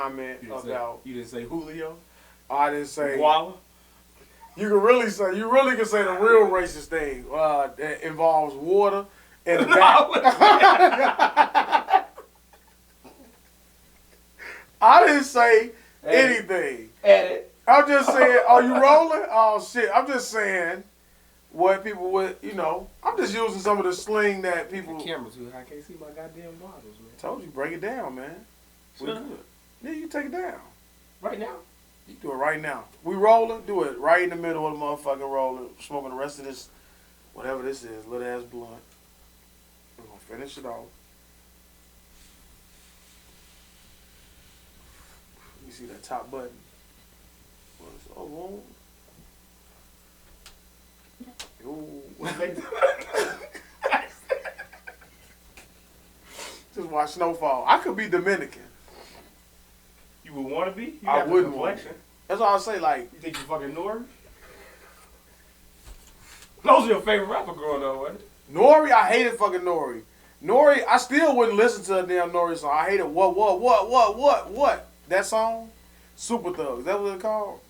comment about. You didn't say Julio? I didn't say. Guava? You really can say the real racist thing that involves water and the I didn't say anything. Edit. I'm just saying, are you rolling? Oh shit, I'm just saying what people would, I'm just using some of the sling that people. The camera too high, I can't see my goddamn bottles, man. Told you, break it down, man. We good. Yeah, you take it down. Right now? You do it right now. We rolling, do it right in the middle of the motherfucking rolling, smoking the rest of this, whatever this is, little ass blunt. We're gonna finish it off. You see that top button? Oh, whoa. Just watch Snowfall. I could be Dominican. You would want to be? You I wouldn't want to. That's all I say. Like, you think you fucking Nori? Those are your favorite rapper growing up, wasn't it? Nori, I hated fucking Nori. Nori, I still wouldn't listen to a damn Nori song. I hated what? That song? Super Thug. Is that what it's called?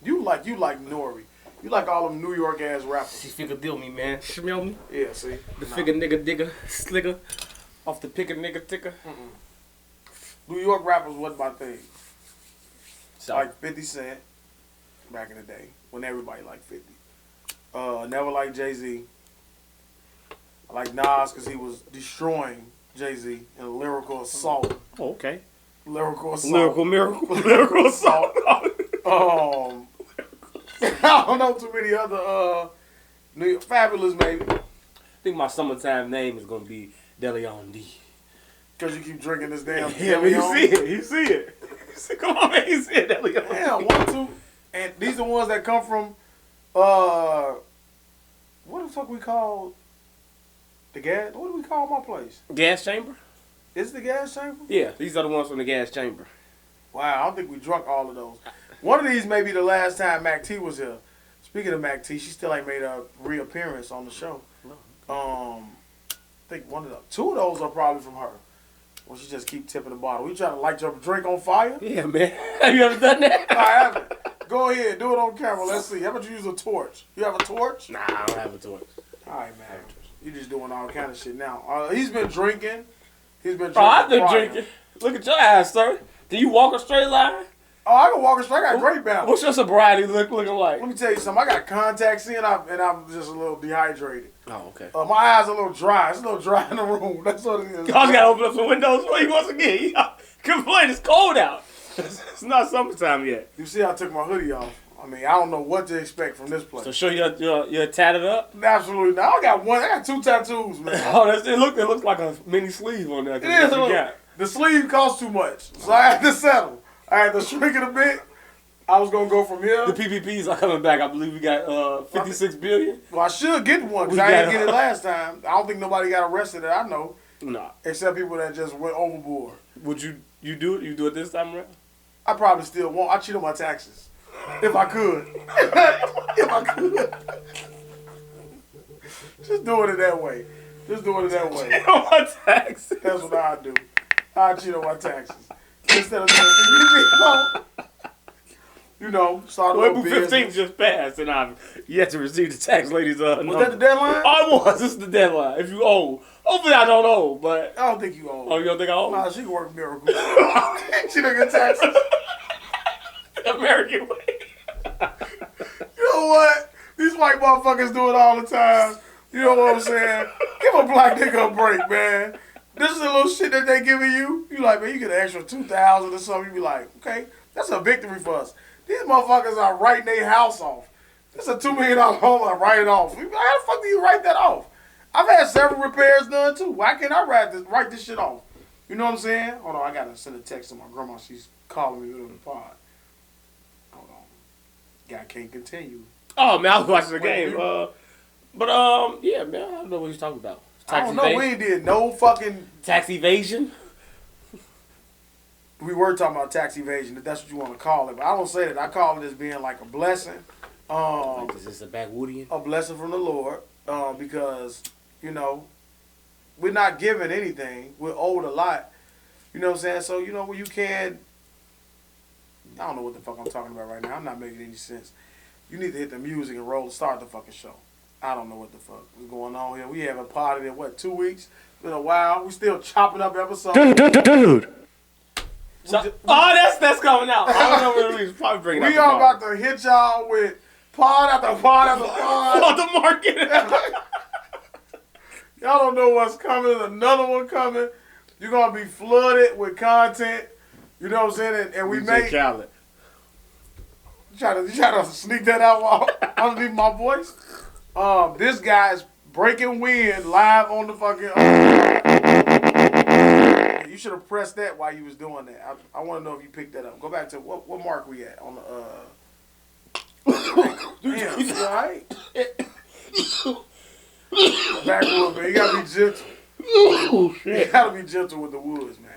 You like Nori. You like all them New York ass rappers. See, figure deal me, man. Smell me. Yeah, see. The figure nigga digger, slicker, off the picker nigga ticker. New York rappers wasn't my thing. So. Like 50 Cent back in the day when everybody liked 50. Never liked Jay-Z. I like Nas because he was destroying Jay-Z in a lyrical assault. Oh, okay. Lyrical assault. Lyrical miracle. Lyrical assault. I don't know too many other New York Fabulous maybe. I think my summertime name is gonna be Deleon D. Cause you keep drinking this damn. Yeah, you see it. You see it. Come on, man. You see it, Deleon. Damn, 1, 2, and these are the ones that come from what the fuck we call the gas? What do we call my place? Gas chamber. Is it the gas chamber? Yeah, these are the ones from the gas chamber. Wow, I don't think we drunk all of those. One of these may be the last time Mac T was here. Speaking of Mac T, she still ain't made a reappearance on the show. I think two of those are probably from her. Well, she just keep tipping the bottle. We trying to light your drink on fire? Yeah, man. Have you ever done that? I haven't. Go ahead, do it on camera. Let's see. How about you use a torch? You have a torch? Nah, I don't have a torch. All right, man. You just doing all kind of shit now. He's been drinking. I've been drinking. Look at your ass, sir. Do you walk a straight line? Oh, I can walk straight. I got great balance. What's your sobriety looking like? Let me tell you something. I got contacts in, and I'm just a little dehydrated. Oh, okay. My eyes are a little dry. It's a little dry in the room. That's what it is. I just gotta open up some windows for you once again. Complain, it's cold out. It's not summertime yet. You see, I took my hoodie off. I mean, I don't know what to expect from this place. So show you're tatted up? Absolutely not. I got 2 tattoos, man. Oh, it looks like a mini sleeve on there. It is. The sleeve costs too much, so I had to settle. I had to shrink it a bit. I was gonna go from here. The PPPs are coming back. I believe we got 56 billion. Well, I should get one because I didn't get it last time. I don't think nobody got arrested that I know. Nah. Except people that just went overboard. Would you do it? You do it this time around? I probably still won't. I cheat on my taxes. If I could. If I could. Just doing it that way. Cheat on my taxes. That's what I do. I cheat on my taxes. Instead of doing start a little business. April 15th just passed, and I've yet to receive the tax lady's Was that the deadline? Oh, it was. This is the deadline. If you owe. Hopefully I don't owe, but... I don't think you owe. Oh, you don't think I owe? Nah, she can work miracles. She don't get taxes. American way. You know what? These white motherfuckers do it all the time. You know what I'm saying? Give a black nigga a break, man. This is the little shit that they giving you. You like, man, you get an extra $2,000 or something. You be like, okay, that's a victory for us. These motherfuckers are writing their house off. This is a $2 million home. I write it off. How the fuck do you write that off? I've had several repairs done too. Why can't I write this shit off? You know what I'm saying? Hold on, I gotta send a text to my grandma. She's calling me on the pod. Hold on. Guy can't continue. Oh man, I was watching the game. Yeah, man, I don't know what he's talking about. I don't know. We ain't did no fucking tax evasion. We were talking about tax evasion, if that's what you want to call it. But I don't say that. I call it as being like a blessing. Like is this a backwoodian? A blessing from the Lord. Because, we're not given anything. We're owed a lot. You know what I'm saying? So, when you can I don't know what the fuck I'm talking about right now. I'm not making any sense. You need to hit the music and start the fucking show. I don't know what the fuck is going on here. We haven't potted in, 2 weeks? It's been a while. We still chopping up episodes. Dude. That's coming out. I don't know what it is. Probably bringing We are about to hit y'all with pod after pod after pod. On the market. Y'all don't know what's coming. There's another one coming. You're going to be flooded with content. You know what I'm saying? And we make... Khaled. You try to sneak that out while underneath my voice? This guy's breaking wind live on the fucking... You should have pressed that while you was doing that. I want to know if you picked that up. Go back to what mark we at on the... Damn, you all right? Backwood, man. You got to be gentle. Oh, shit. You got to be gentle with the woods, man.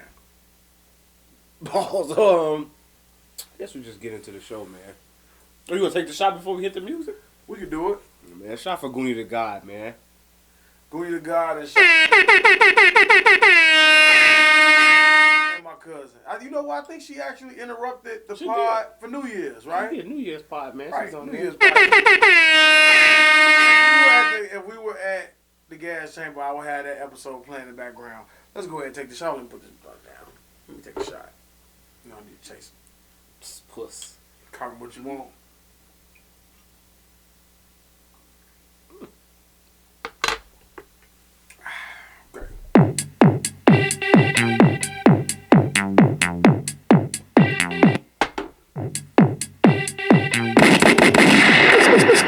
Balls. I guess we just get into the show, man. Are you going to take the shot before we hit the music? We can do it. Man, shot for Goonie the God, man. Goonie the God and shot. And my cousin. You know what? I think she actually interrupted the pod for New Year's, right? Yeah, New Year's pod, man. Right, She's on New there. Year's pod. If we were at the gas chamber, I would have that episode playing in the background. Let's go ahead and take the shot and put this bug down. Let me take a shot. You don't need to chase it. Puss. Call me what you want.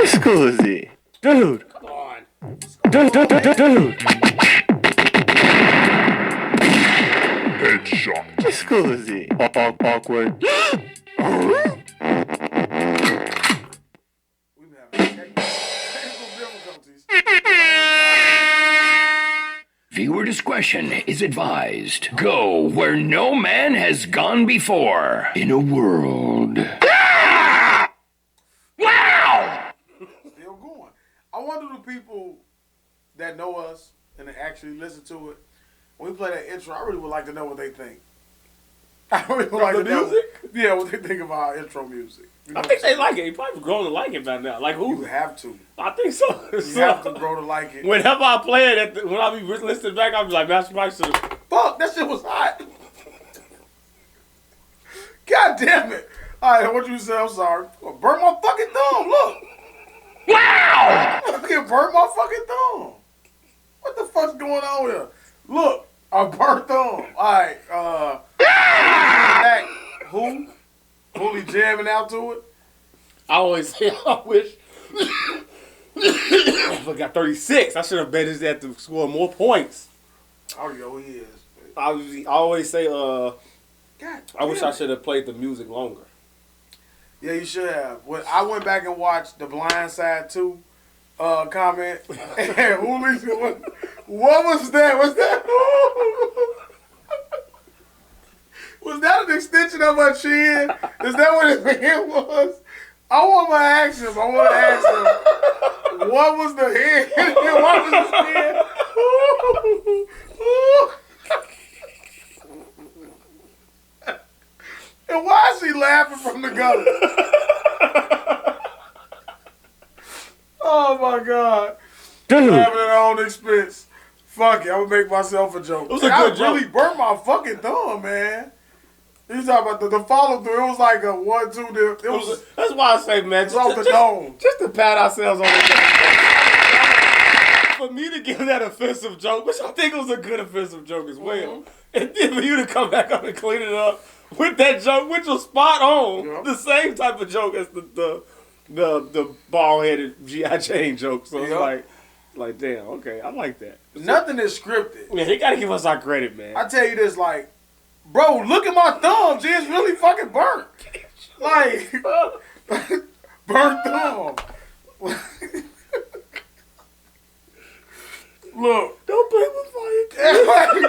Scusi. Dude. Come on. Dude. Headshot. Scusi. Awkward. We've been having technical difficulties. Viewer discretion is advised. Go where no man has gone before. In a world. Wow! Still going. I wonder the people that know us and that actually listen to it. When we play that intro, I really would like to know what they think. I really would like to know. Yeah, what they think of our intro music. You know I think they like it. You probably grown to like it by now. Like who? You have to. I think so. You have to grow to like it. Whenever I play it, when I be listening back, I'll be like, Master Mike should. Fuck, that shit was hot. God damn it. All right, what you say? I'm sorry. Burn my fucking thumb. Look. Wow! I can burn my fucking thumb. What the fuck's going on here? Look, a burnt thumb. All right. Who? Who he jamming out to it? I always say, I wish. I got 36. I should have bet his dad to score more points. I already know who he is. I always say, God I wish damn I should have played the music longer. Yeah, you should have. When I went back and watched The Blind Side 2 comment, and what was that? Was that an extension of her chin? Is that what his hand was? I want to ask him. What was the hand? What was his hand? And why is he laughing from the gutter? Oh my God. Dude. Laughing at our own expense. Fuck it, I'm gonna make myself a joke. It was a good joke. I really burnt my fucking thumb, man. You talking about the follow through? It was like a 1, 2. That's why I say, man, It's off the dome. Just to pat ourselves on the back. For me to give that offensive joke, which I think was a good offensive joke as well, and then for you to come back up and clean it up with that joke, which was spot on, the same type of joke as the bald-headed G.I. Jane joke. So it's like, damn, okay, I like that. Nothing is scripted. Man, he gotta give us our credit, man. I tell you this, like, bro, look at my thumb. G, it's really fucking burnt. Like, burnt thumb. Look. Don't play with fire.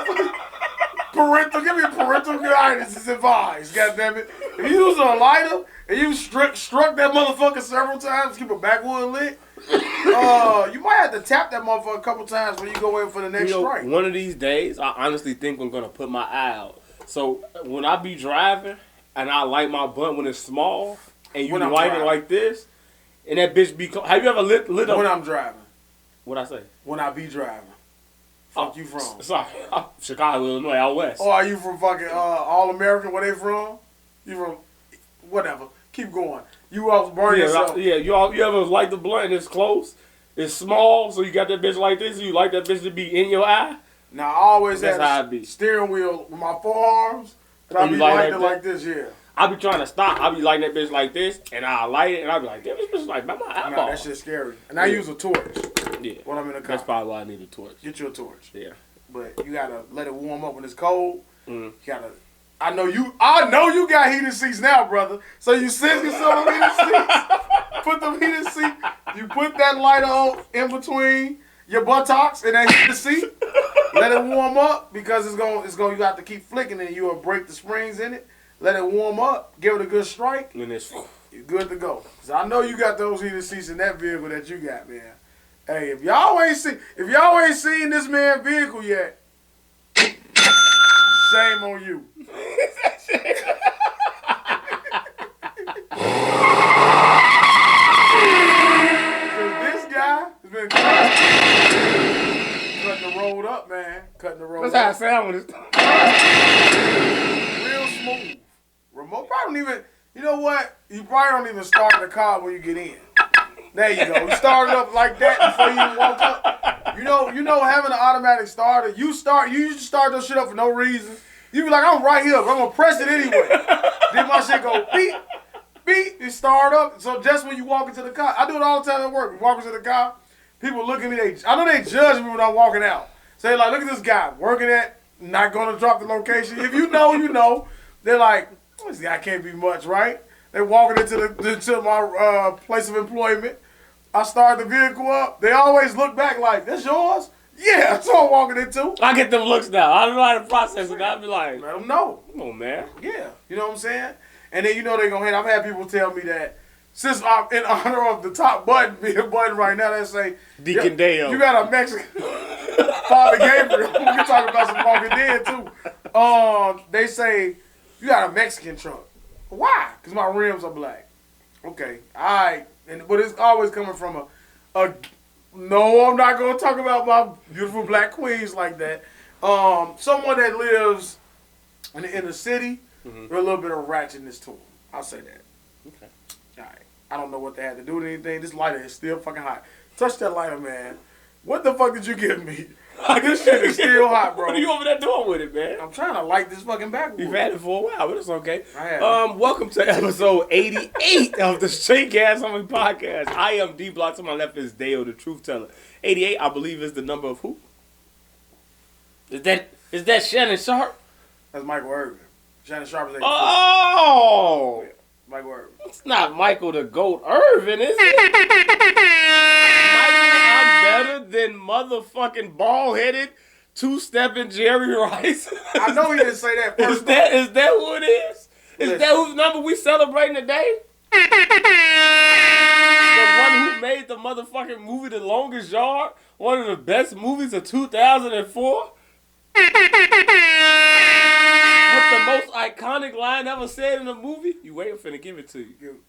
Give me parental guidance is advised, goddammit. If you use a lighter and you struck that motherfucker several times, keep a backwood lit, you might have to tap that motherfucker a couple times when you go in for the next strike. One of these days, I honestly think I'm going to put my eye out. So when I be driving and I light my blunt when it's small, and you When I'm light it driving. like this, and that bitch be. Have you ever lit up? When I'm driving. What I say? When I be driving. Fuck you from? Sorry, Chicago, Illinois, out west. Or are you from fucking All American? Where they from? You from whatever? Keep going. You all burn yourself. You ever light the blunt and it's close? It's small, so you got that bitch like this. You like that bitch to be in your eye. Now I always That's how I have be. a steering wheel with my forearms, and I You be like lighting that it like this. Yeah. I be trying to stop. I be lighting that bitch like this, and I light it, and I be like, damn, this bitch like by my eyeball. Nah, that shit's scary. And I use a torch Yeah, when I'm in the car. that's probably why I need a torch. Get you a torch. Yeah. But you gotta let it warm up when it's cold. Mm. You gotta. I know you got heated seats now, brother. So you sit yourself on heated seats. Put them heated seats. You put that lighter on in between your buttocks and that heated seat. Let it warm up because it's going. You have to keep flicking it. You'll break the springs in it. Let it warm up. Give it a good strike. And it's You're good to go. Cause I know you got those heated seats in that vehicle that you got, man. Hey, if y'all ain't seen this man's vehicle yet, shame on you. This guy has been cutting the road up, man. Cutting the road that's how up. it sound when it's. Real smooth. Remote probably don't even. You know what? You probably don't even start the car when you get in. There you go. You start it up like that before you even walk up. You know, having an automatic starter, you usually start those shit up for no reason. You be like, I'm right here, but I'm gonna press it anyway. Then my shit go beep, beep, it start up. So just when you walk into the car, I do it all the time at work. You walk into the car, people look at me, I know they judge me when I'm walking out. Say like, look at this guy working at, not gonna drop the location. If you know, you know. They're like, this guy can't be much, right? They walking into my place of employment. I start the vehicle up. They always look back like, that's yours? Yeah, that's what I'm walking into. I get them looks now. I don't know how to process it. I be like, Let them know. come on, man. Yeah, you know what I'm saying? And then you know they're going to hate. I've had people tell me that since I'm in honor of the top button being a button right now, they say, Deacon Daeo. You got a Mexican. Father Gabriel. We're talking about some Walking Dead too. They say, you got a Mexican truck. Why? Because my rims are black. Okay, all right. But it's always coming from a no, I'm not going to talk about my beautiful black queens like that. Someone that lives in the inner city, with a little bit of ratchetness to them. I'll say that. Okay. All right. I don't know what they had to do with anything. This lighter is still fucking hot. Touch that lighter, man. What the fuck did you give me? This shit is still hot, bro. What are you over there doing with it, man? I'm trying to light this fucking backwood. You've had it for a while, but it's okay. I have. Welcome to episode 88 of the Straight Gas Homie Podcast. I am Dblock. To my left is Daeo, the truth teller. 88, I believe, is the number of who? Is that Shannon Sharp? That's Michael Irvin. Shannon Sharp is 84. Oh! Michael Irvin. It's not Michael the Goat Irvin, is it? Michael, I'm better than motherfucking bald-headed, two-stepping Jerry Rice. I know he didn't say that first. Is that who it is? Is that whose number we celebrating today? The one who made the motherfucking movie The Longest Yard, one of the best movies of 2004. With the most iconic line ever said in a movie. You wait, I'm finna give it to you.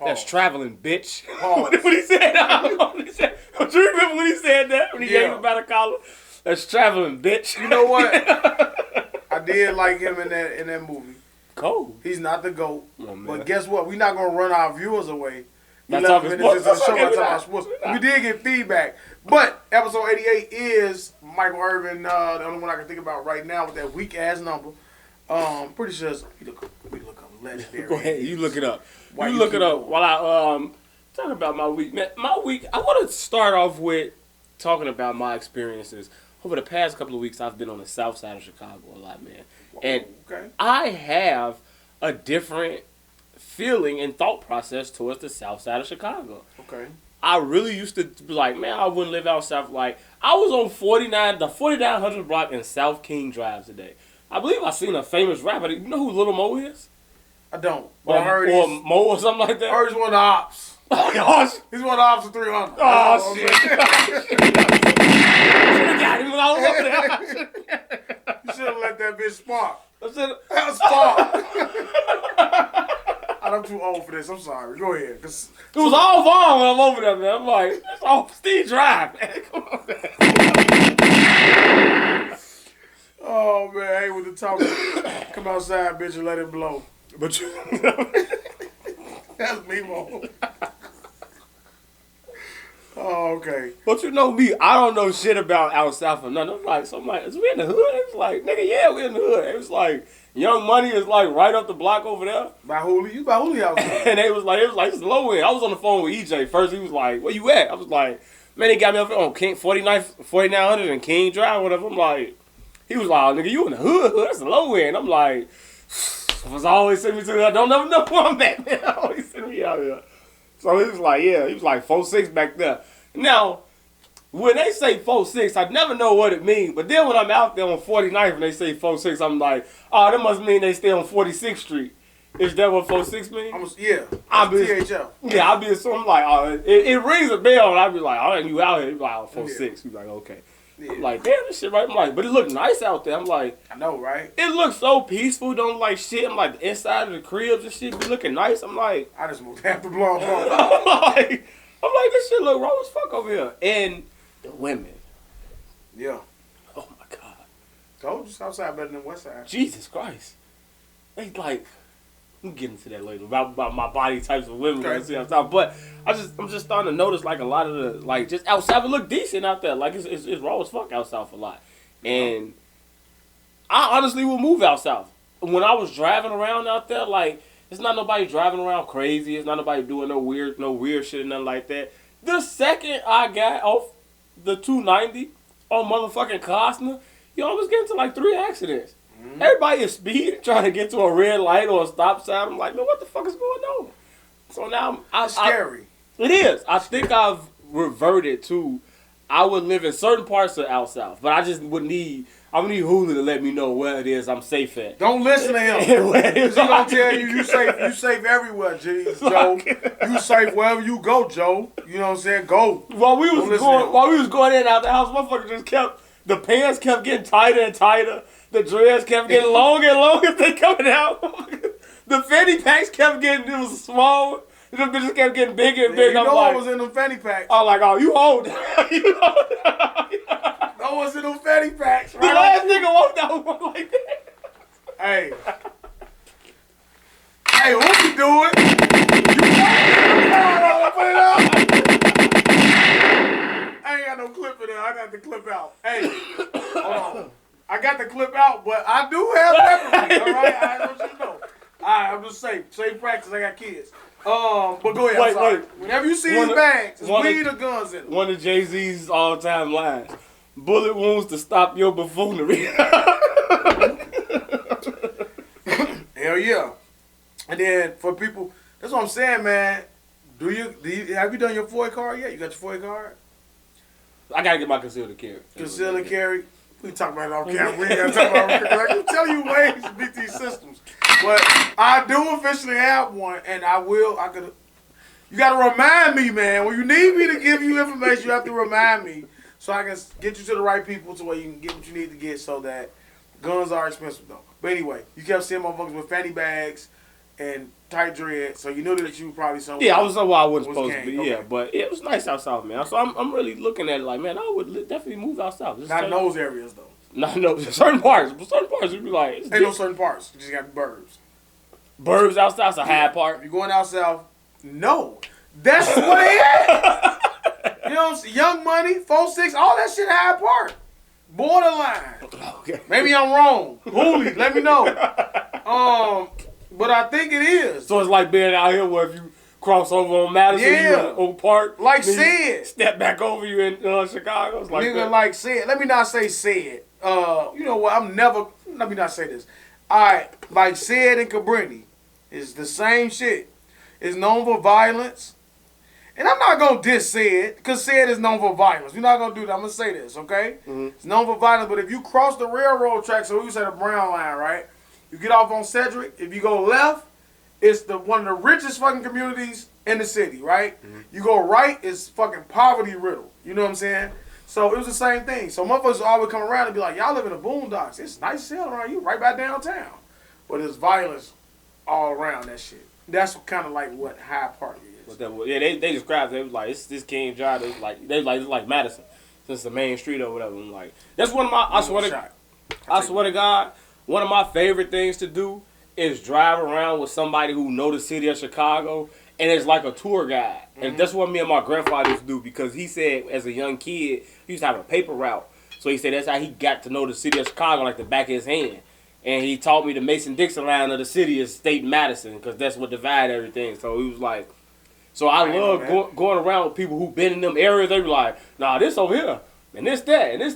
That's traveling, bitch. What he said? Do you remember when he said that? When he gave him by the collar? That's traveling, bitch. You know what? I did like him in that movie. Cold. He's not the GOAT. Oh, but guess what? We're not going to run our viewers away. Not talking sports. We did get feedback. But episode 88 is Michael Irvin, the only one I can think about right now with that weak-ass number. Pretty sure we look up legendary. Go ahead. You look it up. Why you look keep it up going? while I talk about my week. Man, my week, I want to start off with talking about my experiences. Over the past couple of weeks, I've been on the south side of Chicago a lot, man. And I have a different feeling and thought process towards the south side of Chicago. Okay. I really used to be like, man, I wouldn't live out south. Like, I was on the 4900 block in South King Drive today. I believe I seen a famous rapper. You know who Little Mo is? I don't. But I heard or Mo or something like that. I heard he's one of the ops. Oh, gosh. He's one of the ops of 300. Oh, shit. Got him when I was over there. You should have let that bitch spark. I said, That was spark. I'm too old for this. I'm sorry. Go ahead. It was all Vaughn when I'm over there, man. I'm like, it's all Steve Drive, man. Come on, man. Oh, man. I ain't with the talk. Come outside, bitch, and let it blow. But you... That's me, Mo. Oh, okay. But you know me, I don't know shit about out south or nothing. I'm like, so I'm like, is we in the hood? It was like, nigga, yeah, we in the hood. It was like, Young Money is like right up the block over there. By Hooli? You by Hooli out there. And it was like, it's low end. I was on the phone with EJ first. He was like, where you at? I was like, man, they got me up on King 4900 and King Drive, whatever. I'm like, he was like, oh, nigga, you in the hood? That's the low end. I'm like, was always sending me to I don't never know where I'm at, man. Always sending me out here. So he was like, yeah, he was like 4'6" back there. Now, when they say 4'6", I never know what it means. But then when I'm out there on 49th and they say 4'6", I'm like, oh, that must mean they stay on 46th Street. Is that what 4'6" means? Yeah. I'll be THL. Yeah, I'll be assuming like, oh, it rings a bell and I'll be like, oh, you out here? He's like, oh, 4'6". Yeah. He's like, okay. Yeah. I'm like, damn, this shit right. I'm like, but it looked nice out there. I'm like, I know, right? it looks so peaceful. Don't like shit. I'm like, the inside of the cribs and shit be looking nice. I'm like, I just moved half the block. I'm like, this shit look raw as fuck over here. And the women. Yeah. Oh my God. Told you Southside better than Westside. Jesus Christ. They like, we'll get into that later about my body types of women. Okay. I see outside. But I'm just starting to notice like a lot of the, like just outside it look decent out there. Like it's raw as fuck out south a lot. And I honestly will move out south. When I was driving around out there, like, it's not nobody driving around crazy. It's not nobody doing no weird shit and nothing like that. The second I got off the 290 on motherfucking Costner, I was getting to like 3 accidents. Mm-hmm. Everybody is speeding, trying to get to a red light or a stop sign. I'm like, man, what the fuck is going on? So now it's scary. It is. I think I've reverted to, I would live in certain parts of out south, but I would need Hulu to let me know where it is I'm safe at. Don't listen to him. He's gonna tell you safe everywhere, Joe. You safe wherever you go, Joe. You know what I'm saying? Go. While we was going in and out the house, motherfucker the pants kept getting tighter and tighter. The dreads kept getting longer and longer as they coming out. The fanny packs kept getting, it was small. The bitches kept getting bigger and bigger. You know I was in them fanny packs. I'm like, oh, you hold. I was in them fanny packs. Right? The last nigga walked out one like that. Hey, what you doing? Put it up. I ain't got no clip in there. I got the clip out. Hey, hold on. I got the clip out, but I do have memory. All right, I want you to know. All right, I'm just safe practice. I got kids. But go ahead. Wait. Whenever you see his bags, it's weed or guns in it. One of Jay-Z's all-time lines: "Bullet wounds to stop your buffoonery." Hell yeah. And then for people, that's what I'm saying, man. Have you done your FOIA card yet? You got your FOIA card? I gotta get my concealed carry. Concealed carry. We talk about it on camera. We ain't gotta talk about it. I can tell you ways to beat these systems. But I do officially have one, and you gotta remind me, man. When you need me to give you information, you have to remind me so I can get you to the right people to where you can get what you need to get so that guns are expensive, though. But anyway, you kept seeing motherfuckers with fanny bags and tight dreads, so you knew that you probably somewhere. Yeah, I was somewhere I wasn't supposed to be. Okay. Yeah, but it was nice out south, man. So I'm really looking at it like, man, I would definitely move out south. Not in those areas, though. No, certain parts would be like. Ain't no certain parts. You just got burbs. Burbs out south's a high part. If you're going out south, no. That's what they at. You know what I'm saying? Young Money, 4'6", all that shit high part. Borderline. Okay. Maybe I'm wrong. Hooli, let me know. But I think it is. So it's like being out here where if you cross over on Madison, you in Oak Park. Like said. Step back over you in Chicago. It's like nigga that. like said. Let me not say said. You know what? Let me not say this. Alright, like said in Cabrini. It's the same shit. It's known for violence. And I'm not going to diss said, because said is known for violence. We're not going to do that. I'm going to say this, okay? Mm-hmm. It's known for violence, but if you cross the railroad track, so we say the Brown line, right? You get off on Cedric. If you go left, it's one of the richest fucking communities in the city, right? Mm-hmm. You go right, it's fucking poverty riddled. You know what I'm saying? So it was the same thing. So motherfuckers always come around and be like, y'all live in the boondocks. It's nice as hell around you, right by downtown. But there's violence all around that shit. That's kind of like what Hyde Park is. Yeah, they described it. It was like it's this King Drive. It's like Madison. It's the main street or whatever. And like that's one of my. I swear to God, one of my favorite things to do is drive around with somebody who know the city of Chicago, and it's like a tour guide. And that's what me and my grandfather used to do, because he said as a young kid he used to have a paper route. So he said that's how he got to know the city of Chicago like the back of his hand. And he taught me the Mason-Dixon line of the city is State Madison, because that's what divided everything. So he was like, so I love going around with people who been in them areas. They be like, nah, this over here, and this that, and this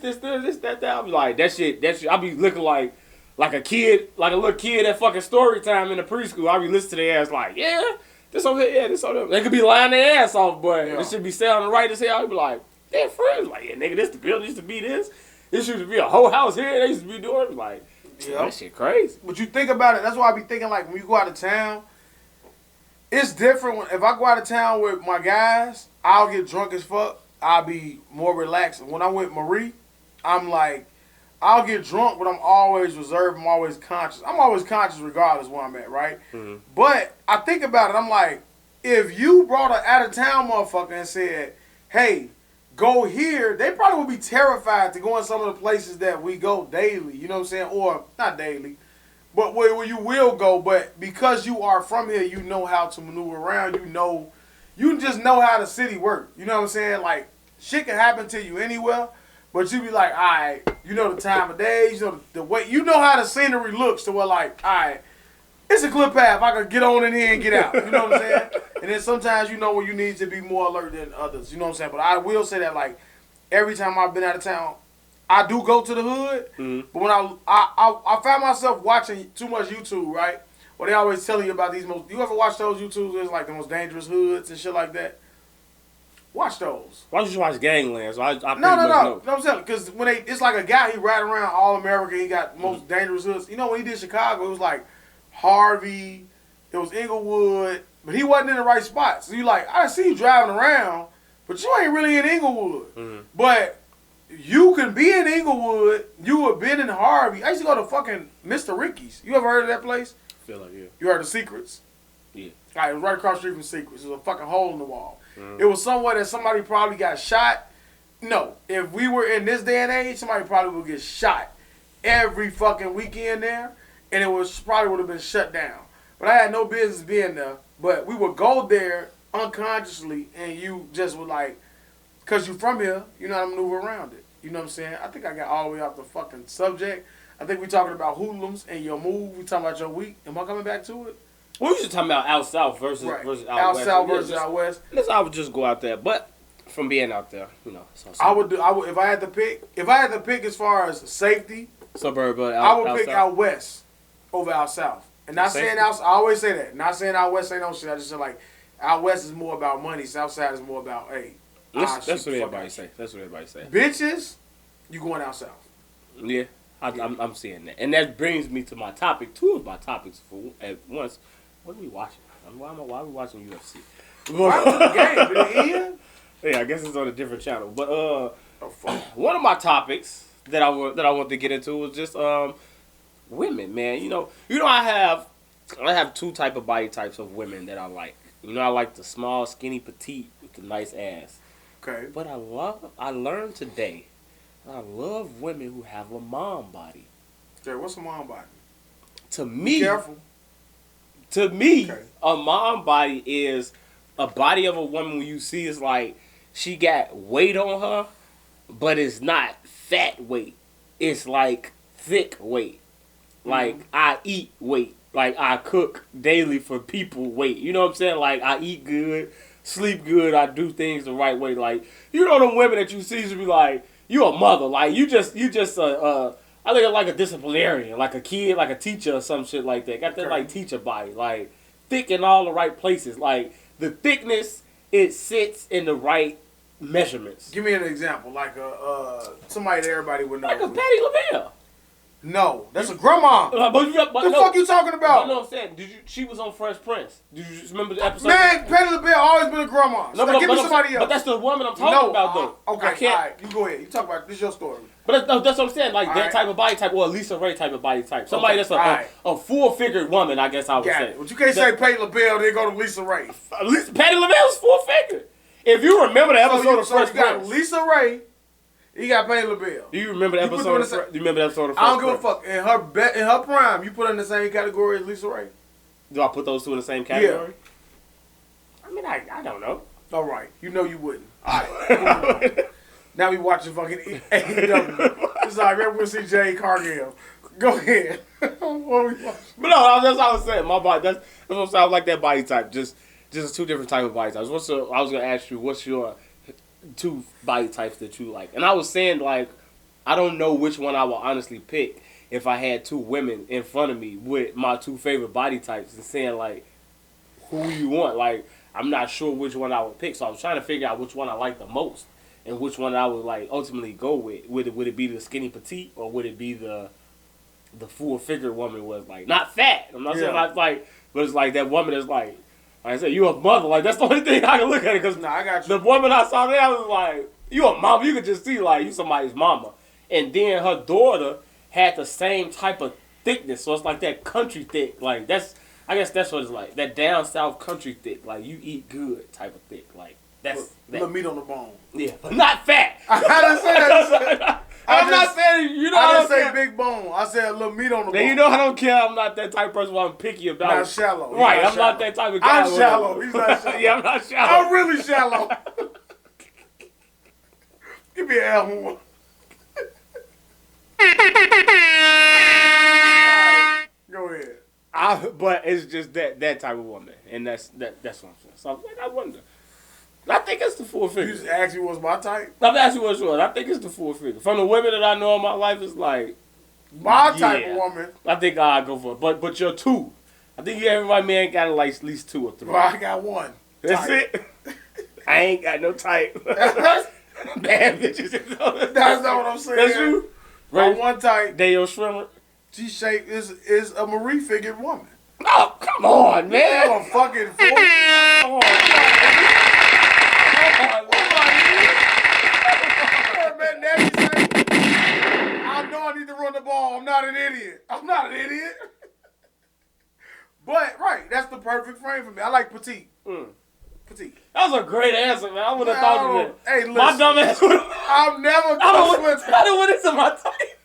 that. I be like, that shit. I be looking like a kid, like a little kid at fucking story time in the preschool. I be listening to their ass like, yeah, this over here, yeah, this over there. They could be lying their ass off, but this should be sounding right as hell. I be like, they're friends. Like, yeah, nigga, this the building used to be this. This used to be a whole house here. They used to be doing it. Like, that shit crazy. But you think about it. That's why I be thinking, like, when you go out of town, it's different. If I go out of town with my guys, I'll get drunk as fuck. I'll be more relaxed. When I'm with Marie, I'm like, I'll get drunk, but I'm always reserved. I'm always conscious. I'm always conscious regardless where I'm at, right? Mm-hmm. But I think about it. I'm like, if you brought an out-of-town motherfucker and said, hey, go here, they probably would be terrified to go in some of the places that we go daily, you know what I'm saying? Or, not daily, but where you will go. But because you are from here, you know how to maneuver around. You just know how the city works. You know what I'm saying? Like, shit can happen to you anywhere, but you be like, all right, you know the time of day, you know the way, you know how the scenery looks to where, like, all right, it's a clear path. I can get on in here and get out. You know what I'm saying? And then sometimes you know where you need to be more alert than others. You know what I'm saying? But I will say that, like, every time I've been out of town, I do go to the hood. Mm-hmm. But when I found myself watching too much YouTube, right? Where they always telling you about these you ever watch those YouTubes? It's like the most dangerous hoods and shit like that. Watch those. Why don't you watch Gangland? So I no. No, I'm saying, because when it's like a guy, he ride around all America. He got most dangerous hoods. You know, when he did Chicago, it was like Harvey, it was Inglewood, but he wasn't in the right spot. So you like, I see you driving around, but you ain't really in Inglewood. Mm-hmm. But you can be in Inglewood. You have been in Harvey. I used to go to fucking Mr. Ricky's. You ever heard of that place? I feel like, yeah. You heard of Secrets? Yeah. All right, it was right across the street from Secrets. It was a fucking hole in the wall. Mm-hmm. It was somewhere that somebody probably got shot. No, if we were in this day and age, somebody probably would get shot every fucking weekend there. And it was probably would have been shut down. But I had no business being there. But we would go there unconsciously, and you just would like, because you from here, you know how to maneuver around it. You know what I'm saying? I think I got all the way off the fucking subject. I think we talking about hoodlums and your move. We talking about your week. Am I coming back to it? We was just talking about out south versus out west. Out south versus out west. I would just go out there, but from being out there, you know. I would if I had to pick. If I had to pick as far as safety, suburb. I would pick out west over out south. And not saying out. I always say that. Not saying out west ain't no shit. I just say like out west is more about money. South side is more about that's what everybody say. That's what everybody say. Bitches, you going out south. Yeah, I'm seeing that, and that brings me to my topic. Two of my topics at once. What are we watching? Why are we watching UFC? The game, did it end? Yeah, I guess it's on a different channel. But one of my topics that I want to get into was just women, man. You know, I have two type of body types of women that I like. You know, I like the small, skinny, petite with the nice ass. Okay. But I learned today, I love women who have a mom body. Okay, what's a mom body? To me, be careful. To me, a mom body is a body of a woman when you see it's like she got weight on her, but it's not fat weight. It's like thick weight. Like I eat weight. Like I cook daily for people weight. You know what I'm saying? Like I eat good, sleep good, I do things the right way. Like, you know them women that you see should be like, you a mother. Like you just I look at like a disciplinarian, like a kid, like a teacher or some shit like that. Got that like teacher body, like thick in all the right places. Like the thickness, it sits in the right measurements. Give me an example, like somebody that everybody would know. Like a Patty LaBelle. No, that's a grandma. But the fuck you talking about? No, I'm saying, she was on Fresh Prince. Did you just remember the episode? Man, Patti LaBelle always been a grandma. So give me somebody else. But that's the woman I'm talking about, though. Okay, all right, you go ahead. You talk about this. Is your story. But that's what I'm saying. Like that type of body type, or a Lisa Ray type of body type. Somebody that's a full-figured woman, I guess I would say. But you can't say Patti LaBelle, then go to Lisa Ray. Patti LaBelle's full-figured. If you remember the episode of Fresh Prince. You got Lisa Ray. You got Patti LaBelle. Do you remember the episode? Do you remember the episode of Fresh I don't give a fuck. In her prime, you put her in the same category as Lisa Ray. Do I put those two in the same category? Yeah. I mean, I don't know. All right, you know you wouldn't. All right. Now we watching fucking AEW. It's like we'll see Jay Cargill. Go ahead. What we watching? But no, that's what I was saying. My body. That's what I'm saying. I like that body type. Just two different type of body types. I was gonna ask you, what's your two body types that you like? And I was saying, like, I don't know which one I would honestly pick if I had two women in front of me with my two favorite body types and saying, like, who you want. Like, I'm not sure which one I would pick. So I was trying to figure out which one I like the most and which one I would, like, ultimately go with. Would it be the skinny petite, or would it be the full figure woman was, like, not fat. I'm not saying not, like, but it's like that woman is like I said, you a mother. Like, that's the only thing I can look at it. Because I got you. The woman I saw there, I was like, you a mama. You could just see, like, you somebody's mama. And then her daughter had the same type of thickness. So it's like that country thick. Like, I guess that's what it's like. That down south country thick. Like, you eat good type of thick. Like, that's the meat on the bone. Yeah, but not fat. I didn't say that. I'm not saying, you know, I didn't say big bone. I said a little meat on the bone. You know I don't care. I'm not that type of person where I'm picky about Not shallow. Right, I'm not that type of guy. I'm shallow. He's not shallow. Yeah, I'm not shallow. I'm really shallow. Give me an L1. Go ahead. But it's just that type of woman, and that's what I'm saying. So I'm like, I wonder. I think it's the full figure. You just asked me what's my type? I'm asking what's yours. I think it's the full figure. From the women that I know in my life, it's like my type of woman. I think I'll go for it. But you're two. I think everybody man got like at least two or three. Well, I got one. That's it. I ain't got no type. Bad bitches. That's not what I'm saying. That's you. Right. One type. Daeo Shrimmer. G-shape is a Marie figured woman. Oh, come on, man. I'm a fucking fool. Come on. I know I need to run the ball. I'm not an idiot. But, right, that's the perfect frame for me. I like petite. Petite. That was a great answer, man. I would have thought of it. Hey, listen. My dumb ass would have. I'm never I don't want into my type.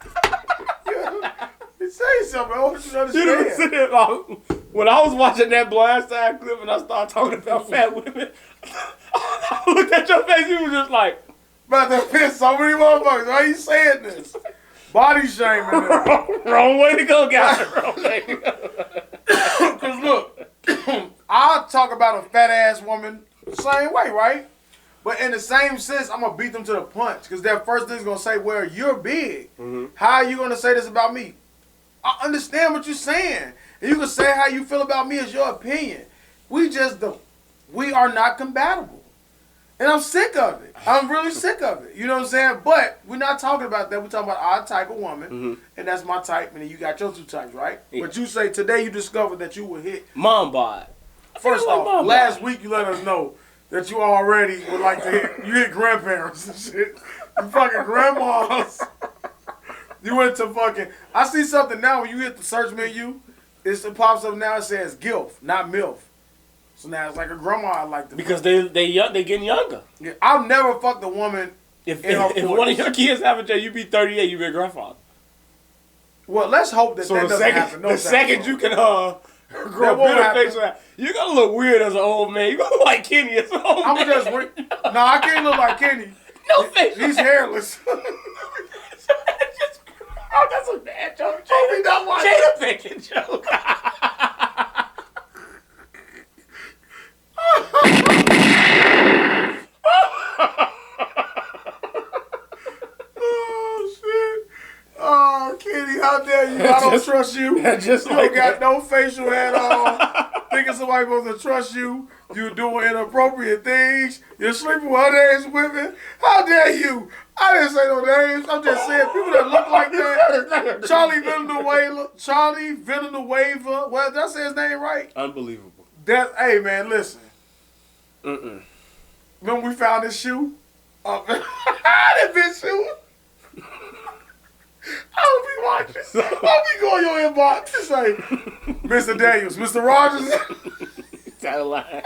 Say something. I want you to understand. When I was watching that Blind Side clip and I started talking about fat women, I looked at your face, you was just like, about to piss so many motherfuckers. Why are you saying this? Body shaming. Wrong way to go, guys. Wrong way to go. Because look, I'll talk about a fat ass woman the same way, right? But in the same sense, I'm going to beat them to the punch. Because that first thing's going to say, well, you're big. Mm-hmm. How are you going to say this about me? I understand what you're saying. And you can say how you feel about me as your opinion. We are not compatible. And I'm sick of it. I'm really sick of it. You know what I'm saying? But we're not talking about that. We're talking about our type of woman. Mm-hmm. And that's my type. And then you got your two types, right? Yeah. But you say today you discovered that you would hit. Mom bod. First off, last week you let us know that you already would like to hit. You hit grandparents and shit. You fucking grandmas. You went to fucking. I see something now when you hit the search menu. It pops up now. It says GILF, not MILF. So now it's like a grandma I like to. Because they getting younger. Yeah, I've never fucked a woman. If one of your kids have a child, you be 38, you be a grandfather. Well, let's hope that that doesn't happen. No, the second you can grow a better face, you're gonna look weird as an old man. You're gonna look like Kenny as an old man. I'm just no, I can't look like Kenny. No face. He's hairless. Oh, that's a bad joke. Jada picking joke. Oh shit! Oh, Kenny, how dare you? I don't trust you. Just you ain't got no facial hair on. Thinking somebody supposed to trust you. You're doing inappropriate things. You're sleeping with other women. How dare you? I didn't say no names. I'm just saying people that look like that. Charlie Villanueva. Well, did I say his name right? Unbelievable. Hey, man, listen. Remember we found this shoe? That bitch shoe. I'll be watching. I'll be going your inbox to say, Mr. Daniels, Mr. Rogers. He's out of line.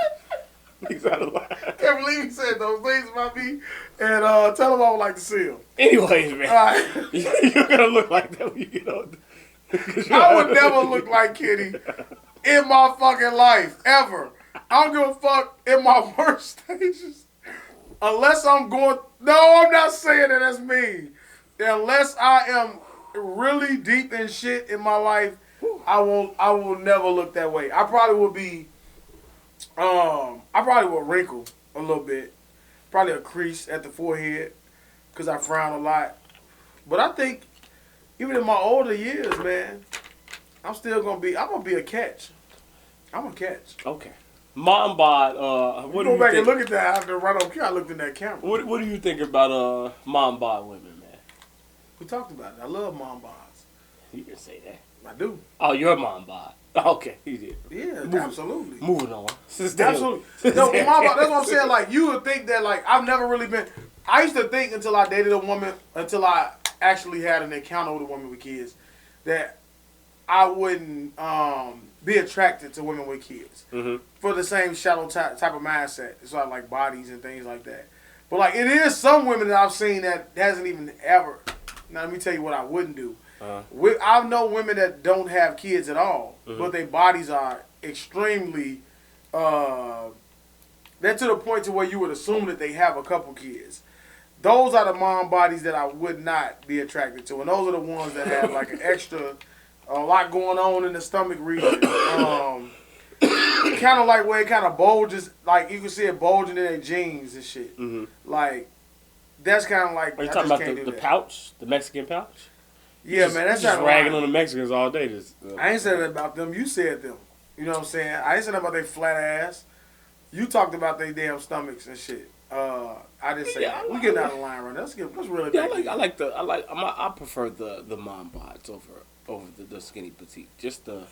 He's out of line. Can't believe he said those things about me. And tell him I would like to see him. Anyways, man. Right. You're going to look like that when you get older. I would never look like Kitty in my fucking life, ever. I don't give a fuck in my worst stages. Unless I'm going... No, I'm not saying that that's me. Unless I am really deep in shit in my life, I will never look that way. I probably will be, I probably will wrinkle a little bit. Probably a crease at the forehead because I frown a lot. But I think even in my older years, man, I'm going to be a catch. I'm a catch. Okay. Mom bod, what do you go back think? and look at that after right on cue. I looked in that camera. What do you think about mom bod women, man? We talked about it. I love mom bods. You didn't say that. I do. Oh, you're mom bod. Okay, he did. Yeah, absolutely. Moving on. Absolutely. No, mom bod, that's what I'm saying. Like, you would think that, like, I've never really been... I used to think until I dated a woman, until I actually had an encounter with a woman with kids, that I wouldn't be attracted to women with kids. Mm-hmm. For the same shallow type of mindset. It's sort of like bodies and things like that. But, like, it is some women that I've seen that hasn't even ever... Now, let me tell you what I wouldn't do. I know women that don't have kids at all, but their bodies are extremely... they're to the point to where you would assume that they have a couple kids. Those are the mom bodies that I would not be attracted to. And those are the ones that have, like, an extra... a lot going on in the stomach region. Kind of like where it kind of bulges, like you can see it bulging in their jeans and shit. Mm-hmm. Like, that's kind of like... Are you talking about the pouch? The Mexican pouch? Yeah, man, that's just ragging on the Mexicans all day. I ain't said that about them. You said them. You know what I'm saying? I ain't said that about their flat ass. You talked about their damn stomachs and shit. I didn't say that. We getting out of line right now. Let's really back in. I prefer the mom bods over the skinny petite. Just the...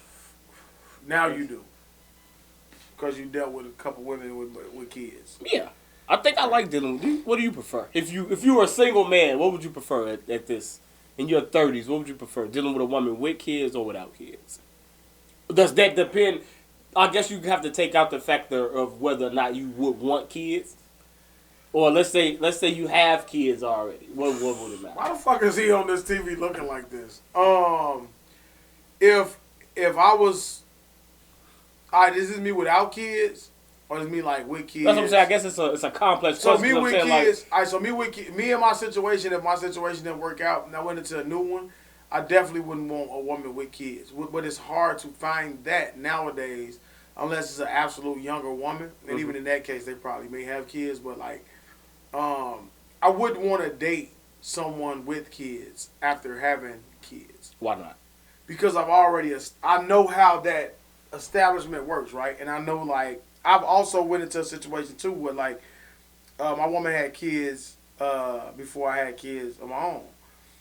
Now you do. Because you dealt with a couple women with kids. Yeah. I think I like dealing with you. What do you prefer? If you were a single man, what would you prefer at this? In your 30s, what would you prefer? Dealing with a woman with kids or without kids? Does that depend? I guess you have to take out the factor of whether or not you would want kids. Or let's say you have kids already. What would it matter? Why the fuck is he on this TV looking like this? If I was... Alright, this is me without kids, or is me like with kids? That's what I'm saying. I guess it's a complex. So me with kids. Me and my situation. If my situation didn't work out and I went into a new one, I definitely wouldn't want a woman with kids. But it's hard to find that nowadays, unless it's an absolute younger woman. And even in that case, they probably may have kids. But like, I wouldn't want to date someone with kids after having kids. Why not? Because I know how that establishment works, right? And I know, like, I've also went into a situation too where, like, my woman had kids before I had kids of my own.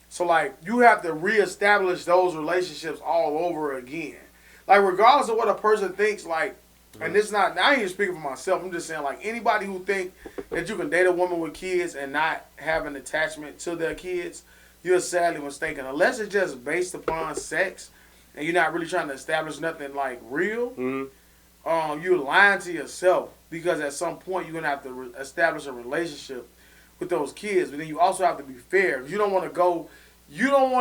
So, like, you have to reestablish those relationships all over again. Like, regardless of what a person thinks, like, and it's not, I ain't even speaking for myself, I'm just saying, like, anybody who think that you can date a woman with kids and not have an attachment to their kids, you're sadly mistaken. Unless it's just based upon sex, and you're not really trying to establish nothing like real, you're lying to yourself, because at some point you're gonna have to establish a relationship with those kids. But then you also have to be fair. You don't want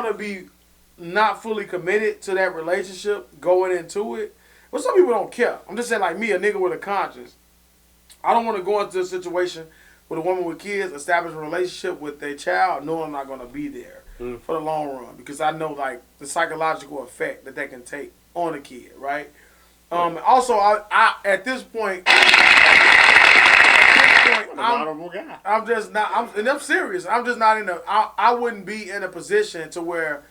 to be not fully committed to that relationship going into it. But some people don't care. I'm just saying, like me, a nigga with a conscience, I don't want to go into a situation with a woman with kids, establish a relationship with their child, knowing I'm not gonna be there for the long run, because I know, like, the psychological effect that can take on a kid, right? Also, I at this point, I'm just not. And I'm serious. I'm just not in a. I wouldn't be in a position to where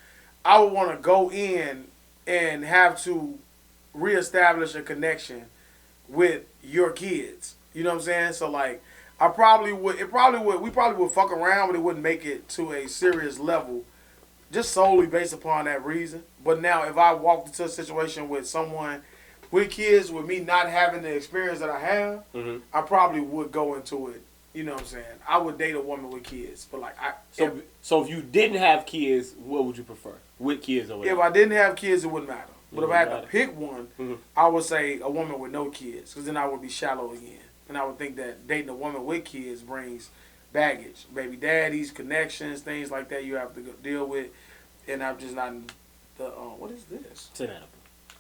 I would want to go in and have to reestablish a connection with your kids. You know what I'm saying? So like, we probably would fuck around, but it wouldn't make it to a serious level, just solely based upon that reason. But now, if I walked into a situation with someone with kids, with me not having the experience that I have, I probably would go into it. You know what I'm saying? I would date a woman with kids, but like So if you didn't have kids, what would you prefer? With kids or whatever? If I didn't have kids, it wouldn't matter. But if I had to pick one, I would say a woman with no kids, because then I would be shallow again. And I would think that dating a woman with kids brings baggage, baby daddies, connections, things like that you have to deal with. And I'm just not in the, what is this? It's an edible.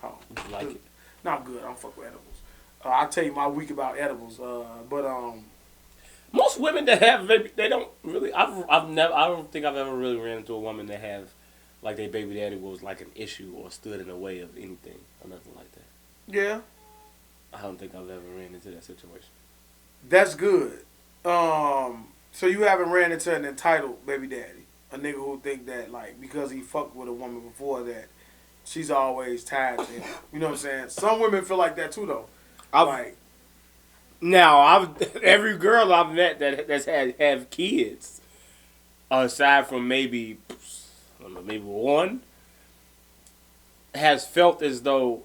Oh. You like it? No, I'm good. I don't fuck with edibles. I'll tell you my week about edibles. Most women that have baby, they don't really. I don't think I've ever really ran into a woman that have, like, their baby daddy was like an issue or stood in the way of anything or nothing like that. Yeah. I don't think I've ever ran into that situation. That's good. So you haven't ran into an entitled baby daddy, a nigga who think that like because he fucked with a woman before that, she's always tied to him. You know what I'm saying? Some women feel like that too, though. Every girl I've met that's have kids, aside from maybe one, has felt as though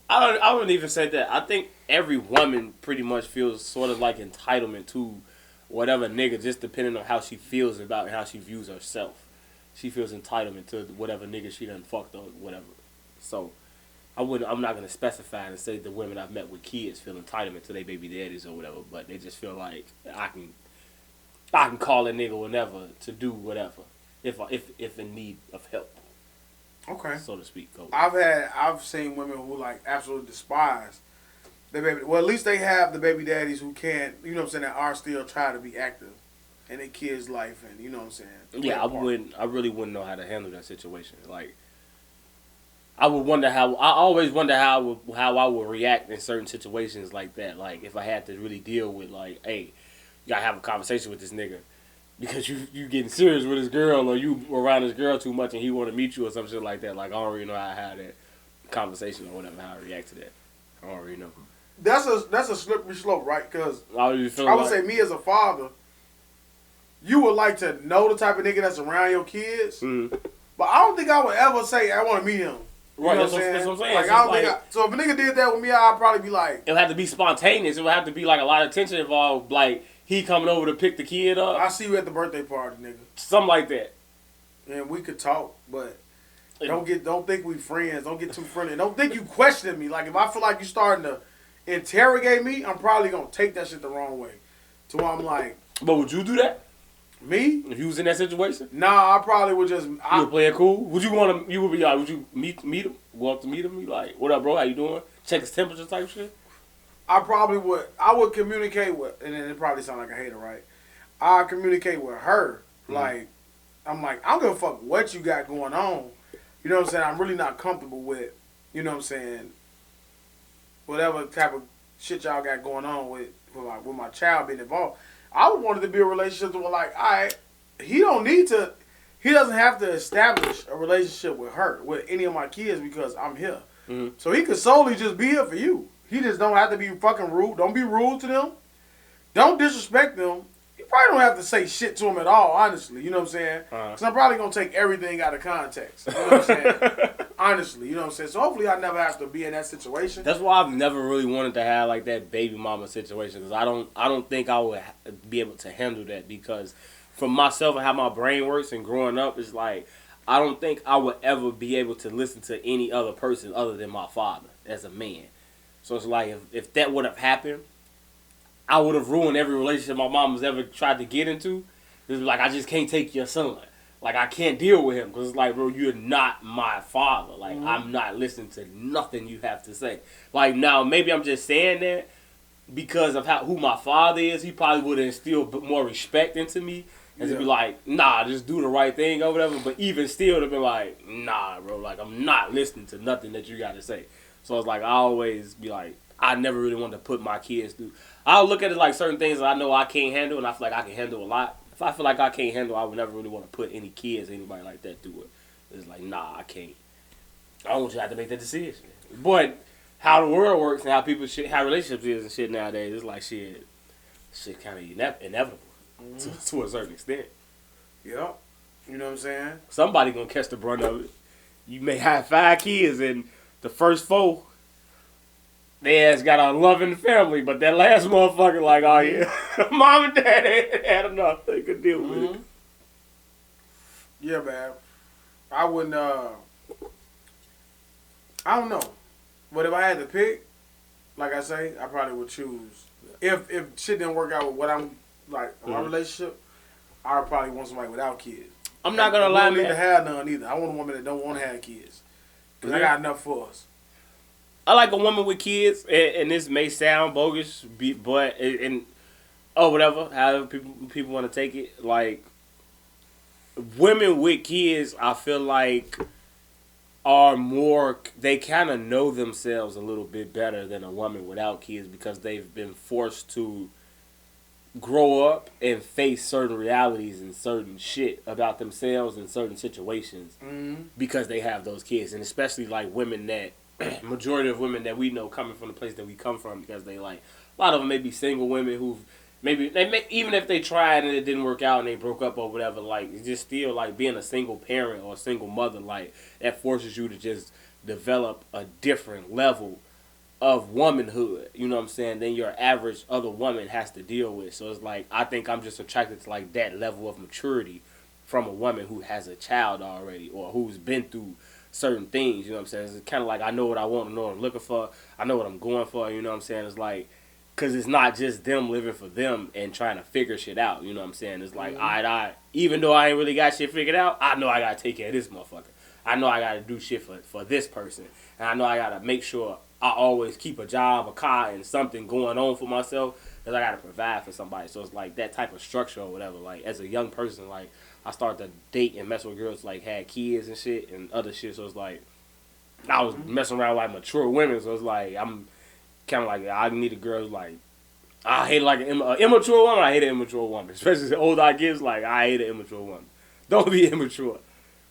I wouldn't even say that. I think every woman pretty much feels sort of like entitlement to whatever nigga, just depending on how she feels about and how she views herself. She feels entitlement to whatever nigga she done fucked or whatever. So I'm not gonna specify and say the women I've met with kids feel entitlement to their baby daddies or whatever, but they just feel like I can call a nigga whenever to do whatever if in need of help. Okay. So to speak. I've seen women who like absolutely despise their baby. Well, at least they have the baby daddies who can't, you know what I'm saying, that are still trying to be active in their kids' life, and you know what I'm saying. Yeah, I really wouldn't know how to handle that situation. Like, I always wonder how I would react in certain situations like that. Like, if I had to really deal with like, hey, you gotta have a conversation with this nigga because you getting serious with this girl or you around this girl too much and he want to meet you or some shit like that. Like, I don't really know how to have that conversation or whatever, how I react to that. I don't really know. That's a slippery slope, right? Because I would say me as a father, you would like to know the type of nigga that's around your kids, but I don't think I would ever say I want to meet him. You know what I'm saying? That's what I'm saying. Like, I don't think so if a nigga did that with me, I'd probably be like... It'll have to be spontaneous. It would have to be like a lot of tension involved. Like, he coming over to pick the kid up. I see you at the birthday party, nigga. Something like that. And we could talk, but don't think we friends. Don't get too friendly. Don't think you questioning me. Like, if I feel like you starting to interrogate me, I'm probably going to take that shit the wrong way. To where I'm like... But would you do that? Me? If you was in that situation? Nah, I probably would just... You would play it cool? Would you want to... You would be like... Would you meet him? Go up to meet him? You like, what up, bro? How you doing? Check his temperature type shit? I probably would... I would communicate with... And then it probably sound like a hater, right? I communicate with her. Like, I'm like, I don't give a fuck what you got going on. You know what I'm saying? I'm really not comfortable with... You know what I'm saying? Whatever type of shit y'all got going on with my child being involved. I would want it to be a relationship where, like, all right, he doesn't have to establish a relationship with her, with any of my kids because I'm here. So he could solely just be here for you. He just don't have to be fucking rude. Don't be rude to them. Don't disrespect them. You probably don't have to say shit to them at all, honestly. You know what I'm saying? Because I'm probably going to take everything out of context. You know what I'm saying? Honestly, you know what I'm saying? So hopefully I never have to be in that situation. That's why I've never really wanted to have like that baby mama situation because I don't think I would be able to handle that because for myself and how my brain works and growing up, it's like I don't think I would ever be able to listen to any other person other than my father as a man. So it's like if that would have happened, I would have ruined every relationship my mom has ever tried to get into. It's like I just can't take your son. Like, I can't deal with him because it's like, bro, you're not my father. Like, I'm not listening to nothing you have to say. Like, now, maybe I'm just saying that because of who my father is. He probably would instill more respect into me and to be like, nah, just do the right thing or whatever. But even still to be like, nah, bro, like, I'm not listening to nothing that you got to say. So it's like, I always be like, I never really wanted to put my kids through. I'll look at it like certain things that I know I can't handle and I feel like I can handle a lot. If I feel like I can't handle, I would never really want to put any kids, anybody like that through it. It's like, nah, I can't. I don't want you to have to make that decision. But how the world works and how people how relationships is and shit nowadays. It's like shit kind of inevitable to a certain extent. Yep. You know what I'm saying? Somebody gonna catch the brunt of it. You may have 5 kids and the first 4, they ass got a loving family, but that last motherfucker like, oh yeah, mom and dad had enough. They could deal with it. Yeah, man. I wouldn't. I don't know, but if I had to pick, like I say, I probably would choose. If shit didn't work out with what I'm like my relationship, I would probably want somebody without kids. I'm not gonna lie, I don't need man. to have none either. I want a woman that don't want to have kids, cause I got enough for us. I like a woman with kids, and this may sound bogus, but whatever, however people want to take it. Like women with kids, I feel like are more. They kind of know themselves a little bit better than a woman without kids because they've been forced to grow up and face certain realities and certain shit about themselves in certain situations because they have those kids, and especially like women that. Majority of women that we know coming from the place that we come from because they like a lot of them may be single women who maybe even if they tried and it didn't work out and they broke up or whatever, like it's just still like being a single parent or a single mother, like that forces you to just develop a different level of womanhood, you know what I'm saying, than your average other woman has to deal with. So it's like I think I'm just attracted to like that level of maturity from a woman who has a child already or who's been through certain things, you know what I'm saying? It's kind of like I know what I want, I know what I'm looking for, I know what I'm going for, you know what I'm saying? It's like, because it's not just them living for them and trying to figure shit out, you know what I'm saying? It's like, even though I ain't really got shit figured out, I know I got to take care of this motherfucker. I know I got to do shit for this person. And I know I got to make sure I always keep a job, a car, and something going on for myself because I got to provide for somebody. So it's like that type of structure or whatever. Like, as a young person, like, I started to date and mess with girls like had kids and shit and other shit. So it's like I was messing around with like mature women. So it's like I'm kind of like I need a girl like I hate like an immature woman. I hate an immature woman, especially the older I get. Like I hate an immature woman. Don't be immature.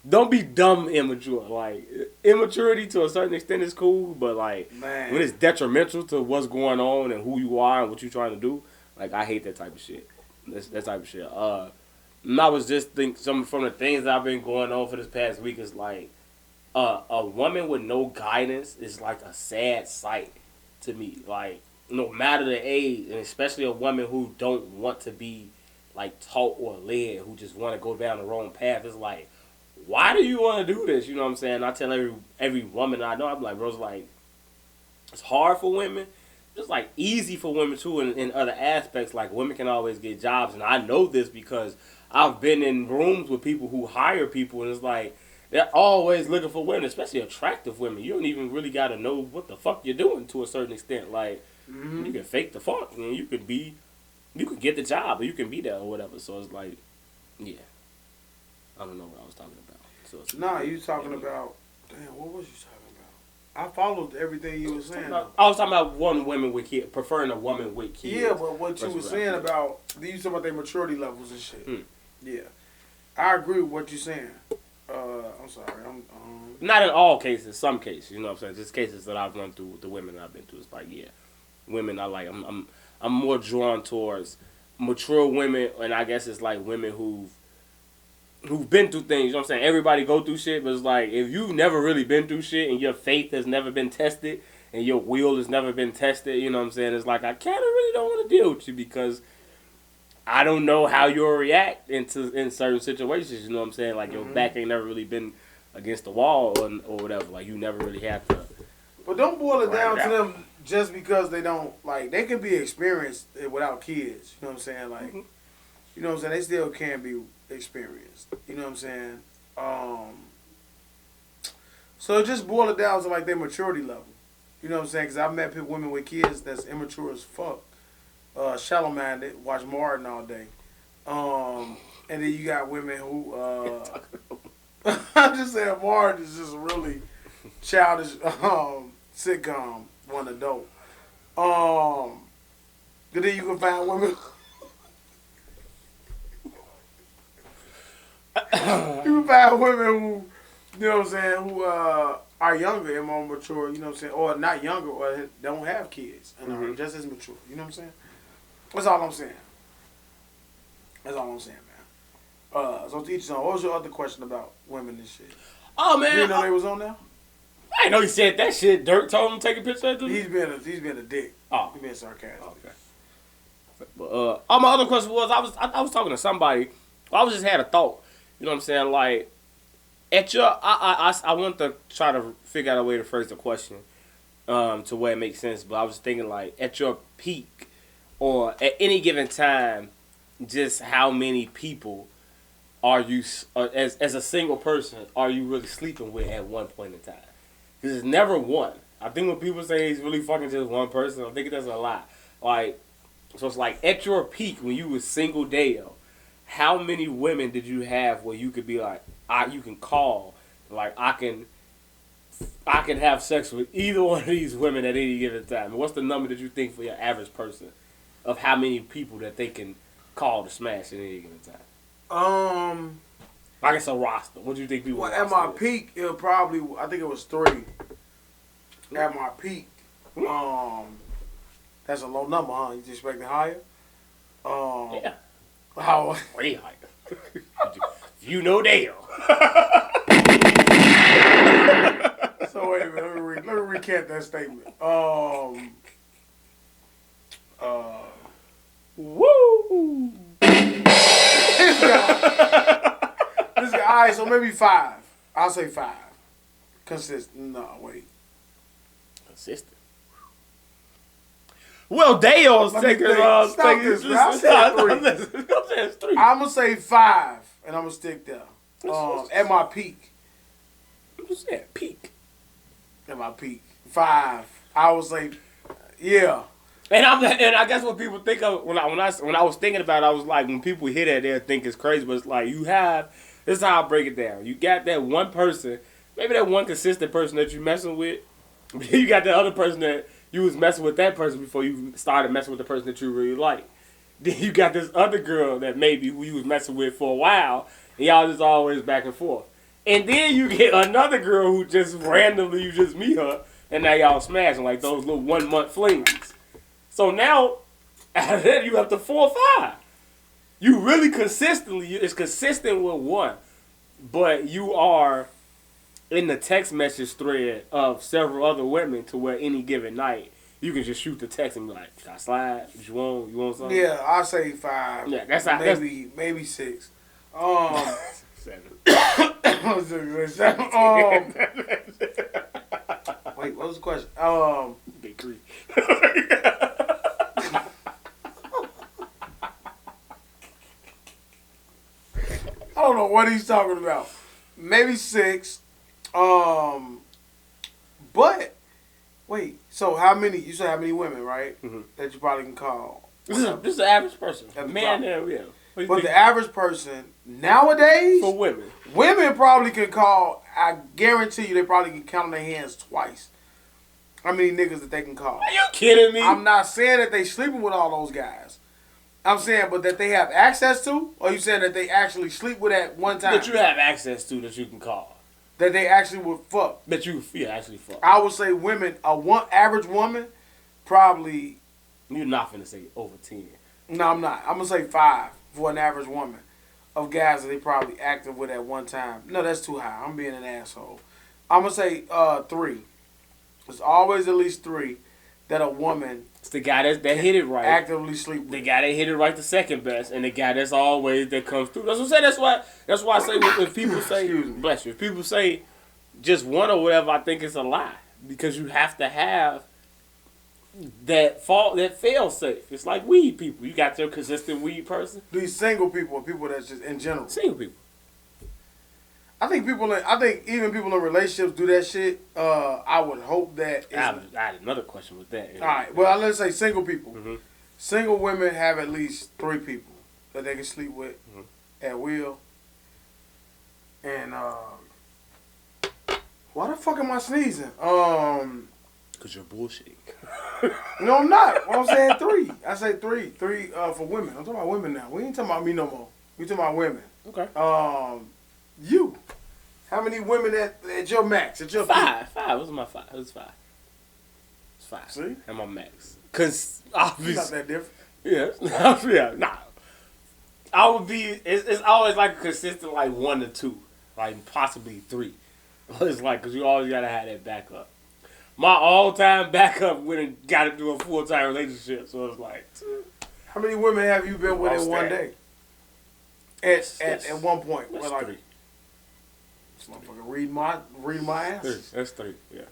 Don't be dumb immature. Like immaturity to a certain extent is cool, but like when it's detrimental to what's going on and who you are and what you're trying to do, like I hate that type of shit. That type of shit. And I was just thinking some from the things that I've been going on for this past week is like a woman with no guidance is like a sad sight to me. Like no matter the age, and especially a woman who don't want to be like taught or led, who just want to go down the wrong path. It's like, why do you want to do this? You know what I'm saying? I tell every woman I know, I'm like, bro, it's like it's hard for women. It's like easy for women too in other aspects. Like women can always get jobs, and I know this because I've been in rooms with people who hire people, and it's like they're always looking for women, especially attractive women. You don't even really got to know what the fuck you're doing to a certain extent. Like you can fake the funk, and you could get the job, or you can be there or whatever. So it's like, yeah, I don't know what I was talking about. So you talking about? Damn, what was you talking about? I followed everything you were saying. I was talking about women with kids, preferring a woman with kids. Yeah, but what you were saying about you talking about their maturity levels and shit. Yeah, I agree with what you're saying. I'm sorry. Not in all cases. Some cases, you know what I'm saying. Just cases that I've run through with the women that I've been through. It's like, yeah, women I like. I'm more drawn towards mature women, and I guess it's like women who've been through things. You know what I'm saying? Everybody go through shit, but it's like if you've never really been through shit and your faith has never been tested and your will has never been tested, you know what I'm saying? It's like I kind of really don't want to deal with you because I don't know how you'll react in certain situations. You know what I'm saying? Like your back ain't never really been against the wall or whatever. Like you never really have to. But don't boil it down to them just because they don't like. They can be experienced without kids. You know what I'm saying? Like, you know what I'm saying? They still can be experienced. You know what I'm saying? So just boil it down to like their maturity level. You know what I'm saying? Because I've met women with kids that's immature as fuck. Shallow-minded, watch Martin all day. And then you got women who, I'm just saying Martin is just really childish sitcom, one adult. And then you can find women, you can find women who, you know what I'm saying, who are younger and more mature, you know what I'm saying, or not younger, or don't have kids and are just as mature. You know what I'm saying? That's all I'm saying. That's all I'm saying, man. So to each his own. What was your other question about women and shit? Oh man, You didn't know they was on there? I didn't know he said that shit. Dirk told him to take a picture of it. He's been a dick. Oh, He's being sarcastic. Okay. But all my other question was I was talking to somebody. I was just had a thought. You know what I'm saying? Like at your I want to try to figure out a way to phrase the question to where it makes sense. But I was thinking like at your peak or at any given time, just how many people are you as a single person are you really sleeping with at one point in time? Because it's never one. I think when people say it's really fucking just one person, I think that's a lot. Like, so it's like at your peak when you was single Daeo, how many women did you have where you could be like, you can call, like I can have sex with either one of these women at any given time? And what's the number that you think for your average person of how many people that they can call to smash at any given time? Like it's a roster. What do you think people? Well, at my peak, it probably I think it was 3. At my peak, that's a low number, huh? You expecting higher? Yeah. How? Way higher. You know Daeo. So wait a minute, let me recant that statement. Woo! This guy, all right, so maybe 5. I'll say 5. Consistent. No, wait. Consistent. Well, Daeo's taking. Stop this, man. I said 3. I'm saying 3. I'm gonna say 5, and I'm gonna stick there. At my peak. What you saying? Peak. At my peak, 5. I would say, yeah. And I guess what people think of when I was thinking about it, I was like, when people hear that, they'll think it's crazy. But it's like this is how I break it down. You got that one person, maybe that one consistent person that you messing with. You got that other person that you was messing with that person before you started messing with the person that you really like. Then you got this other girl that maybe who you was messing with for a while, and y'all just always back and forth. And then you get another girl who just randomly you just meet her, and now y'all smashing like those little 1 month flings. So now, out of that, you have to 4 or 5. You really consistently, it's consistent with 1, but you are in the text message thread of several other women to where any given night you can just shoot the text and be like, "Can I slide? You want something?" Yeah, I'll say 5. Yeah, that's how. Maybe 6. 7. Wait, what was the question? Big 3. I don't know what he's talking about. Maybe 6. But wait. So how many? You said how many women, right? Mm-hmm. That you probably can call. This is the average person. Man, yeah. But the average person nowadays, for women probably can call. I guarantee you, they probably can count on their hands twice. How many niggas that they can call? Are you kidding me? I'm not saying that they sleeping with all those guys. I'm saying, but that they have access to, or you saying that they actually sleep with at one time? That you have access to, that you can call. That they actually would fuck. That you actually fuck. I would say women, average woman, probably. You're not finna say over 10. No, I'm not. I'm gonna say 5 for an average woman of guys that they probably active with at one time. No, that's too high. I'm being an asshole. I'm gonna say 3. There's always at least 3 that a woman. It's the guy that hit it right. Actively sleep with. The guy that hit it right the second best, and the guy that's always that comes through. That's what I'm saying. That's why I say when people say, bless you, if people say just one or whatever, I think it's a lie. Because you have to have that fail safe. It's like weed people. You got your consistent weed person. These single people or people that's just in general. Single people. I think even people in relationships do that shit. I would hope that. I had another question with that. All right. Well, let's say single people. Mm-hmm. Single women have at least 3 people that they can sleep with at will. And why the fuck am I sneezing? Cause you're bullshitting. No, I'm not. Well, I'm saying 3. I say 3. 3 for women. I'm talking about women now. We ain't talking about me no more. We talking about women. Okay. You. How many women at your max? At your Five. peak? Five. It was my five. It was five. It's five. See? At my max. Because It's not obviously. that different. Yeah. Yeah. Nah. I would be. It's always like a consistent like 1 to 2, like possibly 3. It's like because you always gotta have that backup. My all-time backup went and got into a full-time relationship, so it's like. How many women have you been with in one day? At one point, That's like, 3. this motherfucker read my ass. 3. That's 3. Yeah.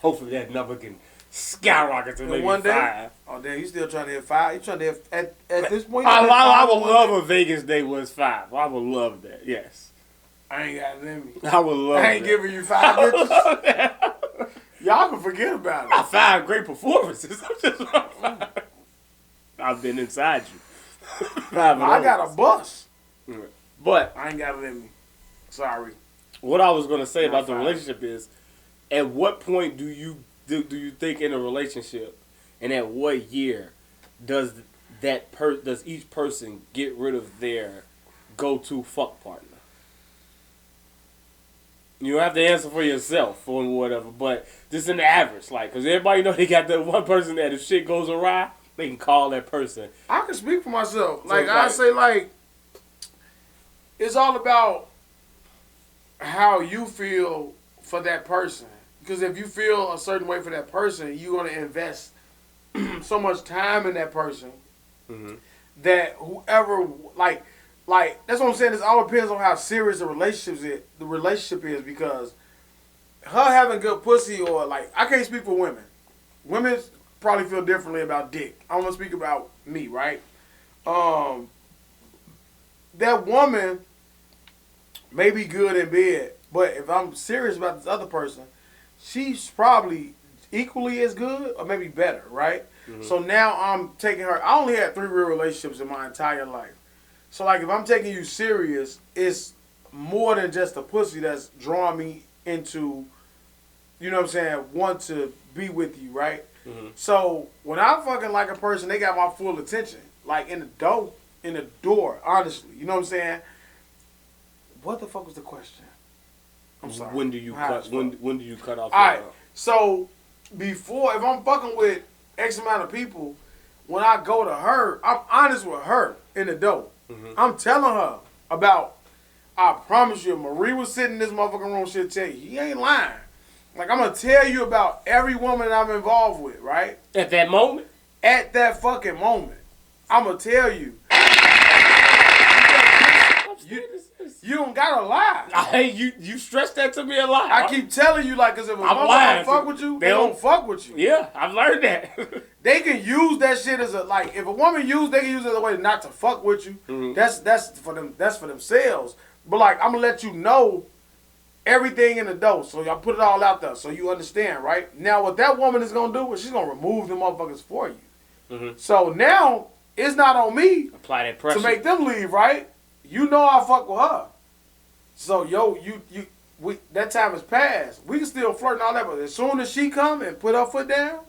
Hopefully that number can skyrocket to In maybe one day? 5. Oh damn, you still trying to hit 5? You trying to hit at this point? I would love a Vegas day was 5. I would love that. Yes. I ain't got it in me. I would love that. I ain't giving you 5 bitches. Y'all can forget about it. Not 5 great performances. I'm just I've been inside you. 5 I got a bus. But I ain't got it in me. Sorry. what I was gonna say Not about the 5. relationship is, at what point do you think in a relationship, and at what year does each person get rid of their go-to fuck partner? You don't have to answer for yourself or whatever, but just in the average, like, because everybody know they got that one person that if shit goes awry, they can call that person. I can speak for myself. So, Like, I say, like, it's all about how you feel for that person. Because if you feel a certain way for that person, you're going to invest so much time in that person that whoever, like, that's what I'm saying. It all depends on how serious the relationship is, because her having good pussy, or, like, I can't speak for women. Women probably feel differently about dick. I'm going to speak about me, right? That woman may be good in bed, but if I'm serious about this other person, she's probably equally as good or maybe better, right? So now I'm taking her. I only had 3 real relationships in my entire life. So, like, if I'm taking you serious, it's more than just the pussy that's drawing me into, you know what I'm saying, want to be with you, right? So when I fucking like a person, they got my full attention. Like, in the door, honestly. You know what I'm saying? What the fuck was the question? I'm sorry. When do you cut? When do you cut off? All right. So before, if I'm fucking with X amount of people, when I go to her, I'm honest with her in the door. I'm telling her about. I promise you, Marie was sitting in this motherfucking room. She'll tell you, he ain't lying. Like, I'm gonna tell you about every woman I'm involved with, right? At that moment. At that fucking moment, I'm gonna tell you. You don't gotta lie. Hey, you stressed that to me a lot. I keep telling you, like, because if a motherfucker fuck with you, they don't fuck with you. Yeah, I've learned that. They can use that shit as a, like, if a woman they can use it as a way not to fuck with you. That's for them. That's for themselves. But, like, I'm gonna let you know everything in the dough, so y'all put it all out there, so you understand, right? Now, what that woman is gonna do is she's gonna remove them motherfuckers for you. So now it's not on me Apply that pressure to make them leave, right? You know I fuck with her. So, that time has passed. We can still flirt and all that, but as soon as she come and put her foot down,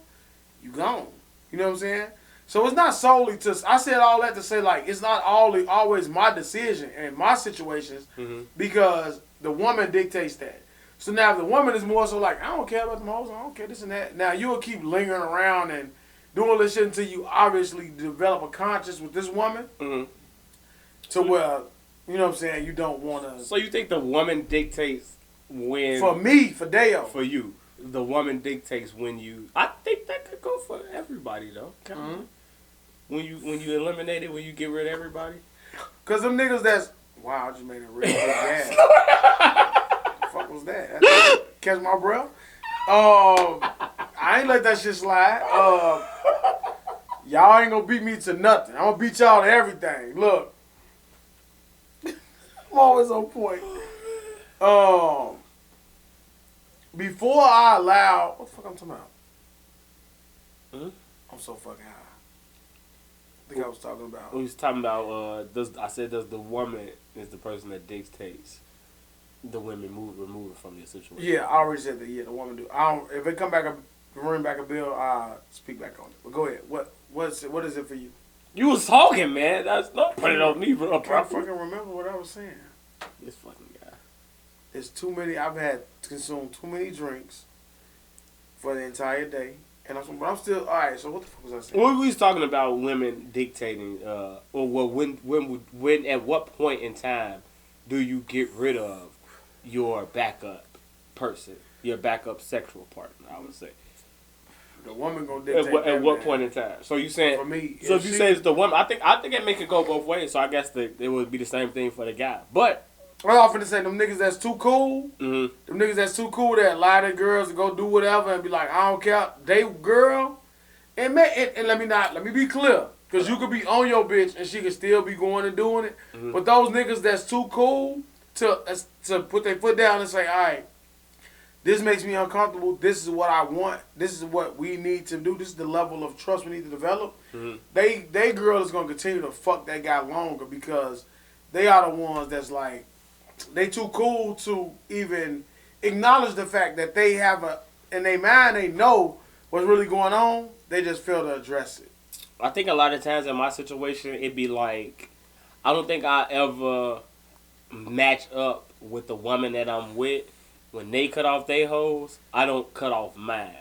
you gone. You know what I'm saying? So it's not solely I said all that to say, like, it's not always my decision in my situations, because the woman dictates that. So now if the woman is more so like, I don't care about the hoes, I don't care this and that. Now you will keep lingering around and doing this shit until you obviously develop a conscience with this woman to where, you know what I'm saying, you don't want to. So you think the woman dictates when? For me, for Daeo. For you, the woman dictates when you. I think that could go for everybody though. When you eliminate it, when you get rid of everybody. Cause them niggas that's I just made it real bad. The fuck was that? Catch my breath. I ain't let that shit slide. Y'all ain't gonna beat me to nothing. I'm gonna beat y'all to everything. Look. I'm always on point. Before I allow, what the fuck I'm talking about? I'm so fucking high. I think I was talking about. We was talking about. Does the woman is the person that dictates the women remove it from your situation? Yeah, I already said that. Yeah, the woman do. If it come back up, ring back a bill, I'll speak back on it. But go ahead. What is it for you? You was talking, man. That's not put it on me, bro. I fucking remember what I was saying. This fucking guy. it's too many. I've had consumed too many drinks for the entire day, but I'm still all right. So what the fuck was I saying? Well, we was talking about women dictating, or well, when at what point in time do you get rid of your backup person, your backup sexual partner? I would say. The woman gonna dictate at what point in time? So you saying for me? So if you say it's the woman, I think it make it go both ways. So I guess it would be the same thing for the guy. But I'm often say them niggas that's too cool. Them niggas that's too cool that lie to girls to go do whatever and be like, I don't care. They girl, and let me be clear, cause you could be on your bitch and she could still be going and doing it. But those niggas that's too cool to put their foot down and say, all right, this makes me uncomfortable. This is what I want. This is what we need to do. This is the level of trust we need to develop. They girl is gonna continue to fuck that guy longer because they are the ones that's like, they too cool to even acknowledge the fact that they have in their mind they know what's really going on. They just fail to address it. I think a lot of times in my situation, it'd be like, I don't think I ever match up with the woman that I'm with. When they cut off their hoes, I don't cut off mine.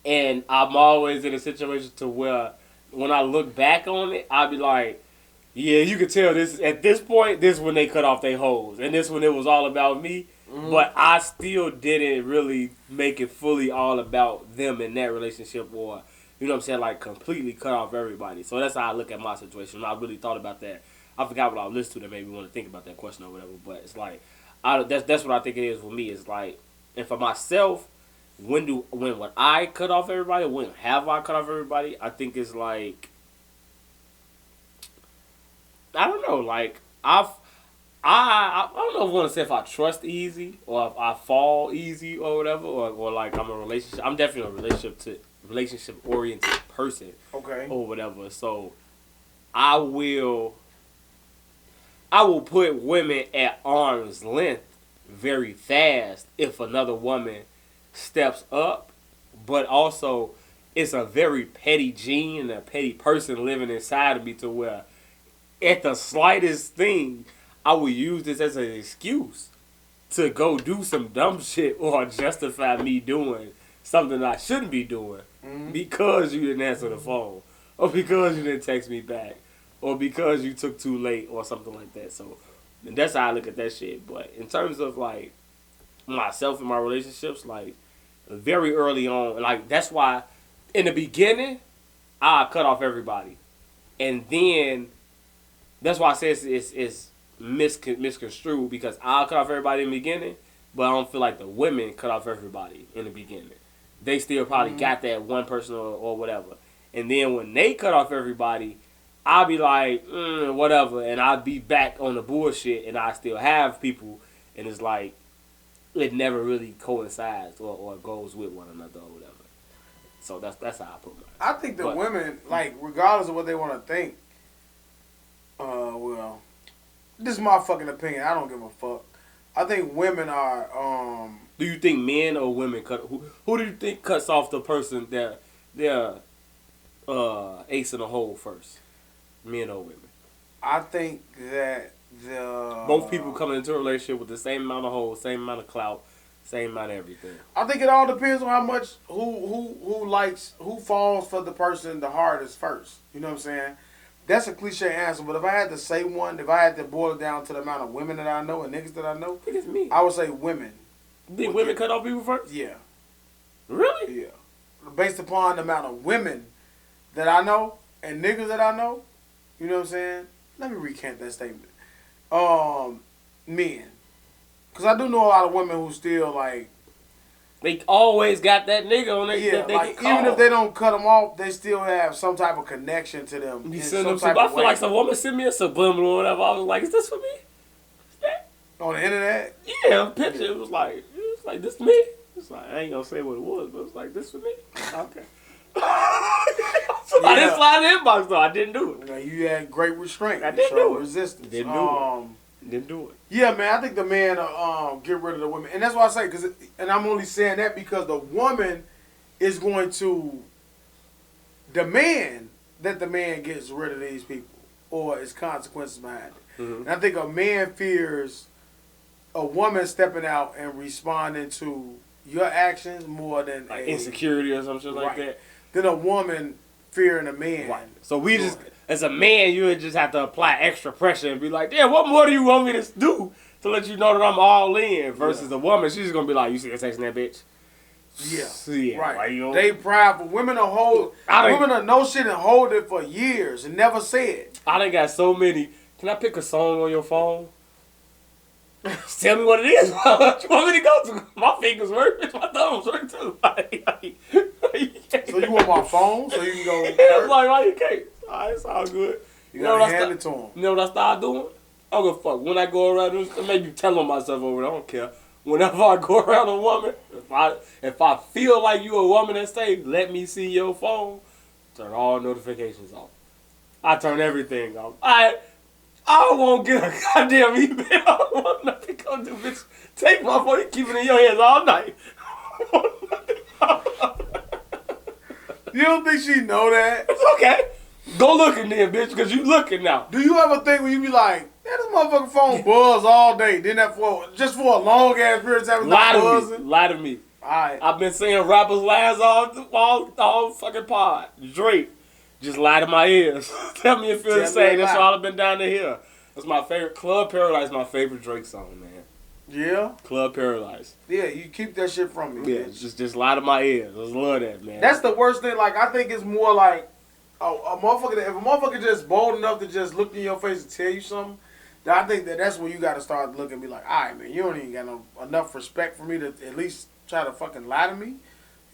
And I'm always in a situation to where when I look back on it, I'll be like, yeah, you can tell this at this point, this is when they cut off their hoes. And this when it was all about me. But I still didn't really make it fully all about them in that relationship, or, you know what I'm saying, like completely cut off everybody. So that's how I look at my situation. I really thought about that. I forgot what I listened to that made me want to think about that question or whatever. But it's like, that's what I think it is for me. It's like, and for myself, when I cut off everybody, when have I cut off everybody? I think it's like, I don't know, like I don't know if I want to say if I trust easy or if I fall easy or whatever, or like I'm definitely a relationship oriented person. Okay. Or whatever. So I will put women at arm's length very fast if another woman steps up, but also it's a very petty gene and a petty person living inside of me to where at the slightest thing, I will use this as an excuse to go do some dumb shit or justify me doing something I shouldn't be doing because you didn't answer the phone or because you didn't text me back or because you took too late or something like that. So that's how I look at that shit. But in terms of like myself and my relationships, like very early on, like that's why in the beginning I cut off everybody, and then that's why I say it's misconstrued because I'll cut off everybody in the beginning, but I don't feel like the women cut off everybody in the beginning. They still probably got that one person or whatever. And then when they cut off everybody, I'll be like, whatever, and I'll be back on the bullshit, and I still have people, and it's like it never really coincides or goes with one another or whatever. So that's how I put it. I think the women, like, regardless of what they want to think, well, this is my fucking opinion. I don't give a fuck. I think women are. Do you think men or women cut? Who do you think cuts off the person that they're ace in the hole first? Men or women? I think that both people coming into a relationship with the same amount of holes, same amount of clout, same amount of everything. I think it all depends on how much who falls for the person the hardest first. You know what I'm saying? That's a cliche answer, but if I had to say one, if I had to boil it down to the amount of women that I know and niggas that I know, I think it's me. I would say women. You think women cut off people first? Yeah. Really? Yeah. Based upon the amount of women that I know and niggas that I know, you know what I'm saying? Let me recant that statement. Men. Because I do know a lot of women who still, like... They always got that nigga on their that they like, can call. even if they don't cut them off, they still have some type of connection to them. You send them I feel like some woman sent me a subliminal or whatever. I was like, is this for me? Is that? On the internet? Yeah, a picture. It was like, this me? It's like, I ain't gonna say what it was, but it was like, this for me? Okay. I didn't slide in the inbox though. I didn't do it. You know, you had great restraint. I didn't do it. Resistance. Didn't do it. Didn't do it. Yeah, man. I think the man get rid of the women, and that's why I say and I'm only saying that because the woman is going to demand that the man gets rid of these people, or it's consequences behind it. And I think a man fears a woman stepping out and responding to your actions more than like insecurity or some shit like right, that. than a woman fearing a man. Right. So we just, as a man, you would just have to apply extra pressure and be like, damn, what more do you want me to do to let you know that I'm all in? Versus a woman, she's just gonna be like, you see her texting that bitch? Yeah, right. Like, they prideful. Women will hold. Women will know shit and hold it for years and never say it. I done got so many. Can I pick a song on your phone? Tell me what it is. What you want me to go to? My fingers work. My thumbs work too. So you want my phone so you can go? It's like, why you can't? Alright, it's all good. You gotta hand it to him. You know what I started doing? I don't give a fuck. When I go around, maybe telling myself over there, I don't care. Whenever I go around a woman, if I feel like you a woman that say, let me see your phone, turn all notifications off. I turn everything off. I won't get a goddamn email. I don't want nothing to come do, bitch. Take my phone and keep it in your hands all night. You don't think she know that? It's okay. Go looking then, bitch, because you looking now. Do you ever think when you be like, man, this motherfucking phone buzz all day, then that for just for a long ass period of time, Lie to me. Alright. I've been saying rappers' lies all fucking pod. Drake. Just lie to my ears. Tell me it feels the same. That's all I've been down to hear. That's my favorite. Club Paradise, my favorite Drake song, man. Yeah? Club Paradise. Yeah, you keep that shit from me. Yeah, just lie to my ears. I just love that, man. That's the worst thing. Like, I think it's more like a motherfucker. If a motherfucker just bold enough to just look in your face and tell you something, then I think that's when you got to start looking and be like, all right, man, you don't even got enough respect for me to at least try to fucking lie to me.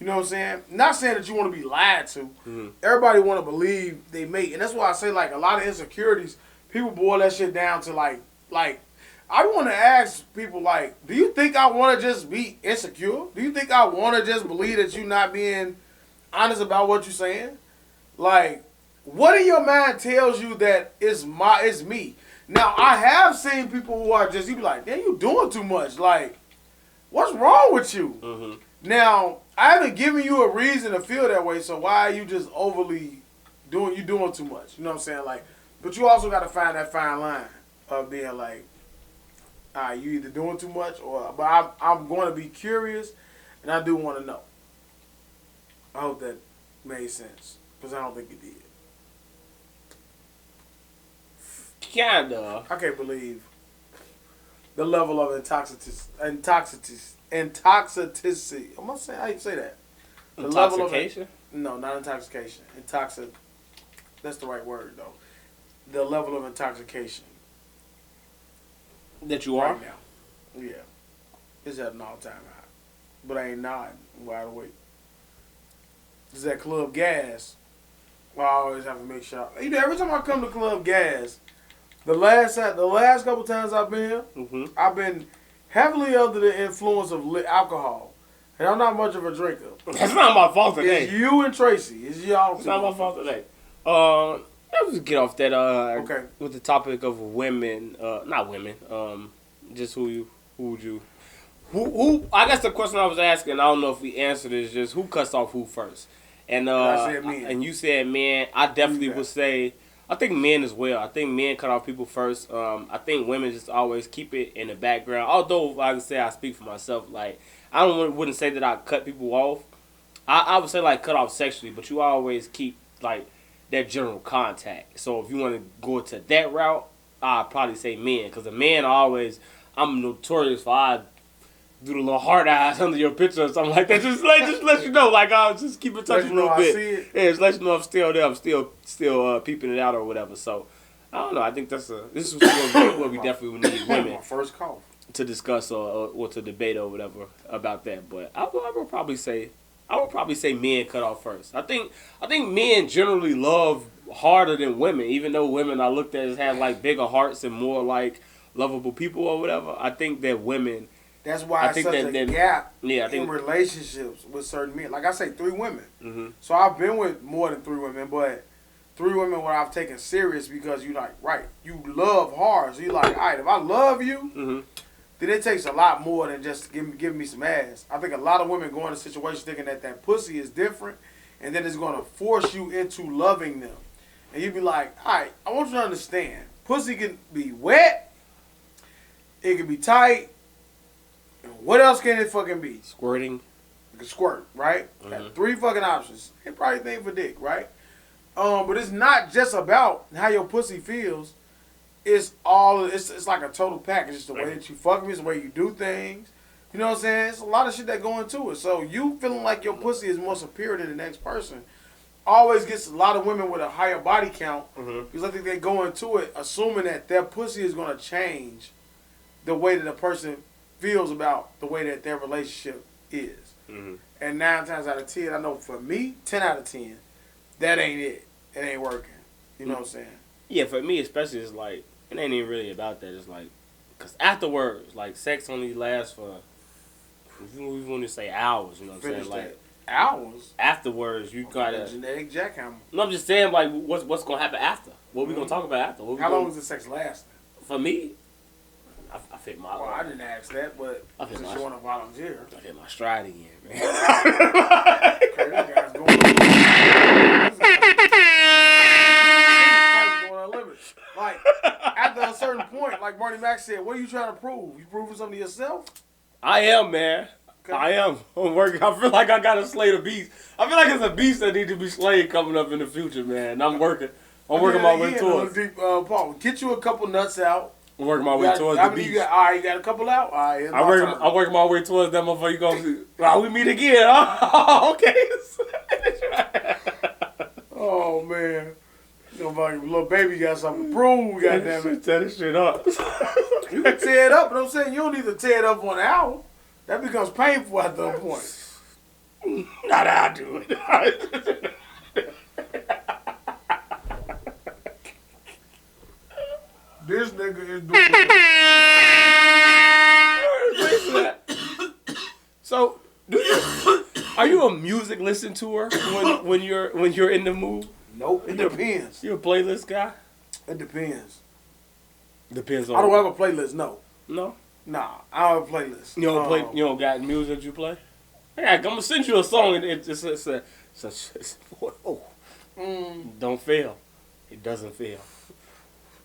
You know what I'm saying? Not saying that you want to be lied to. Mm-hmm. Everybody want to believe they mate. And that's why I say, like, a lot of insecurities, people boil that shit down to, like I want to ask people, like, do you think I want to just be insecure? Do you think I want to just believe that you're not being honest about what you're saying? Like, what in your mind tells you that it's me? Now, I have seen people who are just, you be like, damn, you doing too much. Like, what's wrong with you? Mm-hmm. Now, I haven't given you a reason to feel that way, so why are you just overly doing too much? You know what I'm saying? Like, but you also got to find that fine line of being like, you either doing too much but I'm going to be curious, and I do want to know. I hope that made sense, because I don't think it did. Kinda. I can't believe the level of intoxicity. I'm gonna say how you say that. The intoxication? No, not intoxication. That's the right word though. The level of intoxication that you are right now. Yeah, it's at an all-time high, but I ain't nodding wide awake. It's at Club Gas. I always have to make sure. You know, every time I come to Club Gas, the last couple times I've been here, mm-hmm. I've been heavily under the influence of alcohol. And I'm not much of a drinker. That's not my fault today. It's you and Tracy. It's y'all. It's not my fault today. Let's just get off that. Okay. With the topic of women, not women. Just who would you? Who? I guess the question I was asking, I don't know if we answered, is just who cuts off who first. And I said men. And you said men. I definitely would say. I think men as well. I think men cut off people first. I think women just always keep it in the background. Although I would say I speak for myself. Like, I wouldn't say that I cut people off. I would say like cut off sexually, but you always keep like that general contact. So if you want to go to that route, I'd probably say men, because the man I'm notorious for I do the little heart eyes under your picture or something like that. Just let you know, like I'll just keep in touch a little bit. Yeah, just let you know I'm still there. I'm still peeping it out or whatever. So I don't know. I think this is what we definitely would need women. My first call to discuss or to debate or whatever about that. But I would probably say men cut off first. I think men generally love harder than women, even though women are looked at as have like bigger hearts and more like lovable people or whatever. I think that women. That's why it's such a gap in relationships with certain men. Like I say, 3 women. Mm-hmm. So I've been with more than 3 women, but 3 women where I've taken serious because you like, right, you love hard. So you like, all right, if I love you, mm-hmm. then it takes a lot more than just giving me some ass. I think a lot of women go into situations thinking that pussy is different, and then it's going to force you into loving them. And you be like, all right, I want you to understand, pussy can be wet, it can be tight, And what else can it fucking be? Squirting. It can squirt, right? Got 3 fucking options. It probably think for dick, right? But it's not just about how your pussy feels. It's like a total package. It's the way that you fuck me, it's the way you do things. You know what I'm saying? It's a lot of shit that go into it. So you feeling like your pussy is more superior than the next person always gets a lot of women with a higher body count because I think they go into it assuming that their pussy is going to change the way that a person feels about the way that their relationship is. And 9 times out of 10, I know for me, 10 out of 10, that ain't it. It ain't working. You know what I'm saying? Yeah, for me especially, it's like, it ain't even really about that. It's like, because afterwards, like, sex only lasts for, we want to say hours, you know what I'm saying? Like, hours? Afterwards, you gotta... genetic jackhammer. No, I'm just saying, like, what's going to happen after? What we going to talk about after? How long does the sex last? For me, I fit my... Well, I didn't ask that, but since you want to volunteer. I hit my stride again, man. Okay, this guy's going unlimited. Like, after a certain point, like Bernie Mac said, what are you trying to prove? You proving something to yourself? I am, man. Okay. I am. I'm working. I feel like I got to slay the beast. I feel like it's a beast that needs to be slayed coming up in the future, man. I'm working. I'm working my way towards. Paul, get you a couple nuts out. I'm working my way towards the beast. You got a couple out? All right, I'm working my way towards that motherfucker. You gonna we meet again, huh? Okay. Oh, man. Little baby got something to prove, goddammit. Tear this shit up. You can tear it up, but I'm saying you don't need to tear it up 1 hour. That becomes painful at that point. Not how I do it. This nigga is doing it. So, are you a music listen to her when you're in the mood? Nope, it depends. You a playlist guy? It depends. Depends on. I don't have a playlist. No. No. Nah, I don't have a playlist. You don't play. You don't got music that you play. Yeah, I'm gonna send you a song and it's don't fail. It doesn't fail.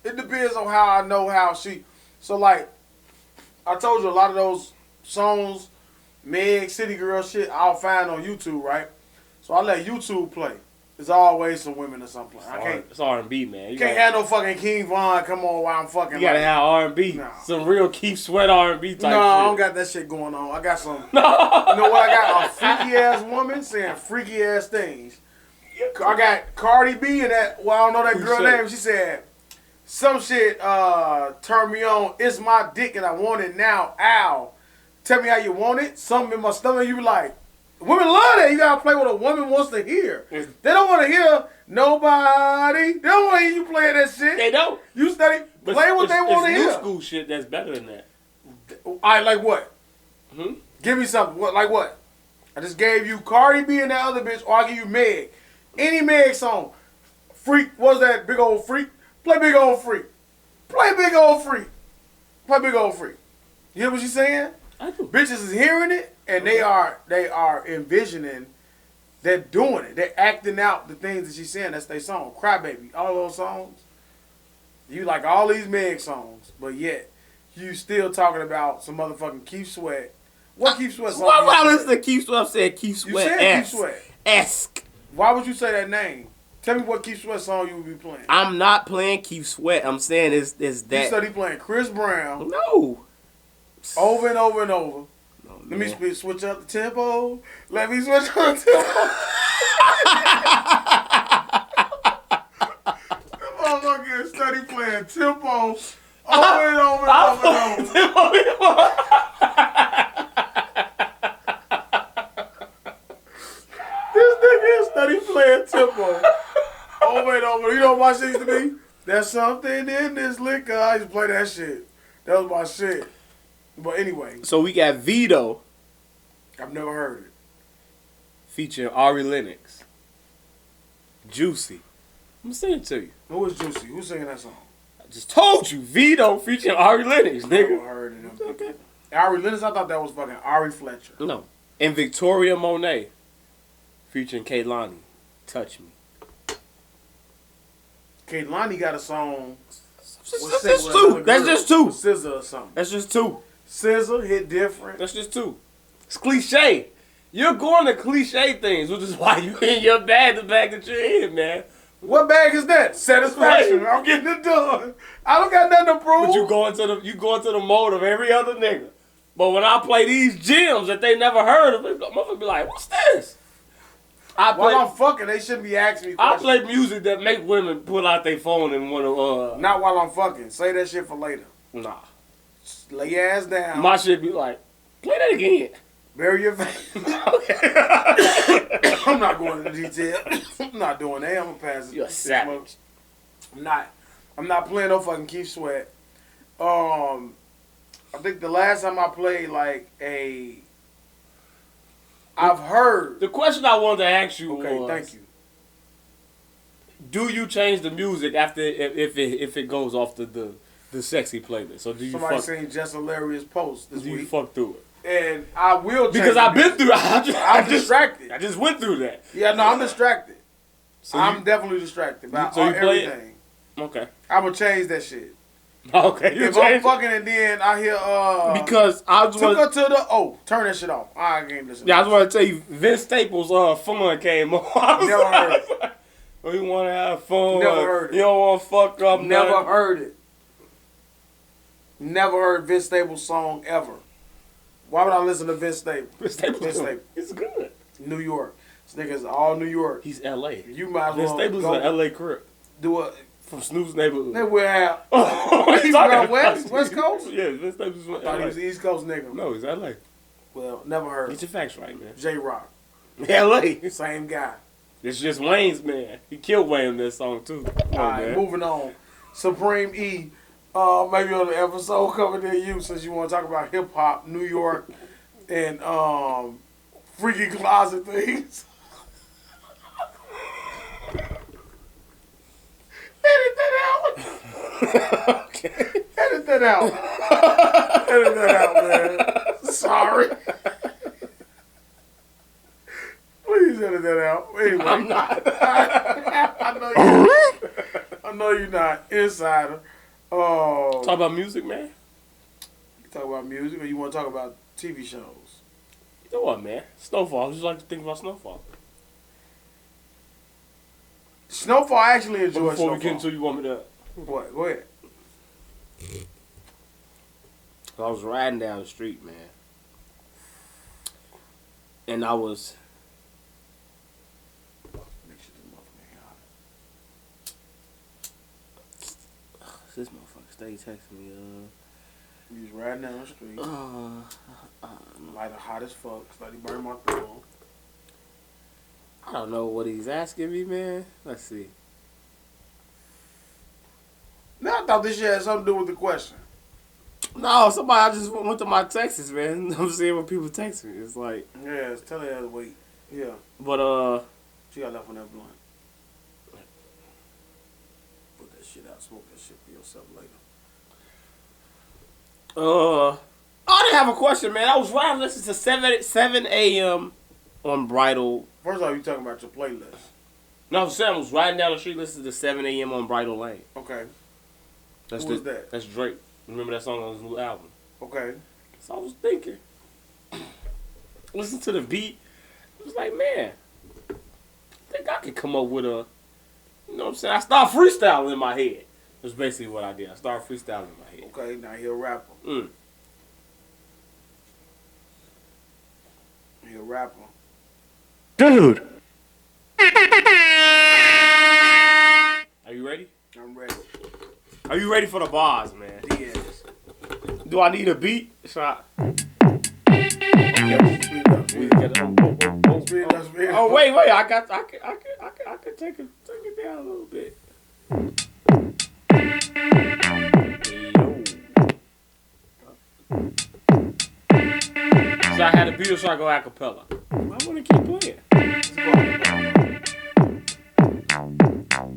It depends on how I know how she. So like, I told you a lot of those songs, Meg, City Girl shit, I'll find on YouTube, right? So I let YouTube play. There's always some women or something. It's R&B, man. You can't have no fucking King Von come on while I'm fucking. You gotta have R&B. No. Some real Keith Sweat R&B type shit. No, I don't got that shit going on. I got some. You know what I got? A freaky ass woman saying freaky ass things. I got Cardi B and that. Well, I don't know that girl name. She said some shit. Turn me on. It's my dick and I want it now. Ow. Tell me how you want it. Something in my stomach. You be like. Women love that. You gotta play what a woman wants to hear. They don't want to hear nobody. They don't want to hear you playing that shit. They don't. You study. Play what they want to hear. New school shit that's better than that. I like what? Give me something. What? Like what? I just gave you Cardi B and that other bitch, or I give you Meg. Any Meg song. Freak. What's that? Big old freak. Play big old freak. Play big old freak. Play big old freak. You hear what she's saying? I do. Bitches is hearing it. And they are envisioning, they're doing it. They're acting out the things that she's saying. That's their song. Crybaby. All those songs. You like all these Meg songs, but yet you still talking about some motherfucking Keith Sweat. What Keith Sweat song? Why would I listen to Keith Sweat? I said Keith Sweat. You said Keith Sweat. Esque. Why would you say that name? Tell me what Keith Sweat song you would be playing. I'm not playing Keith Sweat. I'm saying is that. You said he playing Chris Brown. No. Over and over and over. Let me switch up the tempo. Let me switch up the tempo. The motherfucker study playing tempo over and over and over and over. This nigga study playing tempo over and over. You know what my shit used to be? There's something in this liquor. I used to play that shit. That was my shit. But anyway. So we got Vito. I've never heard it. Featuring Ari Lennox. Juicy. I'm going to sing it to you. Who is Juicy? Who's singing that song? I just told you. Vito featuring Ari Lennox, nigga. Never heard it. Okay. Ari Lennox? I thought that was fucking Ari Fletcher. No. And Victoria Monet. Featuring Kehlani. Touch Me. Kehlani got a song. That's just two. That's just two. SZA or something. That's just two. Scissor hit different. That's just two. It's cliche. You're going to cliche things, which is why you in your bag, the bag that you're in, man. What bag is that? Satisfaction. I'm getting it done. I don't got nothing to prove. But you go into the mode of every other nigga. But when I play these gems that they never heard of, motherfucker be like, what's this? While I'm fucking, they shouldn't be asking me questions. I play music that make women pull out their phone and want to, Not while I'm fucking. Say that shit for later. Nah. Just lay your ass down. My shit be like, play that again. Bury your face. I'm not going into detail. I'm not doing that. I'm gonna pass it. You're a savage. I'm not playing no fucking Keith Sweat. I think the last time I played I've heard. The question I wanted to ask you was, thank you. Do you change the music after if it goes off the sexy playlist? Or do you Somebody saying Just Hilarious post this do week. You fuck through it? And I will change because I've been through it. I'm distracted. I just went through that. Yeah, no, I'm distracted. So I'm definitely distracted by so you play everything. It? Okay. I'm gonna change that shit. Okay. If I'm fucking and then I hear because I just took her to the turn that shit off. I can't listen. Yeah, I just want to tell you, Vince Staples' fun came on. Never heard it. Oh, you want to have fun? Never heard it. You don't want to fuck up. Never nothing. heard it. Never heard Vince Staples' song ever. Why would I listen to Vince Staples? Vince Staples. It's good. New York. This nigga's all New York. He's L.A. You might as Vince well Staples go is an L.A. crip. do a. From Snoop's neighborhood. They will have. Oh, he's from West Coast? Yeah, Vince Staples is from I thought he was an East Coast nigga. No, he's L.A. Well, never heard. Get your facts right, man. J-Rock. L.A. Same guy. It's just Wayne's, man. He killed Wayne in this song, too. All right, moving on. Supreme E. Maybe on the episode coming to you since you want to talk about hip-hop, New York, and freaky closet things. Edit that out. Okay. Edit that out. Edit that out, man. Sorry. Please edit that out. Anyway, I'm not. I know you're not. Insider. Talk about music, man. You talk about music, or you want to talk about TV shows? You know what, man? Snowfall. I just like to think about Snowfall. Snowfall, I actually enjoy Before Snowfall. we get into, you want me to? What? Go ahead. I was riding down the street, man, and I was. This motherfucker stay texting me. You was riding down the street. Light hot as fuck. Like he burned my thumb. I don't know what he's asking me, man. Let's see. Now I thought this shit had something to do with the question. No, I just went to my texts, man. I'm seeing what people text me. It's like. Yeah, tell her to wait. Yeah. But she got left on that blunt. Put that shit out. Smoke that shit for yourself later. I didn't have a question, man. I was riding listening to 7 a.m. on Bridal. First off, you talking about your playlist. No, I'm saying I was riding down the street listening to 7 a.m. on Bridal Lane. Okay. That's Who was that? That's Drake. Remember that song on his new album? Okay. So I was thinking. Listen to the beat. I was like, man, I think I could come up with a, you know what I'm saying? I started freestyling in my head. That's basically what I did. I started freestyling in my head. Okay, now he a rapper. He a rapper. Dude. Are you ready? I'm ready. Are you ready for the bars, man? Yes. Do I need a beat? Shot. Oh wait! I could take it down a little bit. So I had a beat, or should I go acapella? I want to keep playing.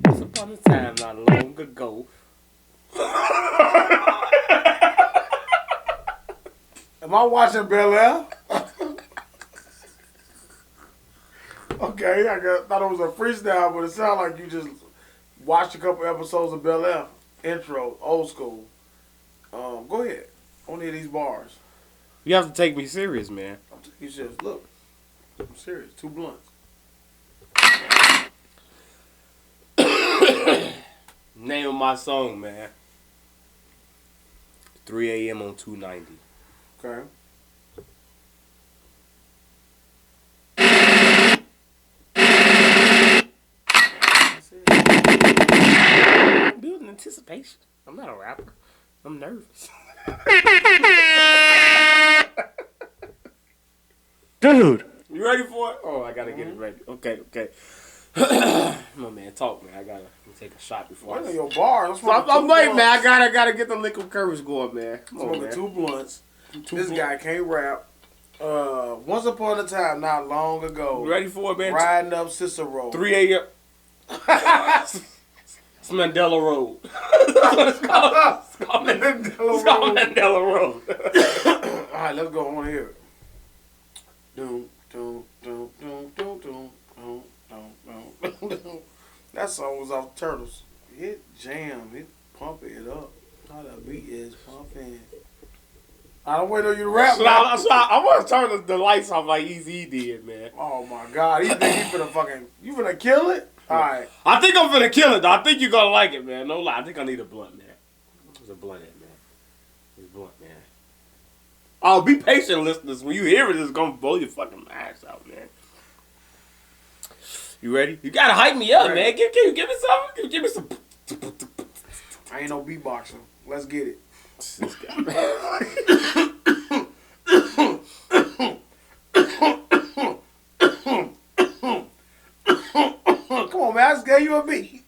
Once upon a time, not long ago. Am I watching Bel Air? Okay, thought it was a freestyle, but it sounded like you just watched a couple episodes of Bel Air. Intro, old school. Go ahead. On any of these bars. You have to take me serious, man. I'm taking you serious. Look. I'm serious. 2 blunts. Name of my song, man. 3 a.m. on 290. Okay. Building anticipation. I'm not a rapper. I'm nervous. Dude. You ready for it? Oh, I gotta get it ready. Okay. Come on, man. Talk, man. I gotta take a shot before Wait on your bars. I'm late, man. I gotta get the liquid courage going, man. Come on, Smoking man. 2 blunts. This guy can't rap. Once upon a time, not long ago. You ready for it, man? Riding up Cicero. 3 a.m. It's Mandela Road. That's what it's called. It's called Mandela Road. All right, let's go on here. Doom, doom, doom, doom, doom, doom, doom, doom, doom. That song was off Turtles. Hit jam, hit pump it up. How the beat is pumping. I don't wait on you to rap. I want to turn the lights off like Easy did, man. Oh my God, you think you finna fucking, you finna kill it? All right. I think I'm finna kill it, though. I think you're gonna like it, man. No lie. I think I need a blunt, man. There's a blunt in, man. There's a blunt, man. Oh, be patient, listeners. When you hear it, it's gonna blow your fucking minds out, man. You ready? You gotta hype me up, man. Give me some. Give me some. I ain't no beatboxer. Let's get it. This guy. Come on, man. I just gave you a beat.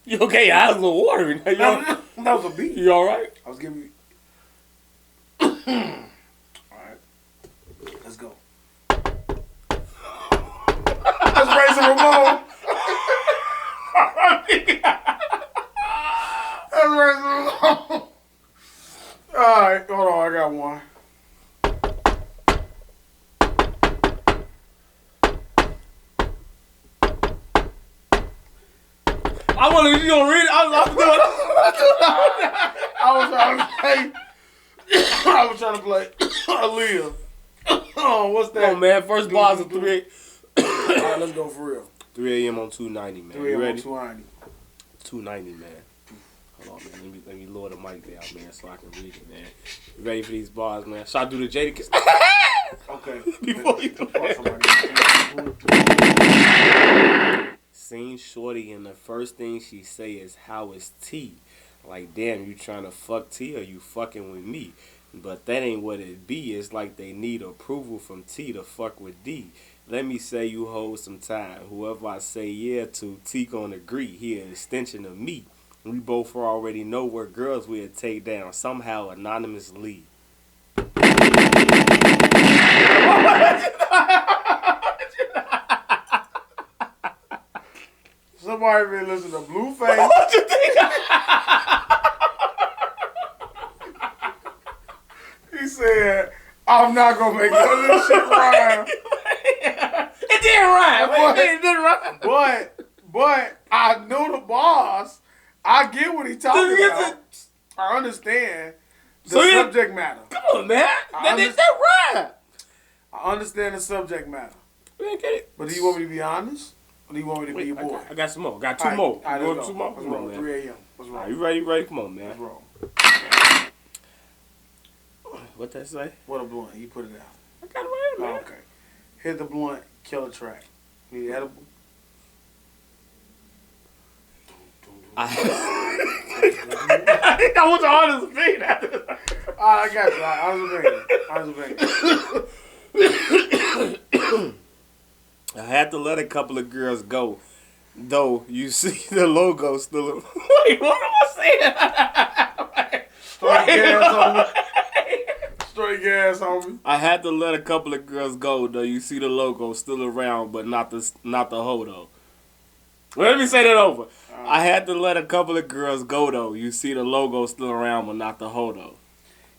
You okay? I was a little watery. That was a beat. You all right? I was giving you. All right. Let's go. Let's raise a Ramon. Let's raise a Ramon. All right. Hold on. I got one. I want to. You gonna read it? I was trying to play Aaliyah. Oh, what's that? Oh man, first bars of 3. All right, let's go for real. 3 a.m. on 290, man. 3 You a.m. ready? 290. 290, man. Hold on, man. Let me lower the mic down, man, so I can read it, man. You ready for these bars, man? Should I do the Jada kiss? Okay. Before you do Seen Shorty and the first thing she say is, how is T? Like, damn, you trying to fuck T or you fucking with me? But that ain't what it be. It's like they need approval from T to fuck with D. Let me say you hold some time. Whoever I say yeah to, T gonna agree. He an extension of me. We both already know where girls we'll take down. Somehow anonymously. Somebody been listening to Blueface. What you think? He said, I'm not going to make none of this shit rhyme. It didn't rhyme. It didn't rhyme. But I know the boss. I get what he's talking about. I understand the subject matter. Come on, man. That rhyme. I understand the subject matter. Man, get it. But do you want me to be honest? Or do you want me to be your boy? I got some more. Got two more. All right, You let's want go. two more? Let's Come on, roll. man. 3 a.m. Let's roll. Are you ready? Ready? Come on, man. Let's roll. What that say? What a blunt. You put it out. I got it right, man. Okay. Hit the blunt. Kill a track. Need edible? I want your honest opinion. I got you. I was opinion. I had to let a couple of girls go, though you see the logo still. Wait, what am I saying? Straight gas, homie. I had to let a couple of girls go, though you see the logo still around, but not the hoe though. Well, let me say that over. I had to let a couple of girls go, though you see the logo still around, but not the hoe though.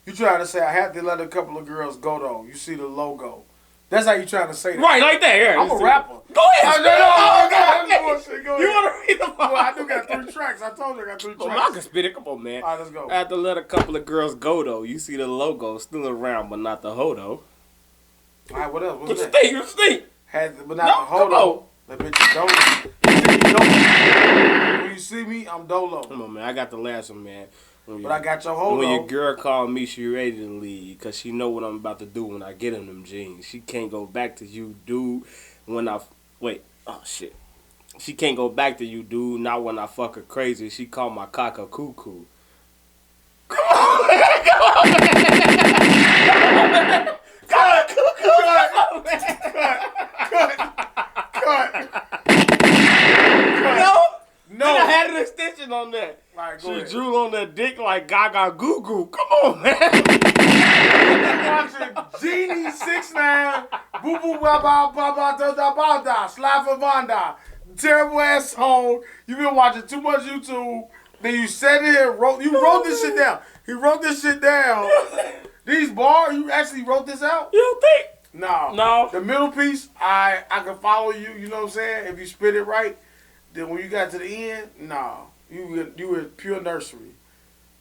You trying to say I had to let a couple of girls go though. You see the logo. That's how you trying to say that. Right, like that. Yeah, I'm a rapper. Go ahead. No, go ahead. You want to read the Well, I do got 3 tracks. I told you I got 3 Well, I tracks. can spit it. Come on, man. All right, let's go. I had to let a couple of girls go, though. You see the logo still around, but not the hoe, though. All right, what else? What What's you that? think? You think? But not No, the hoe, come on. though. That bitch is dolo. You see me dolo. When you see me, I'm dolo. Come on, man. I got the last one, man. But I got your hoe, When your though. girl called me, she ready to leave because she know what I'm about to do when I get in them jeans. She can't go back to you, dude, when I... Wait. Oh, shit. She can't go back to you, dude, not when I fuck her crazy. She called my cock a cuckoo. Come on, man. Come on, man. Cut. No. And I had an extension on that. Right, go She ahead. drew on that dick like Gaga Goo Goo. Come on, man. Watching Genie 6ix9ine, Boo Boo Ba Ba Ba Ba Da Da Ba Da, Slava Vonda, terrible ass song. You been watching too much YouTube. Then you sat here and wrote this shit down. He wrote this shit down. These bars, you actually wrote this out? You don't think? No. The middle piece, I can follow you. You know what I'm saying? If you spit it right, then when you got to the end, no. You were pure nursery.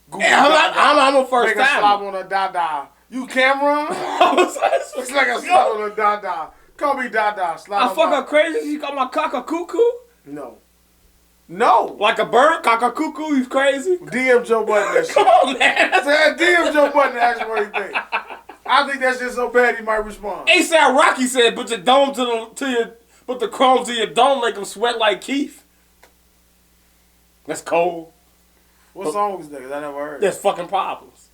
Google I'm a first Make a slap time. on a da-da. You Cameron? It's like a slap on a da-da. Call me da-da. Slap I on fuck da- her crazy. She called my cock a cuckoo. No. No. Like a bird, cock a cuckoo. You crazy? DM Joe Button that shit. Come on, man. DM Joe Button and ask him what he think. I think that shit so bad he might respond. ASAP Rocky said, "Put your dome put the chrome to your dome, make him sweat like Keith." That's cold. What song was that? 'Cause I never heard. There's fucking problems.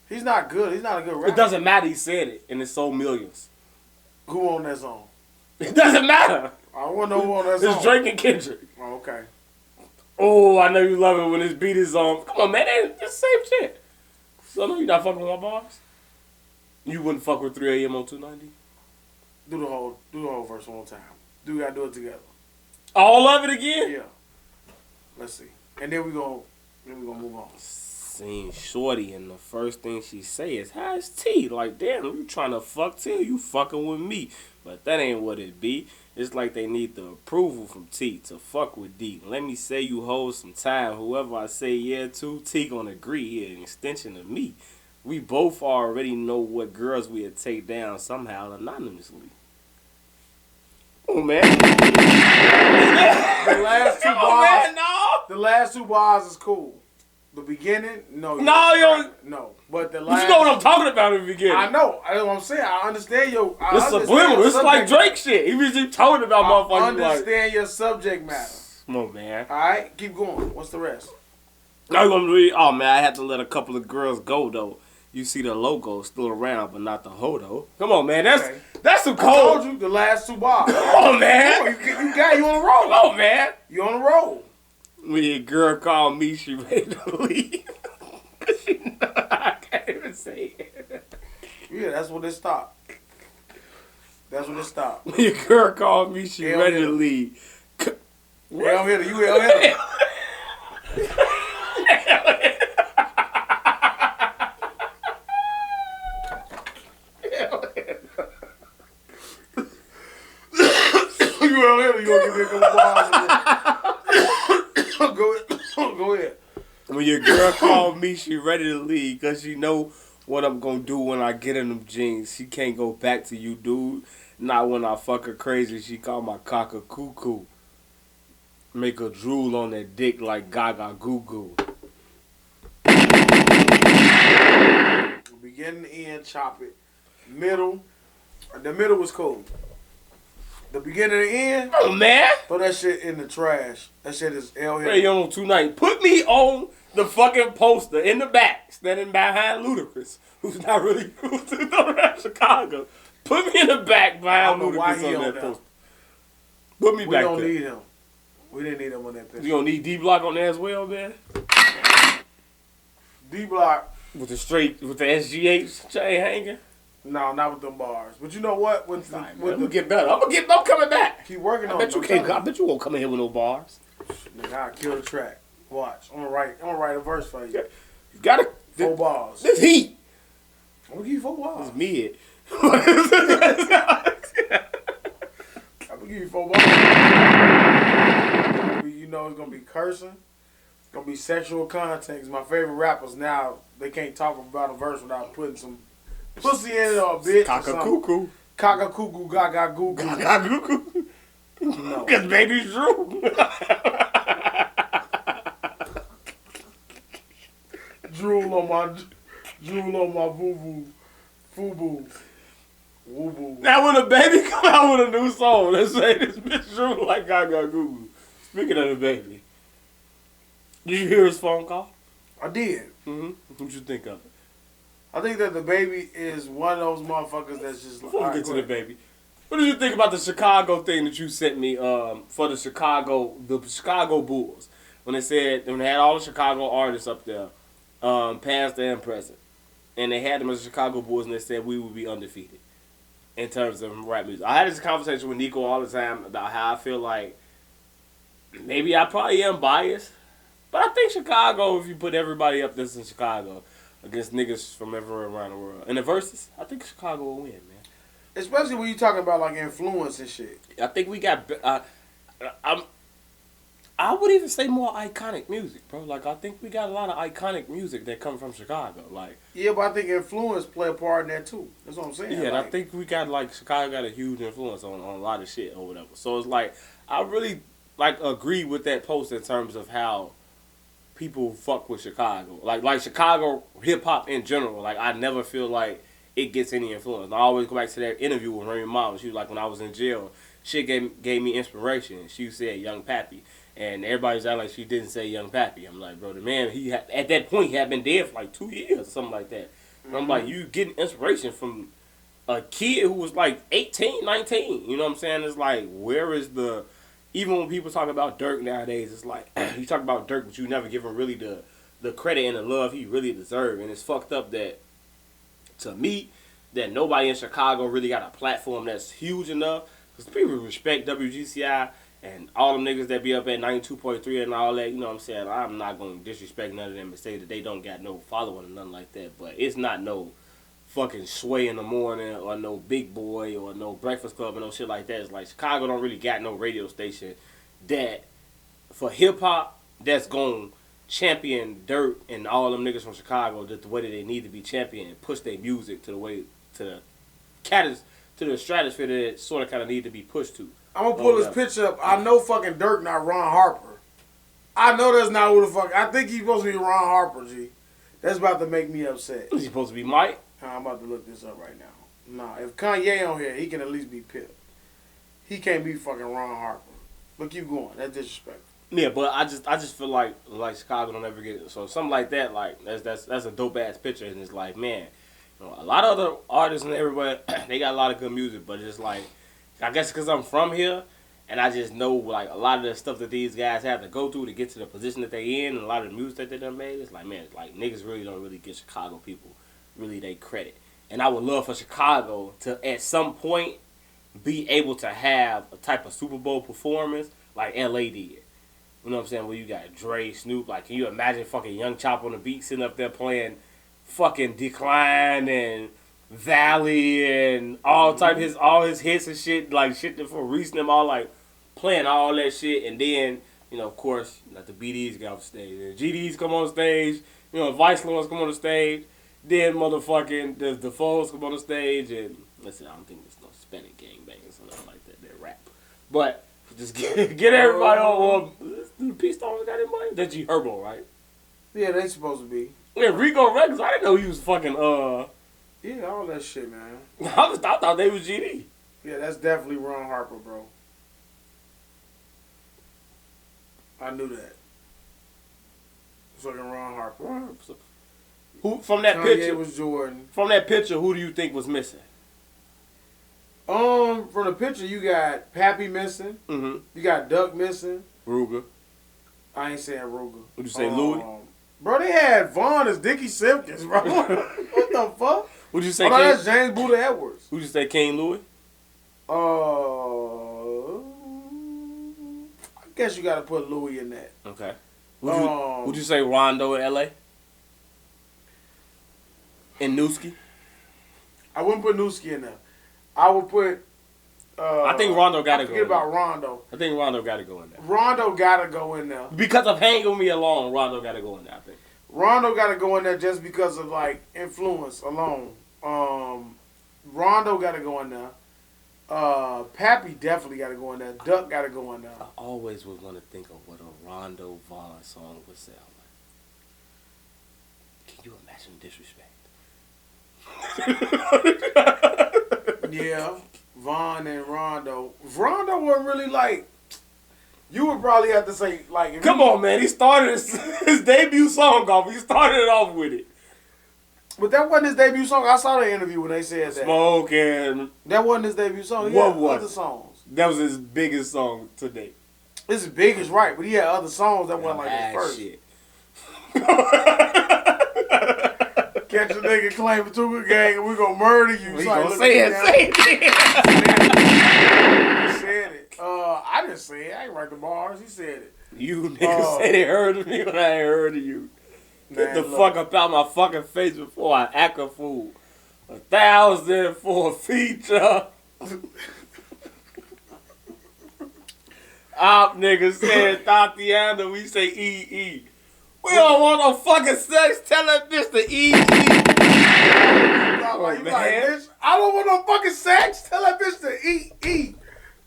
He's not good. He's not a good rapper. It doesn't matter. He said it, and it sold millions. Who on that song? It doesn't matter. I want to know who on that song. It's Drake and Kendrick. Oh, okay. Oh, I know you love it when his beat is on. Come on, man. It's the same shit. So I know you're not fucking with my bars. You wouldn't fuck with 3 a.m. on 290? Do the whole verse one more time. We gotta do it together. All of it again? Yeah. Let's see. And then we gonna move on. Seen Shorty, and the first thing she say is, "How's T?" Like, damn, you trying to fuck T? You fucking with me? But that ain't what it be. It's like they need the approval from T to fuck with D. Let me say you hold some time. Whoever I say yeah to, T gonna agree. He an extension of me. We both already know what girls we'd take down somehow anonymously. Oh man. The last two Oh bars. man, no. The last 2 bars is cool. The beginning, no. No, you don't. No. But the But last. you know what I'm talking about in the beginning. I know. That's what I'm saying. I understand your. I It's understand subliminal. your It's like subject- Drake shit. He was just talking about I motherfuckers understand your subject matter. Come on, man. All right, keep going. What's the rest? I'm gonna read. Oh man, I had to let a couple of girls go though. You see the logo still around, but not the hoe though. Come on, man. Okay. That's some I told cold. you the last 2 bars. Come on, man. You got you on the roll. Come on, man. You on the roll. When your girl called me, she ready to leave. I can't even say it. Yeah, that's when it stopped. That's when it stopped. When your girl called me, she Hell ready yeah. to leave. Hell hitter, you hell hitter. You hell hitter, you gonna give me a couple bars. Go ahead. Go ahead. When your girl called me, she ready to leave because she know what I'm gonna do when I get in them jeans. She can't go back to you, dude. Not when I fuck her crazy. She call my cock a cuckoo. Make her drool on that dick like Gaga Goo Goo. Beginning to end, chop it. Middle. The middle was cool. The beginning to end, Oh man, throw that shit in the trash. That shit is hell hitter. hey on tonight. Put me on the fucking poster in the back, standing behind Ludacris, who's not really who's around Chicago. Put me in the back I behind don't know why Ludacris he on on that there. poster. Put me We back don't there. need him. We didn't need him on that picture. You don't need D-Block on there as well, man. D-Block, With the SGH chain hanging. no, not with them bars. But you know what? With I'm the gonna get better. I'm coming back. keep working I on bet it. you can't. I bet you won't come in here with no bars. Nigga, I'll kill the track. Watch. I'm gonna write a verse for you. You gotta. 4 bars. This heat. I'm gonna give you 4 bars. It's mid. I'm gonna give you 4 bars. You know know it's gonna be cursing. It's gonna be sexual content. My favorite rappers now, they can't talk about a verse without putting some pussy in it or a bitch. Cock-a-cuckoo. Cock-a-cuckoo, gaga-goo-goo. Gaga-cuckoo. No. Because baby's Drew. Drool on my boo-boo. Foo-boo. Woo-boo. Now when a baby come out with a new song, let's say this bitch Drew like Gaga-goo. Speaking of the baby, did you hear his phone call? I did. Mm-hmm. What you think of it? I think that the baby is one of those motherfuckers that's just like... Before we get to the baby, what did you think about the Chicago thing that you sent me for the Chicago Bulls? When they had all the Chicago artists up there, past and present, and they had them as the Chicago Bulls, and they said we would be undefeated in terms of rap music. I had this conversation with Nico all the time about how I feel like maybe I probably am biased, but I think Chicago, if you put everybody up that's in Chicago against niggas from everywhere around the world, in the verses, I think Chicago will win, man. Especially when you talking about like influence and shit. I think we got. I would even say more iconic music, bro. Like I think we got a lot of iconic music that come from Chicago. Like yeah, but I think influence play a part in that too. That's what I'm saying. Yeah, like, I think we got like Chicago got a huge influence on a lot of shit or whatever. So it's like I really like agree with that post in terms of how people fuck with Chicago. Like Chicago hip hop in general. Like I never feel like it gets any influence. I always go back to that interview with Remy Ma. She was like, when I was in jail, shit gave me inspiration. She said Young Pappy. And everybody's acting like she didn't say Young Pappy. I'm like, bro, the man, at that point, he had been dead for like 2 years, something like that. And I'm like, you getting inspiration from a kid who was like 18, 19. You know what I'm saying? It's like, where is the... Even when people talk about Dirk nowadays, it's like, you talk about Dirk, but you never give him really the credit and the love he really deserved. And it's fucked up that, to me, that nobody in Chicago really got a platform that's huge enough. Because people respect WGCI and all them niggas that be up at 92.3 and all that. You know what I'm saying? I'm not going to disrespect none of them and say that they don't got no following or nothing like that. But it's not no fucking Sway in the morning or no Big Boy or no Breakfast Club or no shit like that. It's like Chicago don't really got no radio station that, for hip-hop, that's going to champion Dirt and all them niggas from Chicago the way that they need to be championed and push their music to the way, to the stratosphere that it sort of kind of need to be pushed to. I'm gonna pull this picture up. I know fucking Dirk not Ron Harper. I know that's not who the fuck. I think he's supposed to be Ron Harper, G. That's about to make me upset. Is he supposed to be Mike? I'm about to look this up right now. Nah, if Kanye on here, he can at least be Pip. He can't be fucking Ron Harper. But keep going. That's disrespectful. Yeah, but I just feel like Chicago don't ever get it. So something like that, like that's a dope ass picture, and it's like, man, you know, a lot of other artists and everybody, they got a lot of good music, but it's like, I guess because I'm from here, and I just know like a lot of the stuff that these guys have to go through to get to the position that they in, and a lot of the music that they done made, it's like, man, like niggas really don't really give Chicago people really they credit. And I would love for Chicago to at some point be able to have a type of Super Bowl performance like LA did. You know what I'm saying? Where you got Dre, Snoop, like can you imagine fucking Young Chop on the beat sitting up there playing fucking Decline and Valley and all his hits and shit, like shit that for Reese and them all like playing all that shit, and then, you know, of course, let the BDs get off stage, and GDs come on stage, you know, Vice Lords come on the stage, then motherfucking the Foes come on the stage, and listen, I don't think there's no Hispanic gangbang or something like that, they rap, but just get everybody on the Peace Stones got in money. That's G Herbo, right? Yeah, they supposed to be. Yeah, Rico Records, I didn't know he was fucking yeah, all that shit, man. I thought they was GD. Yeah, that's definitely Ron Harper, bro. I knew that. Fucking Ron Harper. Who from that Kanye picture? Was Jordan. From that picture, who do you think was missing? From the picture, you got Pappy missing. Mm-hmm. You got Duck missing. Ruger. I ain't saying Ruger. Would you say Louis? Bro, they had Vaughn as Dickie Simpkins, bro. What the fuck? Would you say? That's James Buddha Edwards. Would you say King Louis? I guess you gotta put Louis in that. Okay. Would you say Rondo in L.A.? And Newski? I wouldn't put Newski in there. I would put I think Rondo got to go. Forget about Rondo. I think Rondo got to go in there. Rondo got to go in there Because of Hang With Me alone, Rondo got to go in there, I think. Rondo got to go in there just because of like influence alone. Rondo got to go in there. Pappy definitely got to go in there. Duck got to go in there. I always would want to think of what a Rondo Vaughn song would sound like. Can you imagine disrespect? Yeah, Vaughn and Rondo. Rondo wasn't really like. You would probably have to say like. Come on, man. He started his debut song off. He started it off with it. But that wasn't his debut song. I saw the interview when they said that. Smoking. That wasn't his debut song. He What had was other songs. That was his biggest song to date. It's his biggest, right? But he had other songs that wasn't like his first. Shit. Catch a nigga claiming Tuka gang and we gonna murder you. We So I gonna looked say at it. him. Say it. He said it. I didn't say it. I didn't write the bars. He said it. You niggas said it heard of me when I ain't heard of you. Get the fuck up out my fucking face before I act a fool. 1,000 for a feature. Op niggas said Tatiana, we say EE. We don't want no fucking sex. Tell that bitch to EE. Like, bitch, I don't want no fucking sex. Tell that bitch to eat.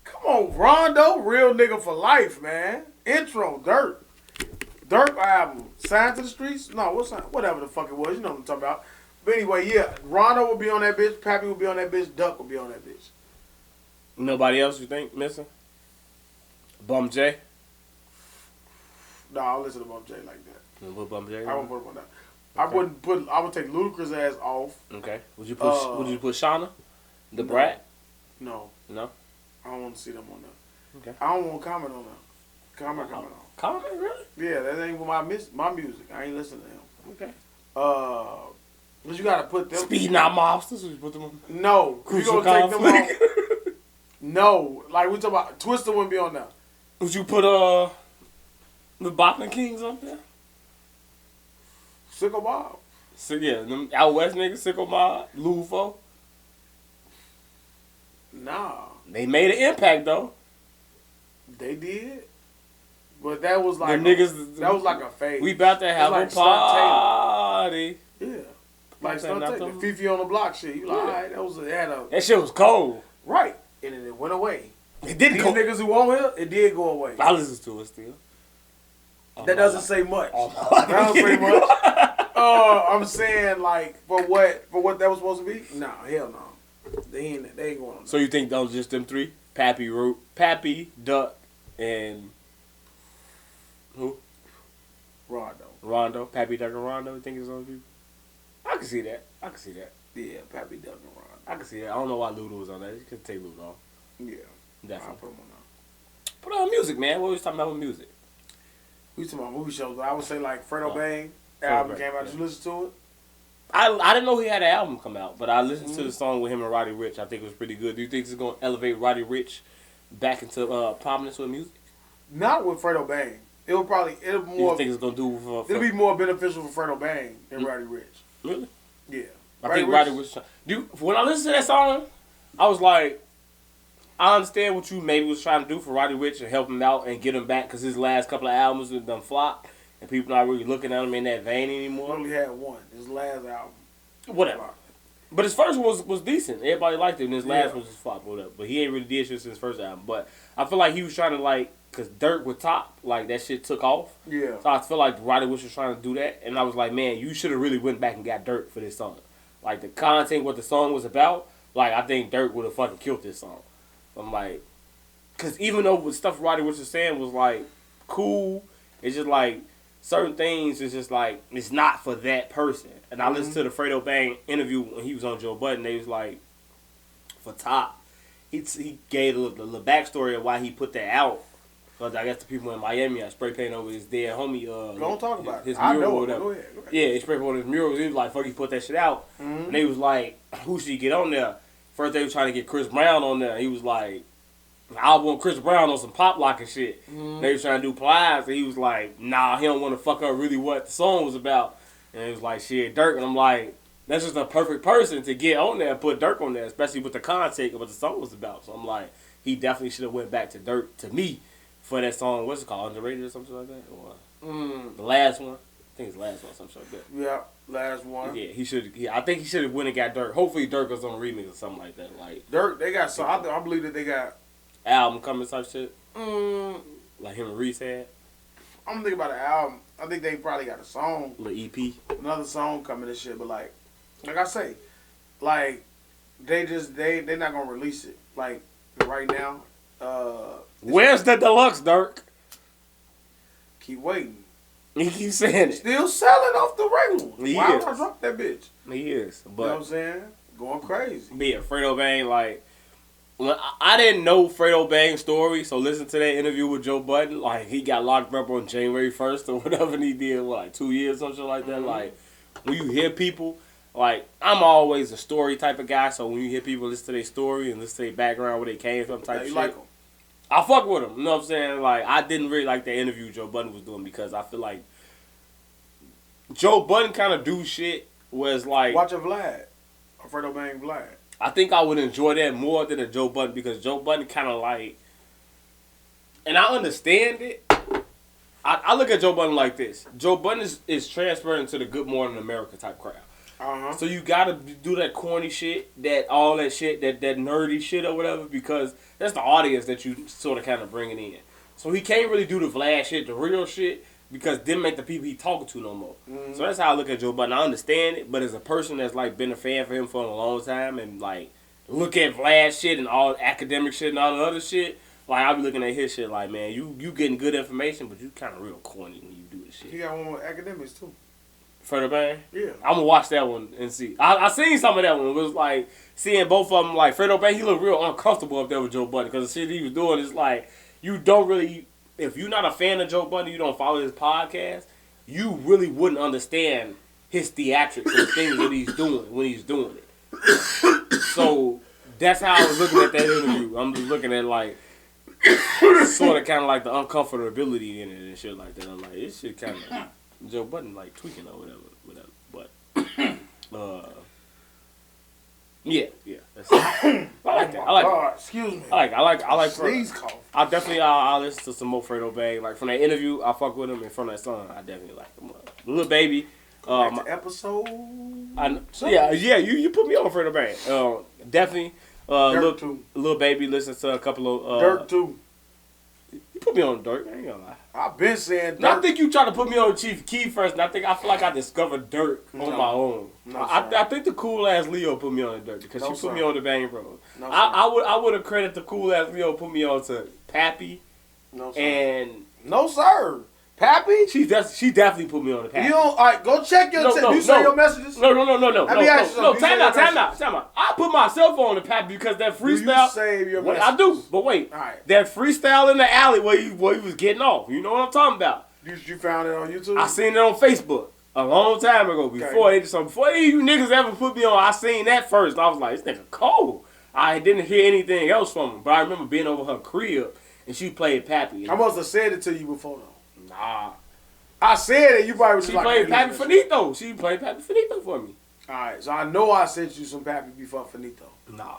Come on, Rondo, real nigga for life, man. Intro, Dirt album, Sign to the Streets. No, whatever the fuck it was. You know what I'm talking about. But anyway, yeah, Rondo will be on that bitch. Pappy will be on that bitch. Duck will be on that bitch. Nobody else you think missing? Bum J. No, I'll listen to Bum J like that. You put Bum J? I won't put him on that. Okay. I would take Ludacris ass off. Okay. Would you put Shauna? The Brat? No. No? I don't want to see them on that. Okay. I don't want to comment on that. Comment on. Comment, really? Yeah, that ain't my music. I ain't listening to him. Okay. But you gotta put them. Speed Not Mobsters. Would you put them on? No. Crucial you gonna Conflict. take them off. No. Like we talking about Twister wouldn't be on there. Would you put the Boppin' Kings on there? Sicko Bob. So yeah, them out west niggas, Sicko Mob, Lufo. Nah. They made an impact though. They did. But that was like that was like a phase. We about to have like a party. Yeah. Like Stunt Stunt Taylor. Taylor. Fifi on the Block shit. You like, alright, That shit was cold. Right. And then it went away. It didn't These go. niggas who on here, it did go away. I listen to it still. That doesn't say much. That That doesn't say much. I'm saying like for what that was supposed to be? Nah, hell no. They ain't going on. So you think that was just them three? Pappy, Duck, and who? Rondo. Pappy, Duck, and Rondo. You think it's those people? I can see that. Yeah, Pappy, Duck, and Rondo. I can see that. I don't know why Luda was on that. You could take Luda off. Yeah, Definitely. I'll put him on there. Put on music, man. What was we talking about with music? We talking about movie shows, but I would say like Fredo Bang Fredo album Bang, came out. yeah. Did you listen to it? I didn't know he had an album come out, but I listened to the song with him and Roddy Ricch. I think it was pretty good. Do you think this is going to elevate Roddy Ricch back into prominence with music? Not with Fredo Bang. It'll more. You think it's going to do for it'll be more beneficial for Fredo Bang than Roddy Ricch. Really? Yeah. I think Roddy Ricch. When I listened to that song, I was like, I understand what you maybe was trying to do for Roddy Ricch and help him out and get him back because his last couple of albums have done flop and people not really looking at him in that vein He anymore. only had one. His last album. Whatever. But his first one was decent. Everybody liked it, and his last Yeah. one was just flop, whatever. But he ain't really did shit since his first album. But I feel like he was trying to because Dirt with Top, that shit took off. Yeah. So I feel like Roddy was trying to do that, and I was like, man, you should have really went back and got Dirt for this song. Like the content, what the song was about, I think Dirt would have fucking killed this song. I'm like, because even though the stuff Roddy was saying was cool, it's just certain things is just it's not for that person. And I listened to the Fredo Bang interview when he was on Joe Budden. They was for Top, he gave the backstory of why he put that out. Because I guess the people in Miami are spray painting over his dead homie. Don't talk about his it. I mural know or it. whatever. Go ahead. Yeah, he spray painted on his murals. He was like, fuck, he put that shit out. And they was like, who should he get on there? First they was trying to get Chris Brown on there. He was like, I want Chris Brown on some pop lock and shit. They was trying to do Plies, and he was like, nah, he don't want to fuck up really what the song was about. And it was like, shit, Dirk. And I'm like, that's just a perfect person to get on there and put Dirk on there, especially with the content of what the song was about. So I'm like, he definitely should have went back to Dirk, to me, for that song. What's it called? Underrated or something like that? Or the last one? I think it's the last one, something like that. Yeah, last one. Yeah, he should. I think he should have went and got Dirk. Hopefully Dirk was on a remix or something like that. Like Dirk, they got some. I believe that they got album coming type shit. Like him and Reese had. I'm thinking about an album. I think they probably got a song, Little EP. another song coming and shit. But like I say, like they not gonna release it like right now. Where's the deluxe, Dirk? Keep waiting. He keeps saying it. Still selling off the regular one. He Why is. would I drop that bitch? He is, but You know what I'm saying? Going crazy. be it Fredo Bang, like when I didn't know Fredo Bang's story, so listen to that interview with Joe Budden. Like he got locked up on January 1st or whatever, and he did like 2 years, something like that. Like when you hear people, like I'm always a story type of guy, so when you hear people listen to their story and listen to their background, where they came from, type of You shit, like them? I fuck with him. You know what I'm saying? Like I didn't really like the interview Joe Budden was doing because I feel like Joe Budden kind of do shit where it's like Watch a Vlad. Fredo Bang Vlad. I think I would enjoy that more than a Joe Budden because Joe Budden kind of like, and I understand it. I look at Joe Budden like this. Joe Budden is transferring to the Good Morning America type crowd. So you gotta do that corny shit, all that shit, that nerdy shit or whatever, because that's the audience that you sort of kind of bringing in. So he can't really do the Vlad shit, the real shit, because them ain't the people he talking to no more. So that's how I look at Joe Budden. I understand it, but as a person that's like been a fan for him for a long time and like look at Vlad shit and all academic shit and all the other shit, like I be looking at his shit like, man, you getting good information, but you kind of real corny when you do this shit. He got one with academics too. Fredo Bang? Yeah. I'm gonna watch that one and see. I seen some of that one. It was like seeing both of them. Like Fredo Bang, he looked real uncomfortable up there with Joe Budden because the shit he was doing is like you don't really. If you're not a fan of Joe Budden, you don't follow his podcast, you really wouldn't understand his theatrics and the things that he's doing when he's doing it. So that's how I was looking at that interview. I'm just looking at like sort of kind of like the uncomfortability in it and shit like that. I'm like, this shit kind of Joe Budden like tweaking or whatever. But yeah. That's I like that. I like God, excuse me. I like. Please cough. I definitely I'll listen to some more Fredo Bang. Like from that interview, I fuck with him, and from that song, I definitely like him. Little Baby. Back to episode. Yeah. You put me on Fredo Bang. Definitely. Little Baby listens to a couple of Dirk too. You put me on Dirk. I ain't gonna lie. I've been saying Dirk. I think you tried to put me on Chief Keef first, and I feel like I discovered Dirk on my own. No, I think the cool ass Leo put me on Dirk because she put me on the Bang Bros. No, I would have credited the cool ass Leo put me on to Pappy. No, sir. And no, sir. Pappy? She definitely put me on the Pappy. You don't. All right, go check your. You say your messages. No. Let me ask you something. Time out. I put myself on the Pappy because that freestyle. Do you save your messages? I do, but wait. All right. That freestyle in the alley where he was getting off. You know what I'm talking about? You found it on YouTube? I seen it on Facebook a long time ago. Before you niggas ever put me on, I seen that first. I was like, this nigga cold. I didn't hear anything else from him, but I remember being over her crib and she played Pappy. I must have said it to you before though. Nah. I said it. You probably was She like, played Pappy Finito. She played Pappy Finito for me. All right, so I know I sent you some Pappy before Finito. Nah.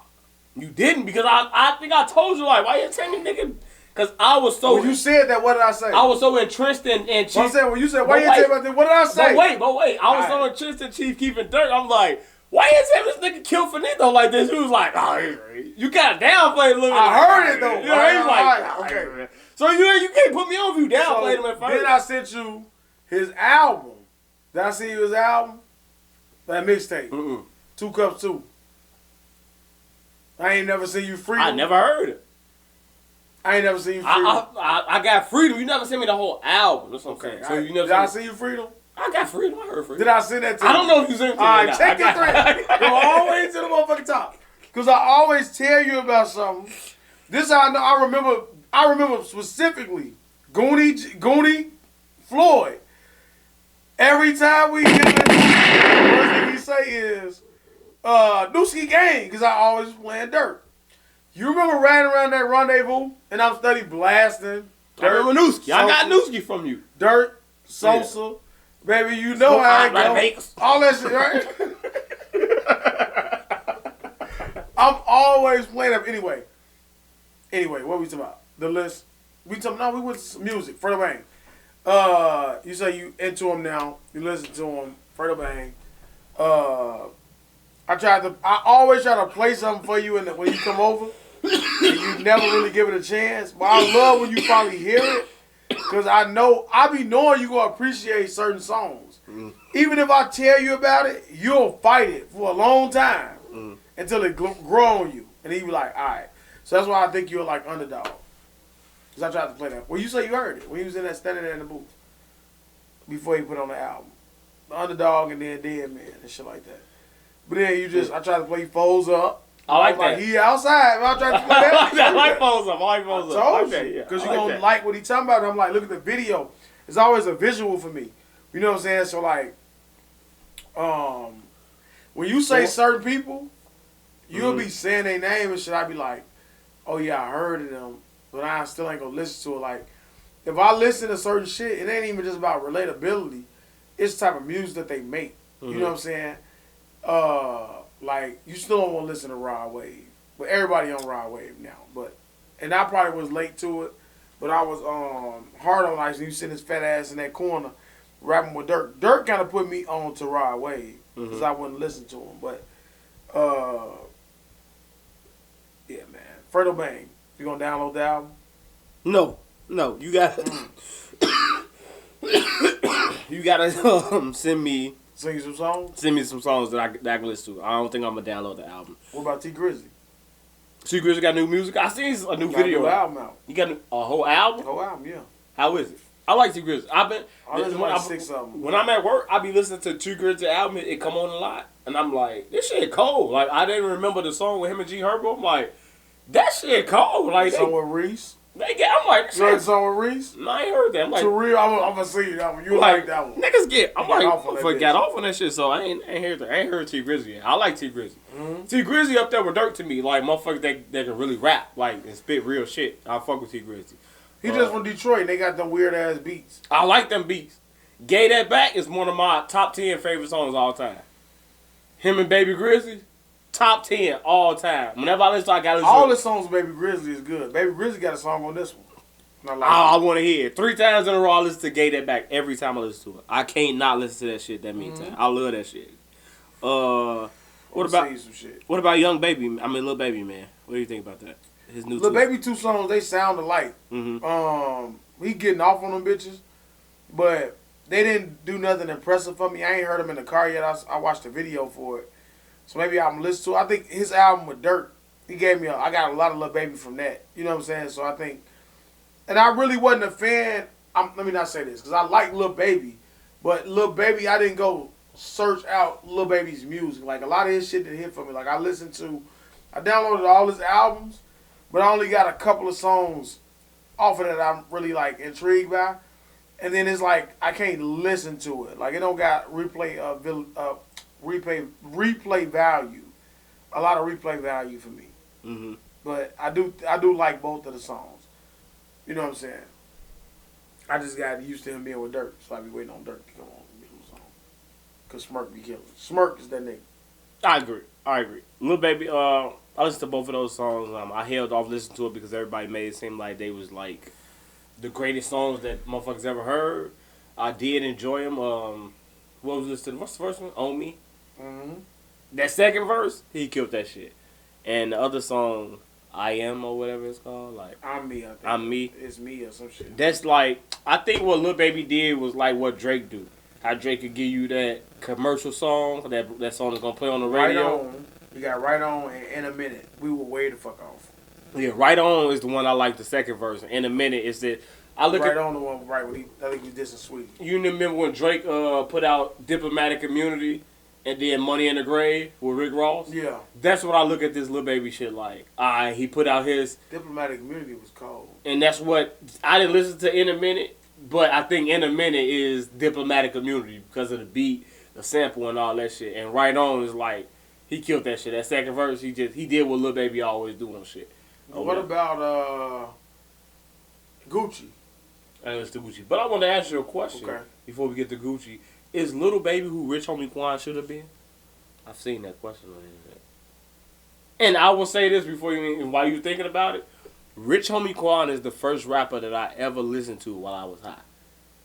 You didn't because I think I told you like, why you telling me nigga? Because I was so. When you said that, what did I say? I was so entrenched in Chief. I said, when you said, why you tell me about that? What did I say? But wait. I was so entrenched in Chief Keef and Dirk. I'm like, why you tell this nigga kill Finito like this? He was like, oh, you got to downplay a little bit. I heard it though. You know, he was like, okay. So you can't put me on if you downplayed him at first. Then I sent you his album. Did I see his album? That mixtape. 2 Cups 2. I ain't never seen you Freedom. I never heard it. I ain't never seen you Freedom. I got Freedom. You never sent me the whole album. That's what I'm saying. So you never did I see you Freedom? I got Freedom. I heard Freedom. Did I send that to you? I don't know if you sent it to me. All right, check your thread. Go all the way to the motherfucking top. Because I always tell you about something. This I know. I remember specifically Goonie Floyd. Every time we get the first thing he say is Nooski Gang, because I always playing Dirt. You remember riding around that rendezvous and I'm steady blasting Dirt. I remember Nooski. I got Nooski from you. Dirt, Sosa, baby, you know how it goes. Vegas. All that shit, right? I'm always playing them anyway. Anyway, what we talking about? The list. We went to some music. Fredo Bang. You say you into him now. You listen to him. Fredo Bang. I always try to play something for you when you come over. And you never really give it a chance. But I love when you finally hear it. Because I be knowing you going to appreciate certain songs. Even if I tell you about it, you'll fight it for a long time until it grow on you. And then you be like, all right. So that's why I think you're like Underdog. Because I tried to play that. Well, you say you heard it when he was standing there in the booth before he put on the album. The Underdog and then Dead Man and shit like that. But then I tried to play Foes Up. I like that. He outside. I tried to play that. I like Foes Up. I like Foes Up. I told you. Because you're going to like what he talking about. I'm like, look at the video. It's always a visual for me. You know what I'm saying? So like, when you say certain people, you'll be saying their name and shit. I be like, oh yeah, I heard of them, but I still ain't gonna listen to it. Like, if I listen to certain shit, it ain't even just about relatability. It's the type of music that they make. You know what I'm saying? Like, you still don't want to listen to Rod Wave, but everybody on Rod Wave now. And I probably was late to it, but I was hard on Ice, and you sitting his fat ass in that corner rapping with Dirk. Dirk kind of put me on to Rod Wave because I wouldn't listen to him, but yeah, man. Fredo Bang. You gonna download the album? No. You gotta you gotta send me some songs. Send me some songs that I can listen to. I don't think I'm gonna download the album. What about T Grizzly? T Grizzly got new music. I seen a new video. A new album out. You got a whole album? A whole album, yeah. How is it? I like T Grizzly. Like 6 of them. When I'm at work, I be listening to T Grizzly album. It come on a lot, and I'm like, this shit cold. Like, I didn't remember the song with him and G Herbo. I'm like, that shit cold. Like, song with Reese. I'm like, you heard the song with Reese? No, I ain't heard that. I'm like, to real, I'm gonna see that one. You like that one? Niggas get. I'm like, got off on that shit. So I ain't heard that. I ain't heard T Grizzly yet. I like T Grizzly. T Grizzly up there with Dirk to me. Like, motherfuckers that can really rap, like, and spit real shit. I fuck with T Grizzly. He just from Detroit. They got them weird ass beats. I like them beats. Gay That Back is one of my top 10 favorite songs all time. Him and Baby Grizzly, top 10 all time. Whenever I listen, I gotta listen. All the songs with Baby Grizzly is good. Baby Grizzly got a song on this one. I want to hear it. 3 times in a row, I listen to Gay That Back every time I listen to it. I can't not listen to that shit that many times. I love that shit. What about Young Baby? I mean, Lil Baby, man. What do you think about that? His new Lil Baby 2 songs, they sound alike. He getting off on them bitches, but they didn't do nothing impressive for me. I ain't heard him in the car yet. I watched the video for it, so maybe I'm listening to it. I think his album with Dirk, he gave me I got a lot of Lil Baby from that. You know what I'm saying? So I think, and I really wasn't a fan. Let me not say this because I like Lil Baby, but Lil Baby, I didn't go search out Lil Baby's music. Like, a lot of his shit didn't hit for me. Like, I downloaded all his albums, but I only got a couple of songs off of that I'm really like intrigued by. And then it's like I can't listen to it. Like, it don't got replay value. A lot of replay value for me. But I do like both of the songs. You know what I'm saying? I just got used to him being with Dirk, so I be waiting on Dirk to come on and give him a song. Cause Smirk be killing. Smirk is that nigga. I agree. Lil Baby, I listened to both of those songs. I held off listening to it because everybody made it seem like they was like the greatest songs that motherfuckers ever heard. I did enjoy them. What's the first one? On Me. That second verse, he killed that shit. And the other song, I Am or whatever it's called, like I'm Me. I think I'm Me. It's me or some shit. That's like, I think what Lil Baby did was like what Drake do. How Drake could give you that commercial song, that song is gonna play on the radio. Right On. We got Right On and In a Minute. We will way the fuck off. Yeah, Right On is the one I like, the second verse. In a Minute is that I look Right at On the one right when I think he did some sweet. You remember when Drake put out Diplomatic Immunity and then Money in the Grave with Rick Ross? Yeah. That's what I look at this Lil Baby shit like. He put out his Diplomatic Immunity was cold. And that's what I didn't listen to In a Minute, but I think In a Minute is Diplomatic Immunity because of the beat, the sample and all that shit. And Right On is like, he killed that shit. That second verse, he did what Lil Baby always do on shit. What about Gucci? It's the Gucci. But I want to ask you a question before we get to Gucci. Is Little Baby who Rich Homie Quan should have been? I've seen that question on the internet. And I will say this before you, while you're thinking about it, Rich Homie Quan is the first rapper that I ever listened to while I was high.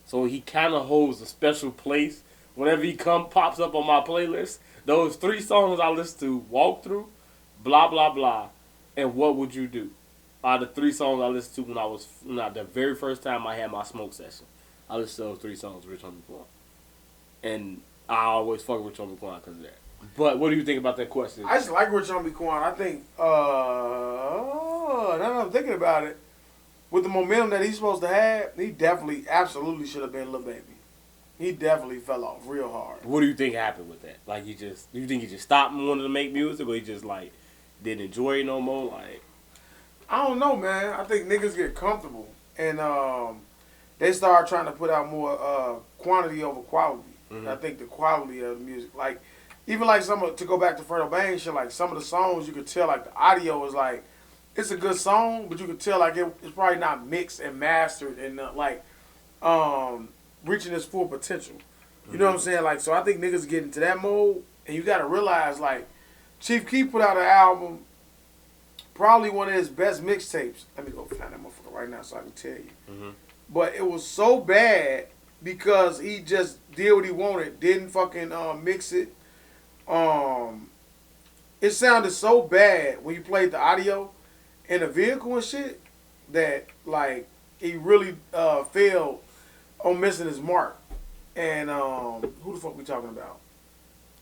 So he kind of holds a special place. Whenever he pops up on my playlist, those 3 songs I listen to, Walk Through, Blah Blah Blah, and What Would You Do, are the 3 songs I listened to when the very first time I had my smoke session. I listened to those 3 songs, Rich Homie Quan. And I always fuck with Rich Homie Quan because of that. But what do you think about that question? I just like Rich Homie Quan. I think, now that I'm thinking about it, with the momentum that he's supposed to have, he definitely, absolutely should have been Lil Baby. He definitely fell off real hard. What do you think happened with that? Like, do you think he just stopped wanting to make music, or he just, like, didn't enjoy it no more? Like, I don't know, man. I think niggas get comfortable, and they start trying to put out more quantity over quality. Mm-hmm. I think the quality of the music, like, even like to go back to Fredo Bang shit, like some of the songs you could tell, like the audio is like, it's a good song, but you could tell like it's probably not mixed and mastered and reaching its full potential. You know what I'm saying? Like, so I think niggas get into that mode, and you got to realize, like, Chief Keef put out an album, probably one of his best mixtapes. Let me go find that motherfucker right now so I can tell you. Mm-hmm. But it was so bad because he just did what he wanted, didn't fucking mix it. It sounded so bad when you played the audio in the vehicle and shit that, like, he really failed on missing his mark. And who the fuck we talking about?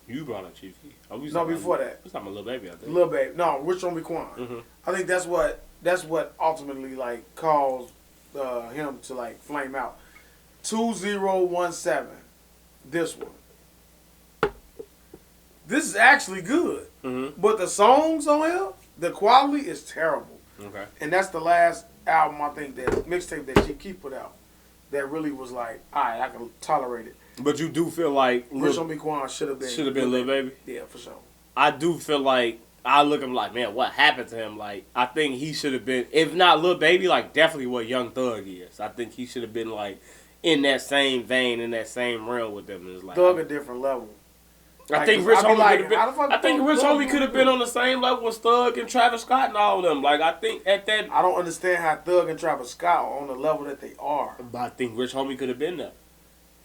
You brought up Chief Keef. No, before that. It's not my Lil Baby, I think. Lil Baby. No, Rich Homie Quan. Mm-hmm. I think that's what ultimately, like, caused him to, like, flame out. 2017. This one. This is actually good. Mm-hmm. But the songs on here, the quality is terrible. Okay. And that's the last album, I think, that mixtape that Chief Keef put out that really was like, alright, I can tolerate it. But you do feel like Rich Homie Quan should have been Lil Baby? Yeah, for sure. I do feel like, I look at him like, man, what happened to him? Like, I think he should have been, if not Lil Baby, like, definitely what Young Thug is. I think he should have been, like, in that same vein, in that same realm with them. It's like, Thug a different level. I think Rich Homie could have been on the same level with Thug and Travis Scott and all of them. Like, I think at that... I don't understand how Thug and Travis Scott are on the level that they are. But I think Rich Homie could have been there.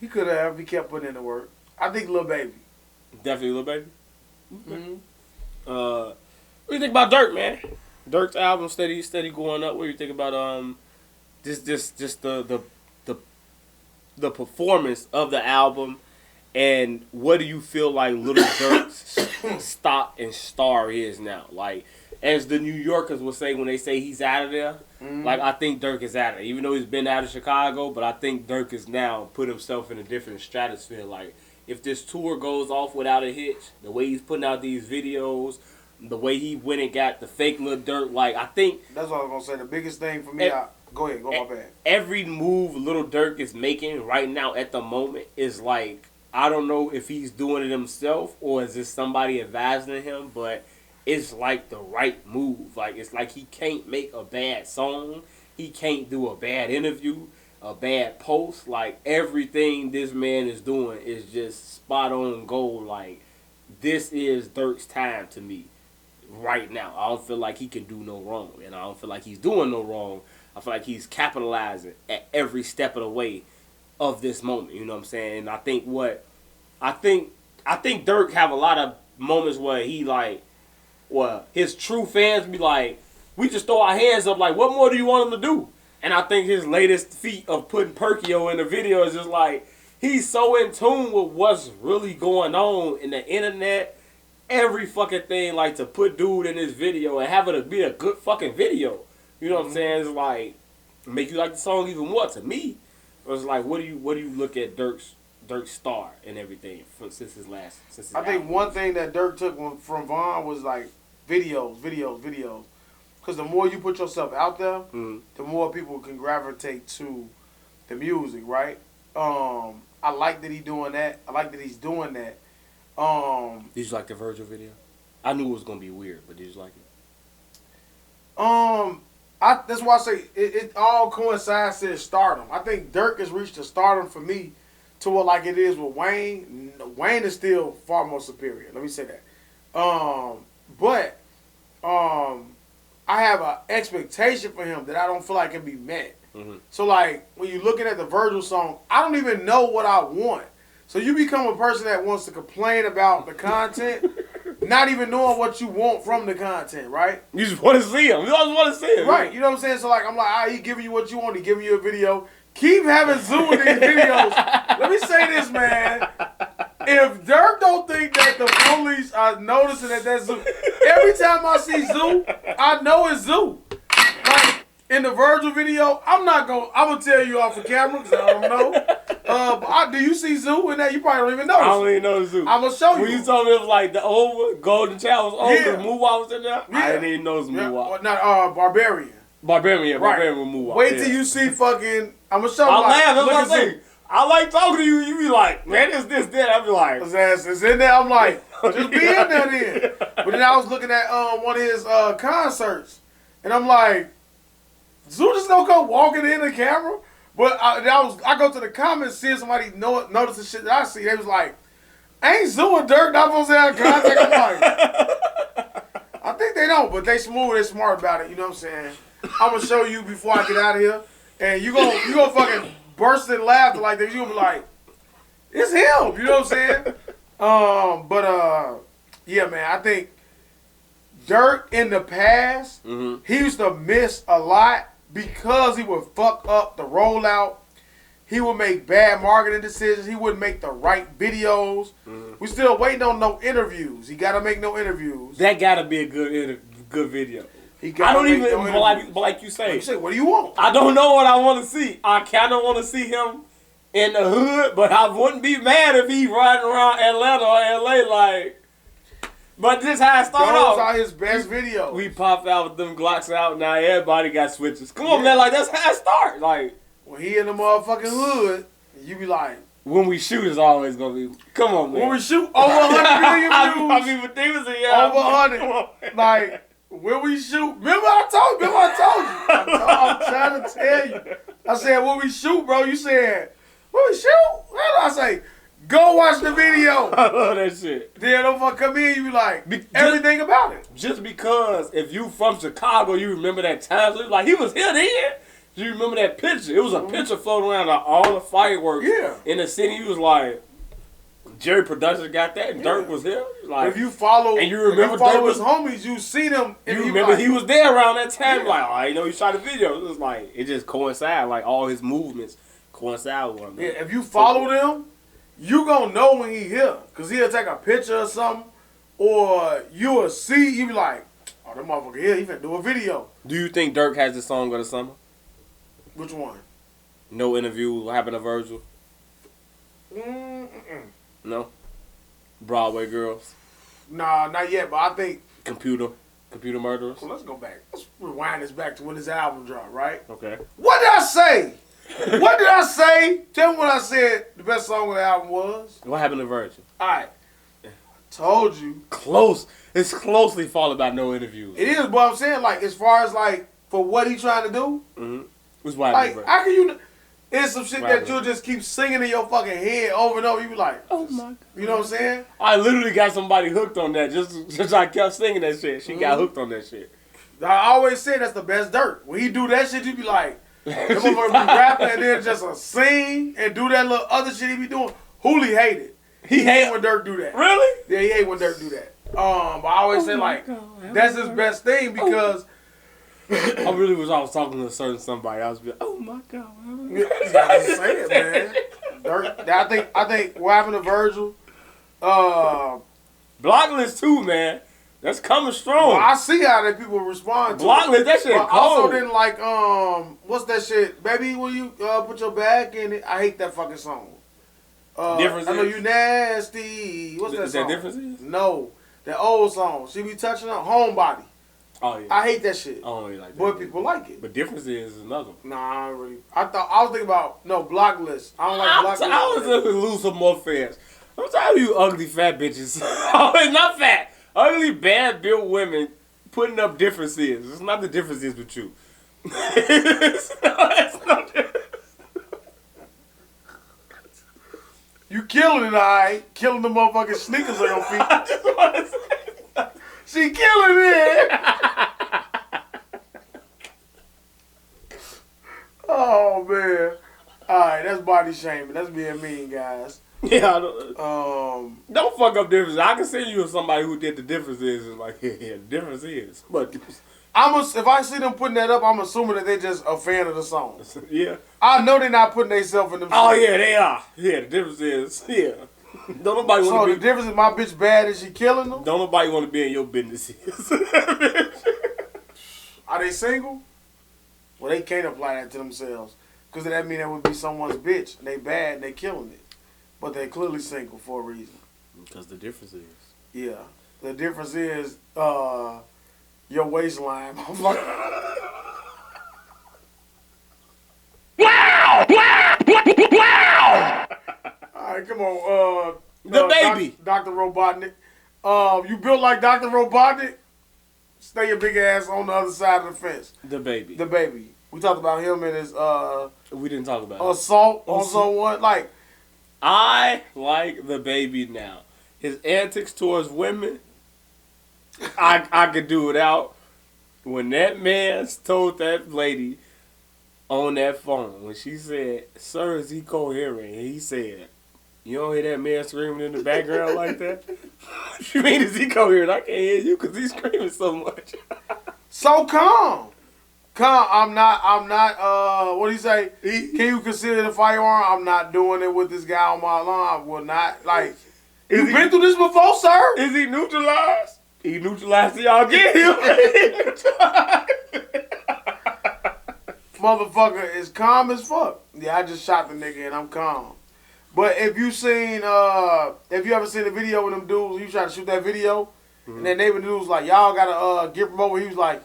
He could have if he kept putting in the work. I think Lil Baby. Definitely Lil Baby? Mm-hmm. What do you think about Dirk, man? Dirk's album steady going up. What do you think about just the performance of the album? And what do you feel like Little Dirk's stock and star is now? Like, as the New Yorkers will say when they say he's out of there, like, I think Dirk is out of there. Even though he's been out of Chicago, but I think Dirk has now put himself in a different stratosphere. Like, if this tour goes off without a hitch, the way he's putting out these videos, the way he went and got the fake Lil Durk, like, I think... That's what I was going to say. The biggest thing for me... Go ahead. My bad. Every move Lil Durk is making right now at the moment is like... I don't know if he's doing it himself or is this somebody advising him, but it's like the right move. Like, it's like he can't make a bad song. He can't do a bad interview, a bad post. Like, everything this man is doing is just spot on gold. Like, this is Dirk's time to me right now. I don't feel like he can do no wrong, and I don't feel like he's doing no wrong. I feel like he's capitalizing at every step of the way of this moment, you know what I'm saying? And I think Dirk have a lot of moments where he like, well, his true fans be like, we just throw our hands up like, what more do you want him to do? And I think his latest feat of putting Perkio in the video is just like, he's so in tune with what's really going on in the internet, every fucking thing, like to put dude in this video and have it be a good fucking video. You know what I'm saying? It's like, make you like the song even more. To me, it was like, what do you look at Dirk's star and everything since his I think album? One thing that Dirk took from Vaughn was like videos. Because the more you put yourself out there, the more people can gravitate to the music, right? I like that he's doing that. Did you like the Virgil video? I knew it was gonna be weird, but did you like it? That's why I say it all coincides to his stardom. I think Dirk has reached a stardom for me to what like it is with Wayne. Wayne is still far more superior. Let me say that. But I have an expectation for him that I don't feel like can be met. Mm-hmm. So like when you're looking at the Virgil song, I don't even know what I want. So you become a person that wants to complain about the content, not even knowing what you want from the content, right? You just want to see him. You always want to see him. Right. You know what I'm saying? So like I'm like, he giving you what you want. He giving you a video. Keep having Zoo in these videos. Let me say this, man. If Dirk don't think that the police are noticing that that's Zoo, every time I see Zoo, I know it's Zoo. Like in the Virgil video, I'm gonna tell you off the camera because I don't know. But do you see Zoo in that? You probably don't even know. I don't even know the Zoo. I'm gonna show you. When you told me it was like the old one, Golden Child was old, Yeah. the Muwa was in there, Yeah. I didn't even know it was Yeah, Muwa. well, not Barbarian. Barbarian Right. with Muwa. Wait till you see fucking. I'm gonna show you. I like, laugh. That's look what I'm at Zoo. saying. I like talking to you. You be like, man, this, that. I be like, His ass is in there. I'm like, just be in there then. But then I was looking at one of his concerts, and I'm like, Zoo just gonna go walking in the camera. But I go to the comments, seeing somebody notice the shit that I see. They was like, ain't Zoo and Dirk not supposed to have contact? I'm like, I think they don't, but they smooth, they smart about it. You know what I'm saying? I'm gonna show you before I get out of here, and you gonna fucking burst in laughter like that. You gonna be like, it's him. You know what I'm saying? Yeah, man. I think Dirk in the past, he used to miss a lot because he would fuck up the rollout. He would make bad marketing decisions. He wouldn't make the right videos. We still waiting on no interviews. He gotta make no interviews. that gotta be a good video. He I gotta don't make even, no but interviews. like you say, You say, what do you want? I don't know what I want to see. I kind of want to see him in the hood, but I wouldn't be mad if he riding around Atlanta or LA like. But this how it started Those off. are his best videos. We popped out with them Glocks out. Now everybody got switches. Come on, man. Like that's how it start. Like When he in the motherfucking hood, you be like, when we shoot is always gonna be. Come on, man. when we shoot over 100 million views, I mean, but they was a yeah. over 100. Like, when we shoot, remember I told you. I'm trying to tell you. I said, when we shoot, bro, you said, when we shoot? What did I say? Go watch the video. I love that shit. Then don't fuck come in, you be like, everything about it. Just because if you from Chicago, you remember that time. So like he was here then. You remember that picture? It was a picture floating around of all the fireworks in the city. He was like, Jerry Production got that. And Dirk was here. Like, If you follow, and you remember if you follow Dirk his homies, you see them. And you be remember like, he was there around that time. Like, oh, I know he shot a video. It was like it just coincided. Like all his movements coincide with one another. Yeah, if you follow them, you gonna know when he here. Cause he'll take a picture or something, or you will see, you be like, oh, that motherfucker here, he finna do a video. Do you think Dirk has the song of the summer? Which one? No interview. What happened to Virgil? Mm-mm. No. Broadway Girls. Nah, not yet, but I think, Computer Murderers. well, let's go back. Let's rewind this back to when this album dropped, right? Okay. What did I say? What did I say? Tell me what I said the best song of the album was. What happened to Virgil? Alright. Told you. Close. It's closely followed by no interviews. It is, but I'm saying, like, as far as, like, for what he trying to do, Mm-hmm. What's what like, happened to Virgil? how can you, it's some shit Right. that you'll just keep singing in your fucking head over and over. You be like, Oh my God. you know what I'm saying? I literally got somebody hooked on that just I kept singing that shit. She got hooked on that shit. I always say that's the best Dirt. When he do that shit, you be like, that motherfucker be rapping and then just a sing and do that little other shit he be doing. Hooli hate it. He hate when Dirt do that. Really? Yeah, he hate when Dirt do that. But I always say like, that's his best thing because I really wish I was talking to a certain somebody. I was be like, oh my God. you gotta say it, man. Dirt, I think what happened to Virgil, Blocklist too, man. That's coming strong. well, I see how that people respond to it. Blocklist, that shit But I cold. also didn't like what's that shit? Baby, will you put your bag in it? I hate that fucking song. Difference I know is? you nasty. What's that Is song? that Difference is? No, that old song. She be touching on Homebody. Oh yeah. I hate that shit. I don't really like that. But people like it. But Difference is another one. Nah, I don't really. I was thinking about Blocklist. I don't like Blocklist. I was going to lose some more fans. I'm tired of you ugly fat bitches. Oh, not fat. Ugly, bad built women putting up differences. It's not the differences with you. it's no difference. You killing it, alright. Killing the motherfucking sneakers on your feet. I just want to say She killing it. Oh man. Alright, that's body shaming. That's being mean, guys. Yeah, don't fuck up difference. I can see you with somebody who did the difference is like, yeah, the difference is. But if I see them putting that up, I'm assuming that they just a fan of the song. Yeah. I know they're not putting themselves in the. Oh yeah, they are. Yeah, the difference is Don't nobody want to be. So the difference is my bitch bad and she killing them. Don't nobody want to be in your business. Are they single? Well, they can't apply that to themselves because that mean that would be someone's bitch. They bad and they killing it, but they clearly single for a reason. Because the difference is. Yeah, the difference is your waistline. Wow! Wow! Wow! All right, come on. The baby. Dr. Robotnik. You built like Dr. Robotnik? Stay your big ass on the other side of the fence. The baby. The baby. We talked about him and his we didn't talk about assault on someone. Like, I like the baby now. His antics towards women, I could do without. When that man told that lady on that phone, when she said, "Sir, is he coherent?" And he said, "You don't hear that man screaming in the background like that?" What you mean, is he coherent? I can't hear you because he's screaming so much. so calm. I'm not, what do you say? Can you consider it a firearm? I'm not doing it with this guy on my lawn. I will not, like, you've been through this before, sir? Is he neutralized? He neutralized till y'all get him. Motherfucker is calm as fuck. Yeah, I just shot the nigga and I'm calm. But if you ever seen the video with them dudes, you try to shoot that video, and then neighbor dudes like, y'all gotta get from over. He was like,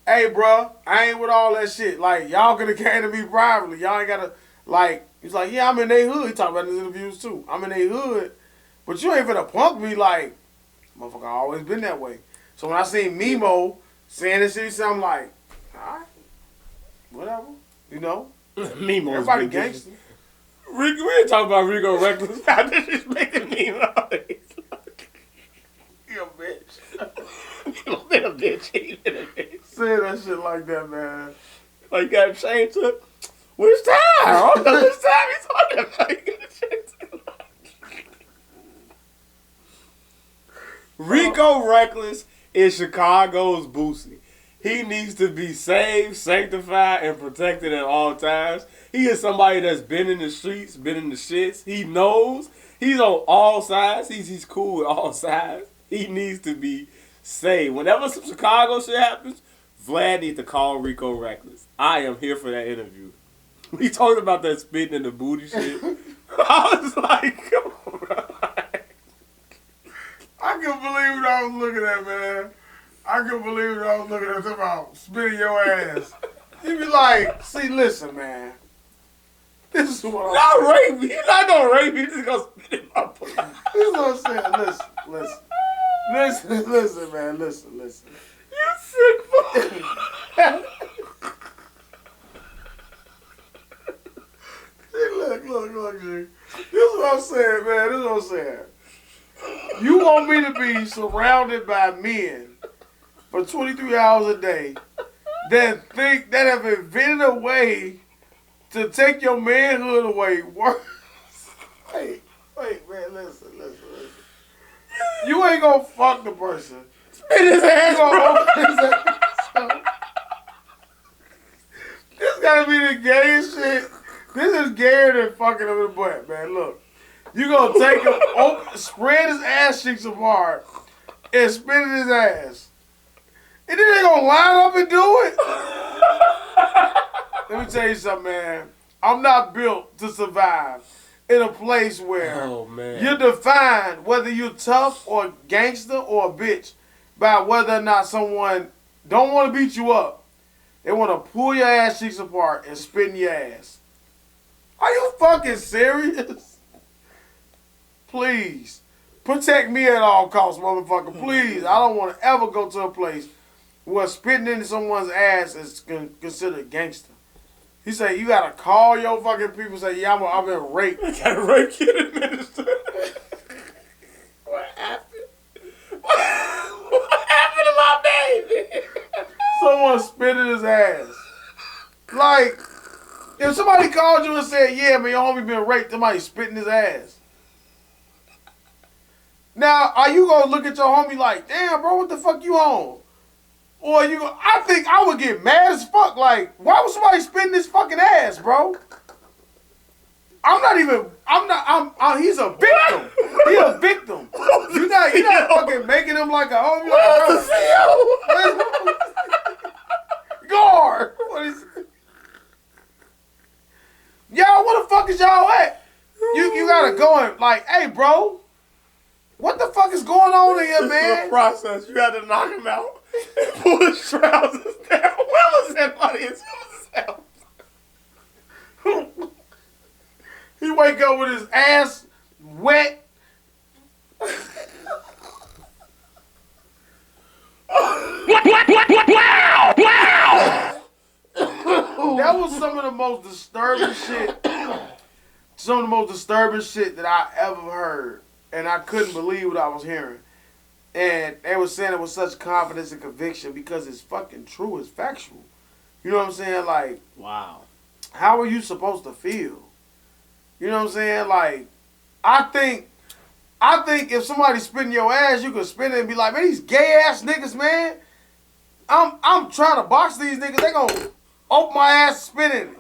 "Hey, bruh, I ain't with all that shit. Like, y'all could have came to me privately. Y'all ain't gotta, like," he's like, "Yeah, I'm in they hood." He talked about in his interviews too. "I'm in they hood, but you ain't finna punk me like, motherfucker, I always been that way." So when I seen Mimo saying this shit, I'm like, alright, whatever, you know. Mimo. Everybody gangster. We ain't talking about Rico Reckless. I disrespected Mimo. You a bitch. You been a bitch. He been a bitch. Say that shit like that, man. Like, you gotta change it. Which time? I don't know which time he's talking about. You gotta change it. Rico Reckless is Chicago's Boosie. He needs to be saved, sanctified, and protected at all times. He is somebody that's been in the streets, been in the shits. He knows. He's on all sides. He's cool with all sides. He needs to be saved. Whenever some Chicago shit happens, Vlad needs to call Rico Reckless. I am here for that interview. He talked about that spitting in the booty shit. I was like, come on, bro. I couldn't believe what I was looking at, man. I couldn't believe what I was looking at. Talking about spitting your ass. You be like, see, listen, man. This is what I'm not rape me. He's not gonna rape me. He's just gonna spit in my butt. This is what I'm saying. Listen, man. Listen. You sick fuck. Look, G. This is what I'm saying, man. This is what I'm saying. You want me to be surrounded by men for 23 hours a day that have invented a way to take your manhood away. Wait, man, listen. You ain't gonna fuck the person. Spit his ass, bro. This gotta be the gayest shit. This is gayer than fucking him in the butt, man. Look. You gonna take him, spread his ass cheeks apart, and spit in his ass. And then they gonna line up and do it? Let me tell you something, man. I'm not built to survive in a place where you're defined whether you're tough or gangster or a bitch by whether or not someone don't want to beat you up. They want to pull your ass cheeks apart and spit in your ass. Are you fucking serious? Please, protect me at all costs, motherfucker. Please, I don't want to ever go to a place where spitting into someone's ass is considered gangster. He said, you got to call your fucking people and say, yeah, I've been raped. I got a rape kit administered. What happened? What happened? If somebody called you and said, yeah, man, your homie been raped, somebody spitting his ass. Now, are you going to look at your homie like, damn, bro, what the fuck you on? Or you go, I think I would get mad as fuck. Like, why would somebody spitting his fucking ass, bro? He's a victim. He a victim. You're not fucking making him like a homie. Guard. What is it? Y'all, what the fuck is y'all at? You gotta go and like, hey, bro, what the fuck is going on in here, man? The process. You had to knock him out and pull his trousers down. Where was that money in himself? He wake up with his ass wet. Wow! Wow! That was some of the most disturbing shit. Some of the most disturbing shit that I ever heard. And I couldn't believe what I was hearing. And they were saying it with such confidence and conviction because it's fucking true. It's factual. You know what I'm saying? Like, wow. How are you supposed to feel? You know what I'm saying? Like, I think if somebody's spitting your ass, you could spin it and be like, man, these gay ass niggas, man. I'm trying to box these niggas. They gonna open my ass spinning.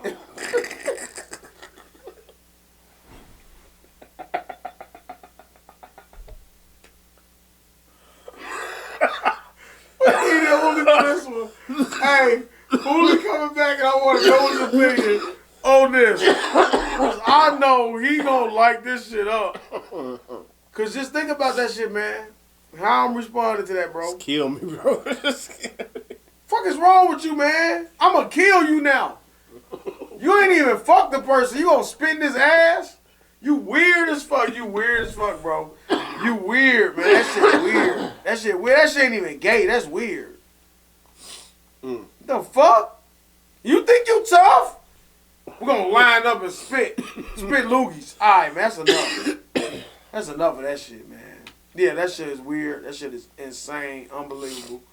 Hey, Hoolie coming back and I want to know his opinion on this. Cause I know he gonna like this shit up. Cause just think about that shit, man. How I'm responding to that, bro. Just kill me, bro. Fuck is wrong with you, man? I'm gonna kill you now. You ain't even fucked the person. You gonna spit in his ass? You weird as fuck. You weird as fuck, bro. You weird, man. That shit weird. That shit weird. That shit ain't even gay. That's weird. The fuck? You think you tough? We're gonna line up and spit loogies. Alright, man, that's enough. That's enough of that shit, man. Yeah, that shit is weird. That shit is insane, unbelievable.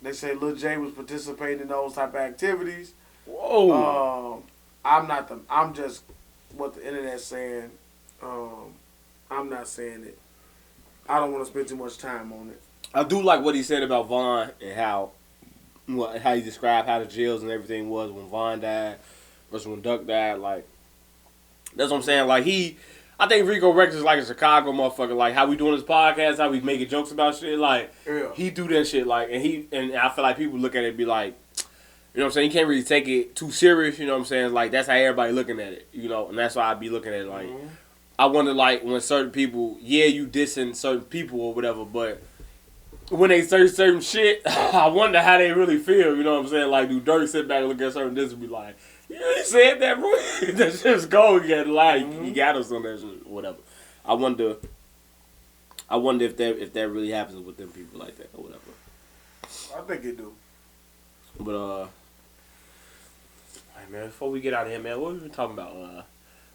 They say Lil J was participating in those type of activities. Whoa. I'm just what the internet's saying. I'm not saying it. I don't want to spend too much time on it. I do like what he said about Vaughn and how he described how the jails and everything was when Vaughn died versus when Duck died. Like, that's what I'm saying. Like, I think Rico Rex is like a Chicago motherfucker. Like, how we doing this podcast, how we making jokes about shit. Like, yeah. He do that shit. Like, and I feel like people look at it and be like, you know what I'm saying? You can't really take it too serious. You know what I'm saying? Like, that's how everybody looking at it. You know, and that's why I be looking at it. Like, I wonder, like, when certain people, yeah, you dissing certain people or whatever, but when they say certain shit, I wonder how they really feel. You know what I'm saying? Like, do Dirk sit back and look at certain this and be like, yeah, he said that, bro. That shit's gold. You got to lie. You got us on that shit, whatever. I wonder if that really happens with them people like that or whatever. I think it do. But hey man, before we get out of here, man, what we been talking about?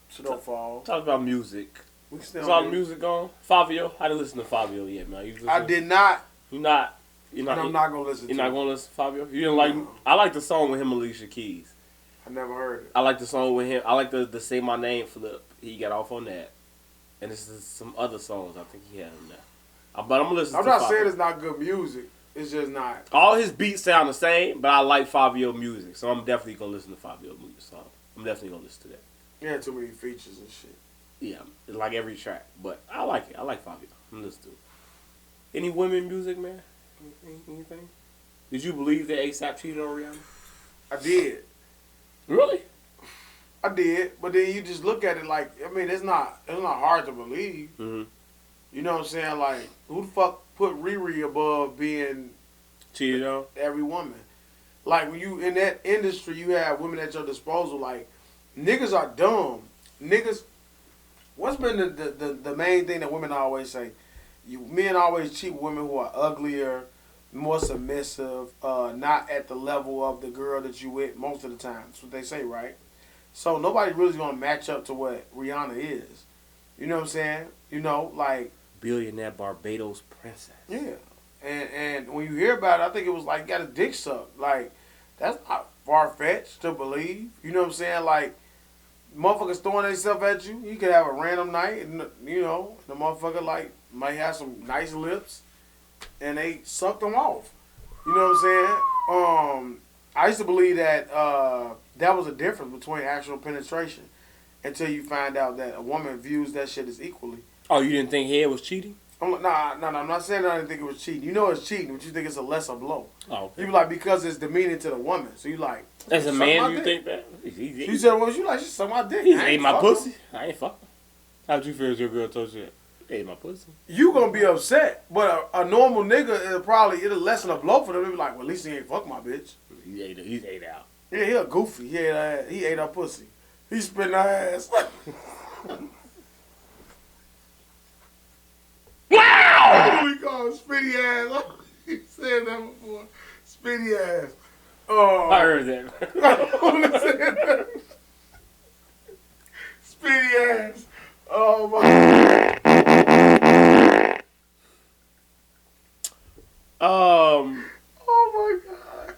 Snowfall. Talking about music. We can stay Is on all here. the music on? Fabio? I didn't listen to Fabio yet, man. I did not. You're not. And I'm not gonna listen. You're not gonna listen to Fabio. You didn't like? I like the song with him, Alicia Keys. I never heard it. I like the song with him. I like the Say My Name flip. He got off on that, and this is some other songs I think he had on there. But I'm gonna listen. I'm to not Fabio. saying it's not good music. It's just not. All his beats sound the same, but I like Fabio music, so I'm definitely gonna listen to Fabio music. So I'm definitely gonna listen to that. He had too many features and shit. Yeah, it's like every track, but I like it. I like Fabio. I'm listening to it. Any women music, man? Anything? Did you believe that ASAP cheated on Rihanna? I did. Really? I did, but then you just look at it like, I mean, it's not hard to believe. Mm-hmm. You know what I'm saying? Like, who the fuck put Riri above being Cheated on? every woman? Like, when you in that industry, you have women at your disposal. Like, niggas are dumb. Niggas. What's been the main thing that women always say? Men always cheat with women who are uglier, more submissive, not at the level of the girl that you with most of the time. That's what they say, right? So nobody really's gonna match up to what Rihanna is. You know what I'm saying? You know, like Billionaire Barbados princess. yeah. And when you hear about it, I think it was like got a dick sucked. Like, that's not far-fetched to believe. You know what I'm saying? Like, motherfuckers throwing themselves at you. You could have a random night, and you know, the motherfucker like might have some nice lips, and they suck them off. You know what I'm saying? I used to believe that that was a difference between actual penetration until you find out that a woman views that shit as equally. Oh, you didn't think head was cheating? Nah, I'm not saying that I didn't think it was cheating. You know it's cheating, but you think it's a lesser blow. Oh, okay. You be like, because it's demeaning to the woman. So you like, as a man, you think that? You said, well, you like, she suck my dick. He ate my pussy. I ain't fucking. How'd you feel as your girl told you that? Ate my pussy. You gonna be upset, but a normal nigga, it'll lessen a blow for them. They be like, well, at least he ain't fuck my bitch. He ate out. Yeah, he a goofy. He ate her pussy. He spit her ass. Wow! We call him spitty ass. He said that before. Spitty ass. I heard that. Spitty ass. Oh my. Oh my God.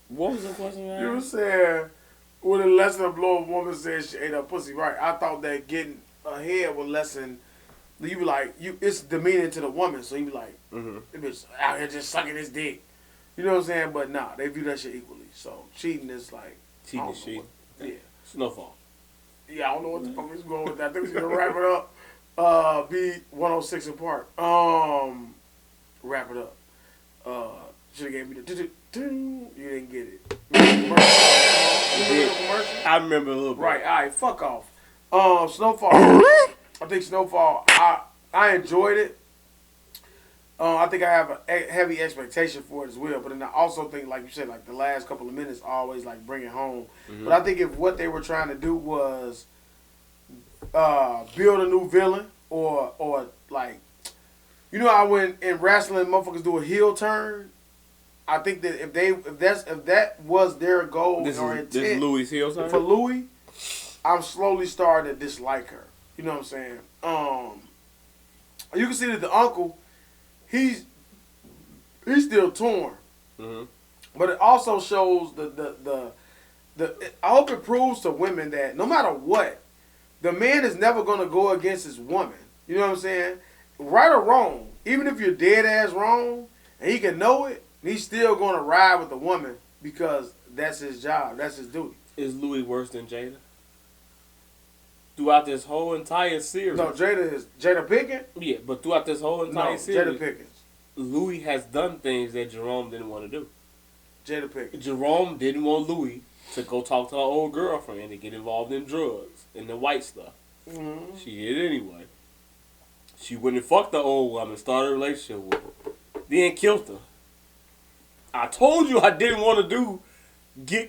What was the question? You were saying, would it lessen a blow if a woman says she ate her pussy? Right. I thought that getting a head would lessen. You be like, it's demeaning to the woman, so you be like, this bitch out here just sucking his dick. You know what I'm saying? But nah, they view that shit equally. So cheating is like, cheating is cheating. Yeah. Snowfall. Yeah, I don't know what the fuck is going with that. I think we're gonna wrap it up. Be 106 and Park. Wrap it up. Should have gave me the you didn't get it. I remember a little bit. Right, alright, fuck off. Snowfall. I think Snowfall, I enjoyed it. I think I have a heavy expectation for it as well. But then I also think, like you said, like the last couple of minutes always like bring it home. But I think if what they were trying to do was build a new villain or like, you know how when in wrestling motherfuckers do a heel turn? I think that if that was their goal or intent this is Louis' heel turn? for Louis, I'm slowly starting to dislike her. You know what I'm saying? You can see that the uncle, he's still torn. But it also shows the I hope it proves to women that no matter what, the man is never gonna go against his woman. You know what I'm saying? Right or wrong, even if you're dead ass wrong and he can know it, he's still gonna ride with the woman because that's his job, that's his duty. Is Louis worse than Jada? Throughout this whole entire series. No, Jada Pinkett? Yeah, but throughout this whole entire series, Jada Pinkett. Louis has done things that Jerome didn't want to do. Jada Pinkett. Jerome didn't want Louis to go talk to her old girlfriend and get involved in drugs and the white stuff. She did it anyway. She went and fucked the old woman, started a relationship with her, then killed her. I told you I didn't want to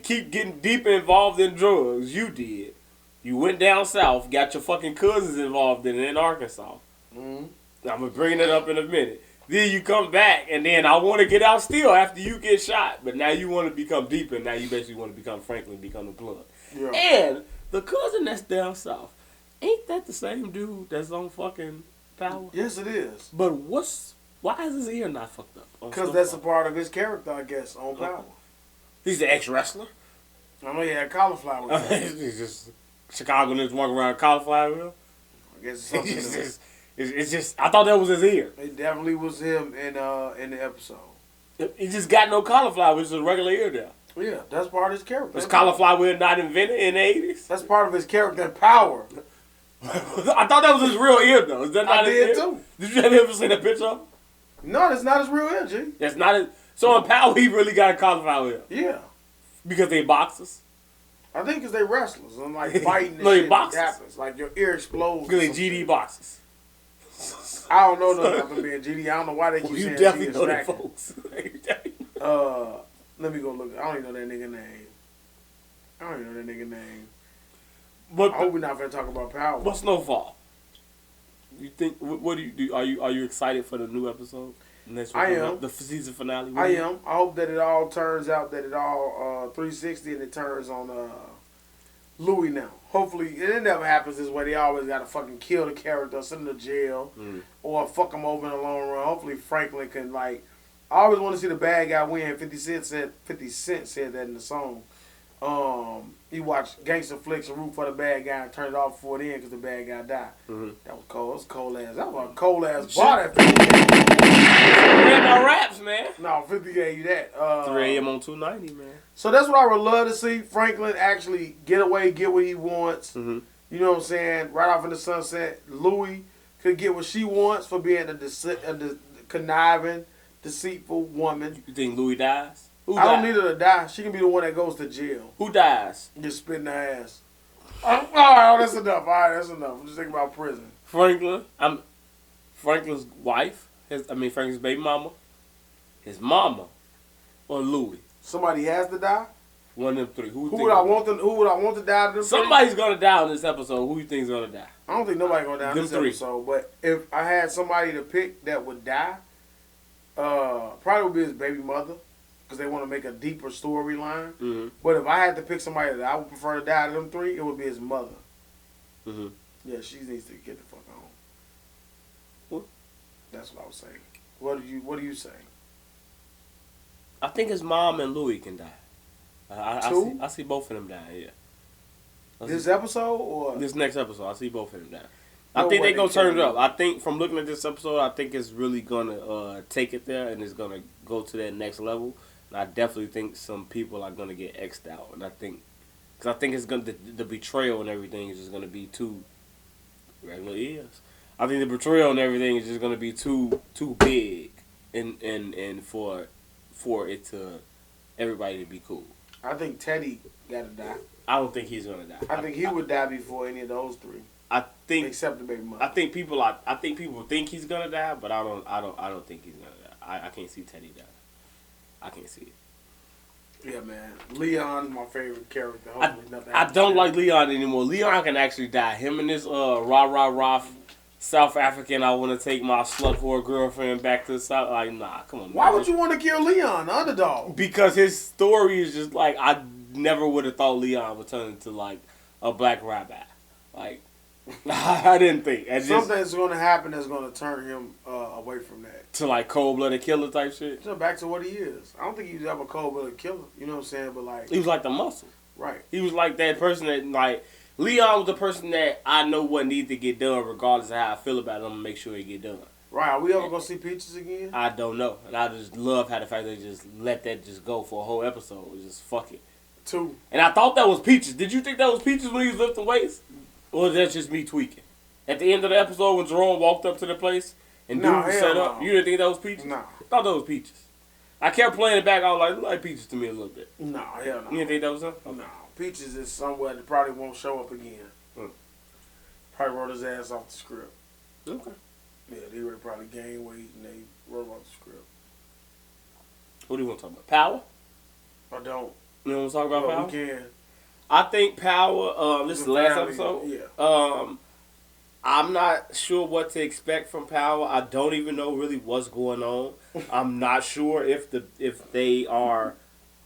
keep getting deep involved in drugs. You did. You went down south, got your fucking cousins involved in Arkansas. I'm going to bring that up in a minute. Then you come back, and then I want to get out still after you get shot. But now you want to become deeper, and now you basically want to become Franklin, become the blood. Yeah. And the cousin that's down south, ain't that the same dude that's on fucking Power? Yes, it is. But why is his ear not fucked up? Because that's a part of his character, I guess, on Power. He's the ex-wrestler. I know he had cauliflower. He's just Chicago niggas walking around cauliflower. I guess it's just I thought that was his ear. It definitely was him in the episode. He just got no cauliflower. It's just a regular ear there. Yeah, that's part of his character. Was cauliflower not invented in the 80s? That's part of his character and Power. I thought that was his real ear though. Is that not his ear? Too. Did you ever see that picture of him? No, that's not his real ear, G. That's not his. So in Power, he really got a cauliflower ear. Yeah. Because they boxers. I think because they wrestlers and like fighting and no, shit boxers. happens. Like your ear explodes. Because they GD boxers. I don't know nothing about them being GD. I don't know why they keep saying you definitely know that, folks. Let me go look. I don't even know that nigga name. But I hope we're not gonna talk about Power. What's Snowfall? You think? What do you do? Are you excited for the new episode? I am. The season finale. I am. I hope that it all turns out that it all 360 and it turns on Louis now. Hopefully, it never happens this way. They always gotta fucking kill the character, send him to jail, or fuck him over in the long run. Hopefully, Franklin can like I always want to see the bad guy win. 50 Cent said that in the song. He watched gangster flicks and root for the bad guy and turned it off before the end because the bad guy died. Mm-hmm. That was cold. That was cold ass. That was a cold ass bar. That 50 Read my raps, man. No, 50 gave you that. 3 a.m. on 290, man. So that's what I would love to see. Franklin actually get away, get what he wants. Mm-hmm. You know what I'm saying? Right off in the sunset. Louis could get what she wants for being a conniving, deceitful woman. You think Louis dies? I don't need her to die. She can be the one that goes to jail. Who dies? Just spit in her ass. All right, that's enough. All right, that's enough. I'm just thinking about prison. Franklin's wife. Franklin's baby mama. His mama. Or Louis. Somebody has to die. One of them three. Who would I want to die? To them Somebody's gonna die on this episode. Who you think's gonna die? I don't think nobody's gonna die on this episode. But if I had somebody to pick that would die, probably would be his baby mother. Because they want to make a deeper storyline. Mm-hmm. But if I had to pick somebody that I would prefer to die to them three, it would be his mother. Mm-hmm. Yeah, she needs to get the fuck on. What? That's what I was saying. What do you say? I think his mom and Louis can die. I see both of them die, yeah. This episode or? This next episode, I see both of them die. I think they're going to turn it up. I think from looking at this episode, I think it's really going to take it there and it's going to go to that next level. And I definitely think some people are going to get X'd out. And I think it's going to, the betrayal and everything is just going to be too regular is. I think the betrayal and everything is just going to be too big and for it to, everybody to be cool. I think Teddy got to die. I don't think he's going to die. I think he would die before any of those three. Except the baby mother. I think people think he's gonna die, but I don't think he's gonna die. I can't see Teddy die. I can't see it. Yeah, man. Leon is my favorite character. I don't like Leon anymore. Leon can actually die. Him and this rah South African. I want to take my slut whore girlfriend back to the South. Like, nah, come on. Why man. would you want to kill Leon, the underdog? Because his story is just like I never would have thought Leon would turn into like a black rabbi. Like. I didn't think. Something's going to happen that's going to turn him away from that. To like cold-blooded killer type shit? So back to what he is. I don't think he's ever a cold-blooded killer. You know what I'm saying? But like... He was like the muscle. Right. He was like that person that like... Leon was the person that I know what needs to get done regardless of how I feel about him and make sure it get done. Right. Are we ever going to see Peaches again? I don't know. And I just love how the fact they just let that just go for a whole episode. Just fuck it. 2. And I thought that was Peaches. Did you think that was Peaches when he was lifting weights? Or was that just me tweaking? At the end of the episode when Jerome walked up to the place and dude was set up, you didn't think that was Peaches? No. I thought that was Peaches. I kept playing it back. I was like Peaches to me a little bit. No, hell no. You didn't think that was him? Okay. No. Peaches is somewhere that probably won't show up again. Probably wrote his ass off the script. Okay. Yeah, they would probably gain weight and they wrote off the script. What do you want to talk about? Power? I don't. You want to talk about Power? We can. I think Power, this is the last episode. Yeah. I'm not sure what to expect from Power. I don't even know really what's going on. I'm not sure if they are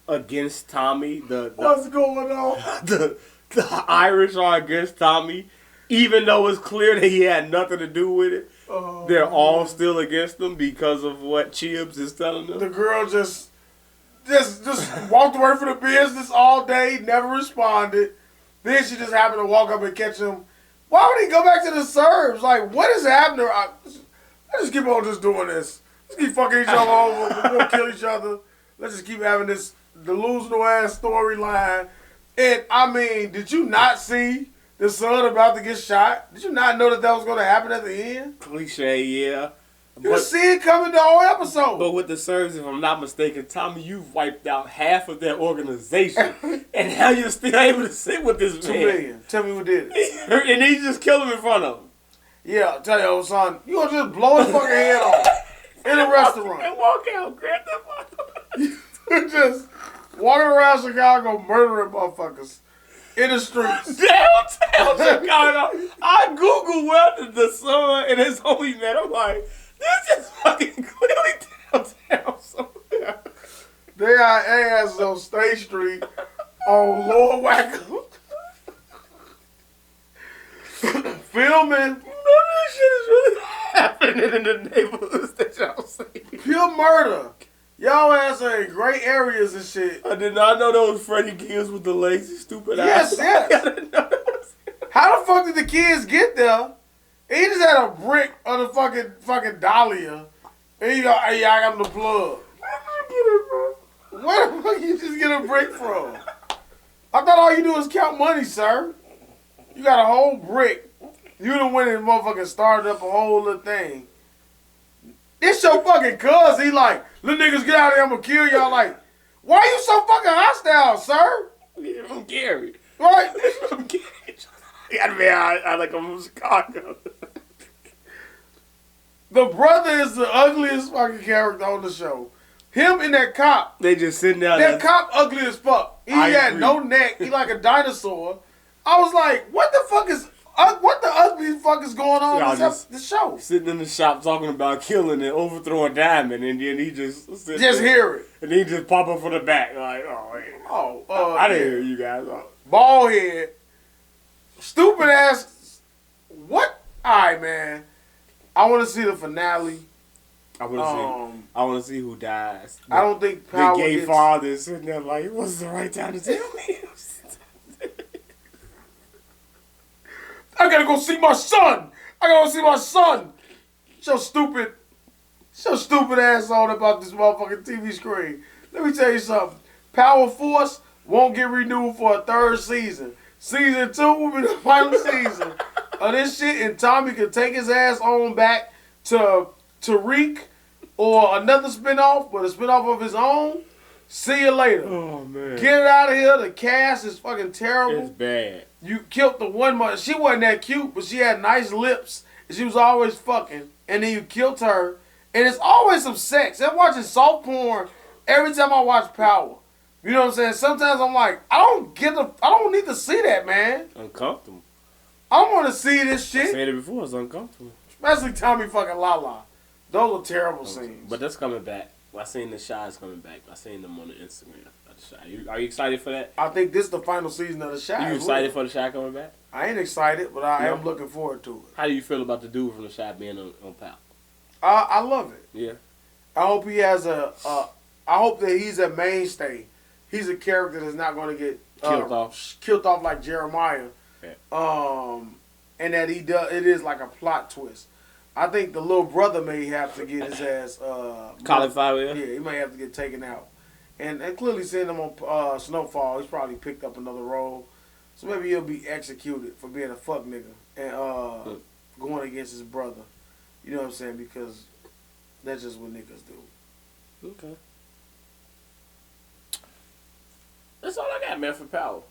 against Tommy. What's going on? The Irish are against Tommy, even though it's clear that he had nothing to do with it. They're all still against him because of what Chibbs is telling them. The girl just walked away from the business all day, never responded. Then she just happened to walk up and catch him. Why would he go back to the Serbs? Like, what is happening? Let's just keep on just doing this. Let's keep fucking each other over. We're going to kill each other. Let's just keep having this delusional ass storyline. And, I mean, did you not see the son about to get shot? Did you not know that was going to happen at the end? Cliche, yeah. You see it coming the whole episode. But with the Serbs, if I'm not mistaken, Tommy, you've wiped out half of their organization. And now you're still able to sit with this man. 2 million. Tell me who did it. And he just killed him in front of him. Yeah, I'll tell you, old son, you gonna just blow his fucking head off in a restaurant. And walk out, grab that motherfucker. Just walking around Chicago murdering motherfuckers in the streets. Downtown Chicago. I Googled where the son and his homie met. I'm like, this is fucking clearly downtown somewhere. They are asses on State Street on Lower Wacom. Filming. None of this shit is really happening in the neighborhoods that y'all see. Pure murder. Y'all ass are in gray areas and shit. I did not know those Freddie kids with the lazy, stupid Yes, ass. yes. I didn't know that was... How the fuck did the kids get there? He just had a brick of the fucking Dahlia. And he go, hey, I got the plug. Where the fuck you just get a brick from? I thought all you do is count money, sir. You got a whole brick. You done went and motherfucking started up a whole little thing. This your fucking cuz. He like, little niggas get out of here, I'm gonna kill y'all. Like, why you so fucking hostile, sir? Yeah, I'm Gary. Right? I'm Gary. You gotta be out like I'm from Chicago. The brother is the ugliest fucking character on the show. Him and that cop. They just sitting down That cop ugly as fuck. He had no neck. He like a dinosaur. I was like, what the ugly fuck is going on in this show? Sitting in the shop talking about killing and overthrowing Diamond, and then he just hear it. And he just pop up from the back like, I didn't hear you guys. Bald head. Stupid ass. What? Alright, man. I want to see the finale. I want to see who dies. I don't think Power the gay father is sitting there like, it wasn't the right time to tell me. I gotta go see my son. So stupid ass on about this motherfucking TV screen. Let me tell you something. Power Force won't get renewed for a third season. Season 2 will be the final season of this shit, and Tommy can take his ass on back to Tariq or another spinoff, but a spinoff of his own. See you later. Oh, man. Get it out of here. The cast is fucking terrible. It's bad. You killed the one mother. She wasn't that cute, but she had nice lips. And she was always fucking. And then you killed her. And it's always some sex. I'm watching soft porn every time I watch Power. You know what I'm saying? Sometimes I'm like, I don't need to see that, man. Uncomfortable. I don't want to see this shit. I said it before, it's uncomfortable. Especially Tommy fucking Lala. Those are terrible scenes. But that's coming back. I seen the Shy's coming back. I seen them on the Instagram. Are you excited for that? I think this is the final season of the Shy. You excited for the Shy coming back? I ain't excited, but I am looking forward to it. How do you feel about the dude from the Shy being on Pal? I love it. Yeah. I hope he has I hope that he's a mainstay. He's a character that's not going to get killed off like Jeremiah. Yeah. And that it is like a plot twist. I think the little brother may have to get his ass cauliflower. Yeah, he may have to get taken out. And clearly seeing him on Snowfall, he's probably picked up another role. So maybe he'll be executed for being a fuck nigga and going against his brother. You know what I'm saying? Because that's just what niggas do. Okay. That's all I got, man, for Power.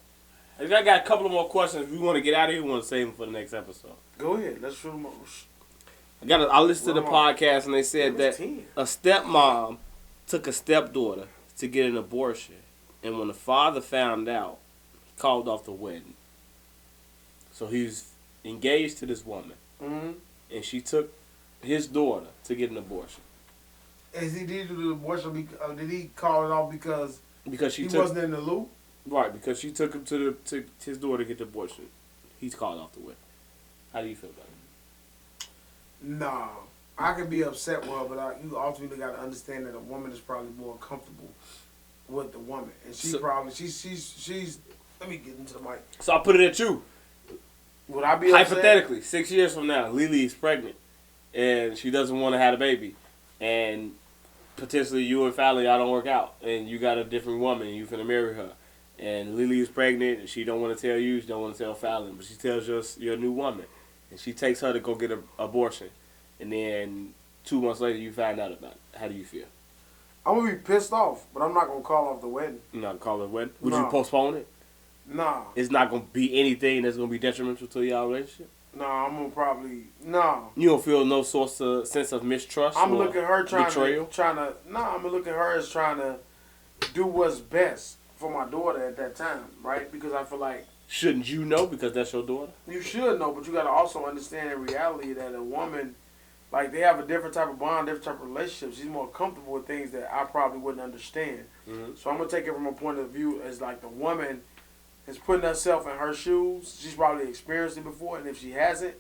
I got a couple of more questions. If we want to get out of here, we want to save them for the next episode. Go ahead. Let's shoot them up. I listened to the podcast and they said that a stepmom took a stepdaughter to get an abortion, and when the father found out, he called off the wedding. So he's engaged to this woman, and she took his daughter to get an abortion. Is he did the abortion? Did he call it off because he wasn't in the loop? Right, because she took him to his daughter to get the abortion. He's called off the wedding. How do you feel about it? No, I can be upset with her, but you ultimately got to understand that a woman is probably more comfortable with the woman, and she's. Let me get into the mic. So I put it at you. Would I be hypothetically upset? 6 years from now, Lily is pregnant, and she doesn't want to have a baby, and potentially you and Fallon y'all don't work out, and you got a different woman, and you finna marry her, and Lily is pregnant, and she don't want to tell you, she don't want to tell Fallon, but she tells you you're a new woman. And she takes her to go get an abortion. And then 2 months later, you find out about it. How do you feel? I'm going to be pissed off, but I'm not going to call off the wedding. You're not going to call it a wedding? Would you postpone it? No. It's not going to be anything that's going to be detrimental to y'all relationship? No, I'm going to probably... No. You don't feel no sense of mistrust I'm looking at her betrayal? I'm going to look at her as trying to do what's best for my daughter at that time, right? Because I feel like... Shouldn't you know because that's your daughter? You should know, but you got to also understand in reality that a woman, like, they have a different type of bond, different type of relationship. She's more comfortable with things that I probably wouldn't understand. Mm-hmm. So I'm going to take it from a point of view as, like, the woman is putting herself in her shoes. She's probably experienced it before, and if she hasn't,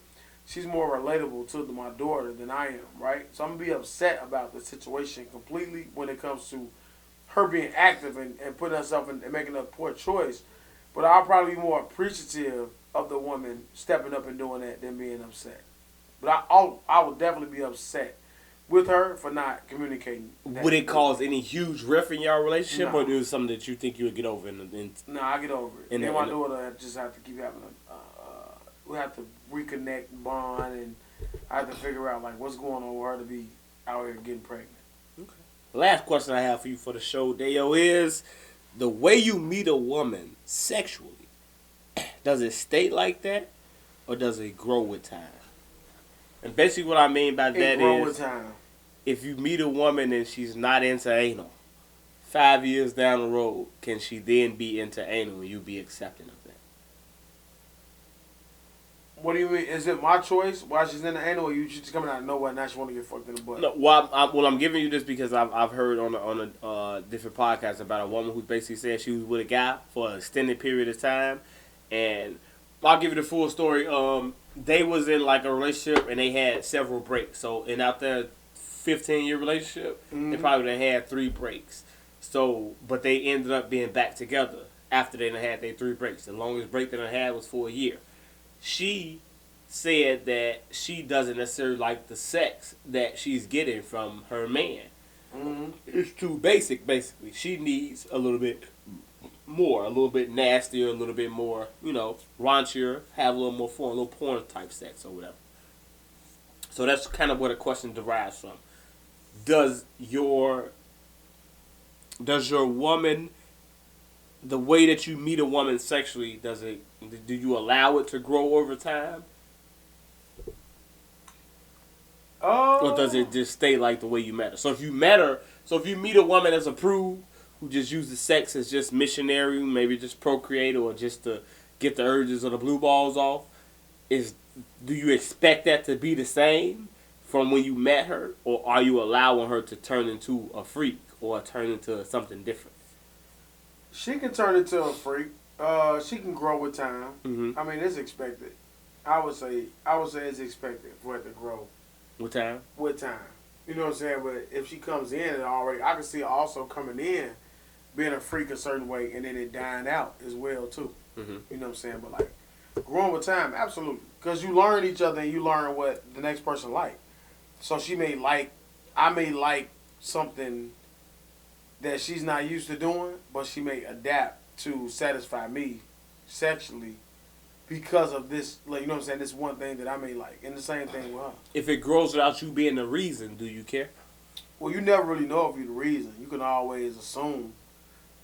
she's more relatable to my daughter than I am, right? So I'm gonna be upset about the situation completely when it comes to her being active and putting herself in and making a poor choice. But I'll probably be more appreciative of the woman stepping up and doing that than being upset. But I would definitely be upset with her for not communicating. Would it cause any huge rift in your relationship, No. or is it something that you think you would get over? No, I get over it. And my daughter just have to keep having we have to reconnect, bond, and I have to figure out like what's going on with her to be out here getting pregnant. Okay. Last question I have for you for the show, Daeo, is the way you meet a woman sexually, does it stay like that, or does it grow with time? And basically what I mean by that grow is, with time. if you meet a woman and she's not into anal, 5 years down the road, can she then be into anal and you be accepting of that? What do you mean? Is it my choice why she's in the anal, or you just coming out of nowhere and now she want to get fucked in the butt? No, well, I'm giving you this because I've heard on a different podcast about a woman who basically said she was with a guy for an extended period of time, and I'll give you the full story. They was in like a relationship and they had several breaks. So in out there 15-year relationship, they probably done had 3 breaks. So, but they ended up being back together after they done had their 3 breaks. The longest break they done had was for a year. She said that she doesn't necessarily like the sex that she's getting from her man. It's too basic, basically. She needs a little bit more, a little bit nastier, a little bit more, raunchier, have a little more fun, a little porn type sex or whatever. So that's kind of where the question derives from. Does your woman, the way that you meet a woman sexually, do you allow it to grow over time? Or does it just stay like the way you met her? So if you meet a woman that's approved, who just uses sex as just missionary, maybe just procreate or just to get the urges or the blue balls off, do you expect that to be the same from when you met her? Or are you allowing her to turn into a freak or turn into something different? She can turn into a freak. She can grow with time. Mm-hmm. I mean, it's expected. I would say it's expected for it to grow. With time? With time. You know what I'm saying? But if she comes in and already, I can see her also coming in, being a freak a certain way, and then it dying out as well, too. Mm-hmm. You know what I'm saying? But, like, growing with time, absolutely. Because you learn each other and you learn what the next person like. So I may like something that she's not used to doing, but she may adapt to satisfy me sexually because of this, like, you know what I'm saying, this one thing that I may like. And the same thing with her. If it grows without you being the reason, do you care? Well, you never really know if you're the reason. You can always assume.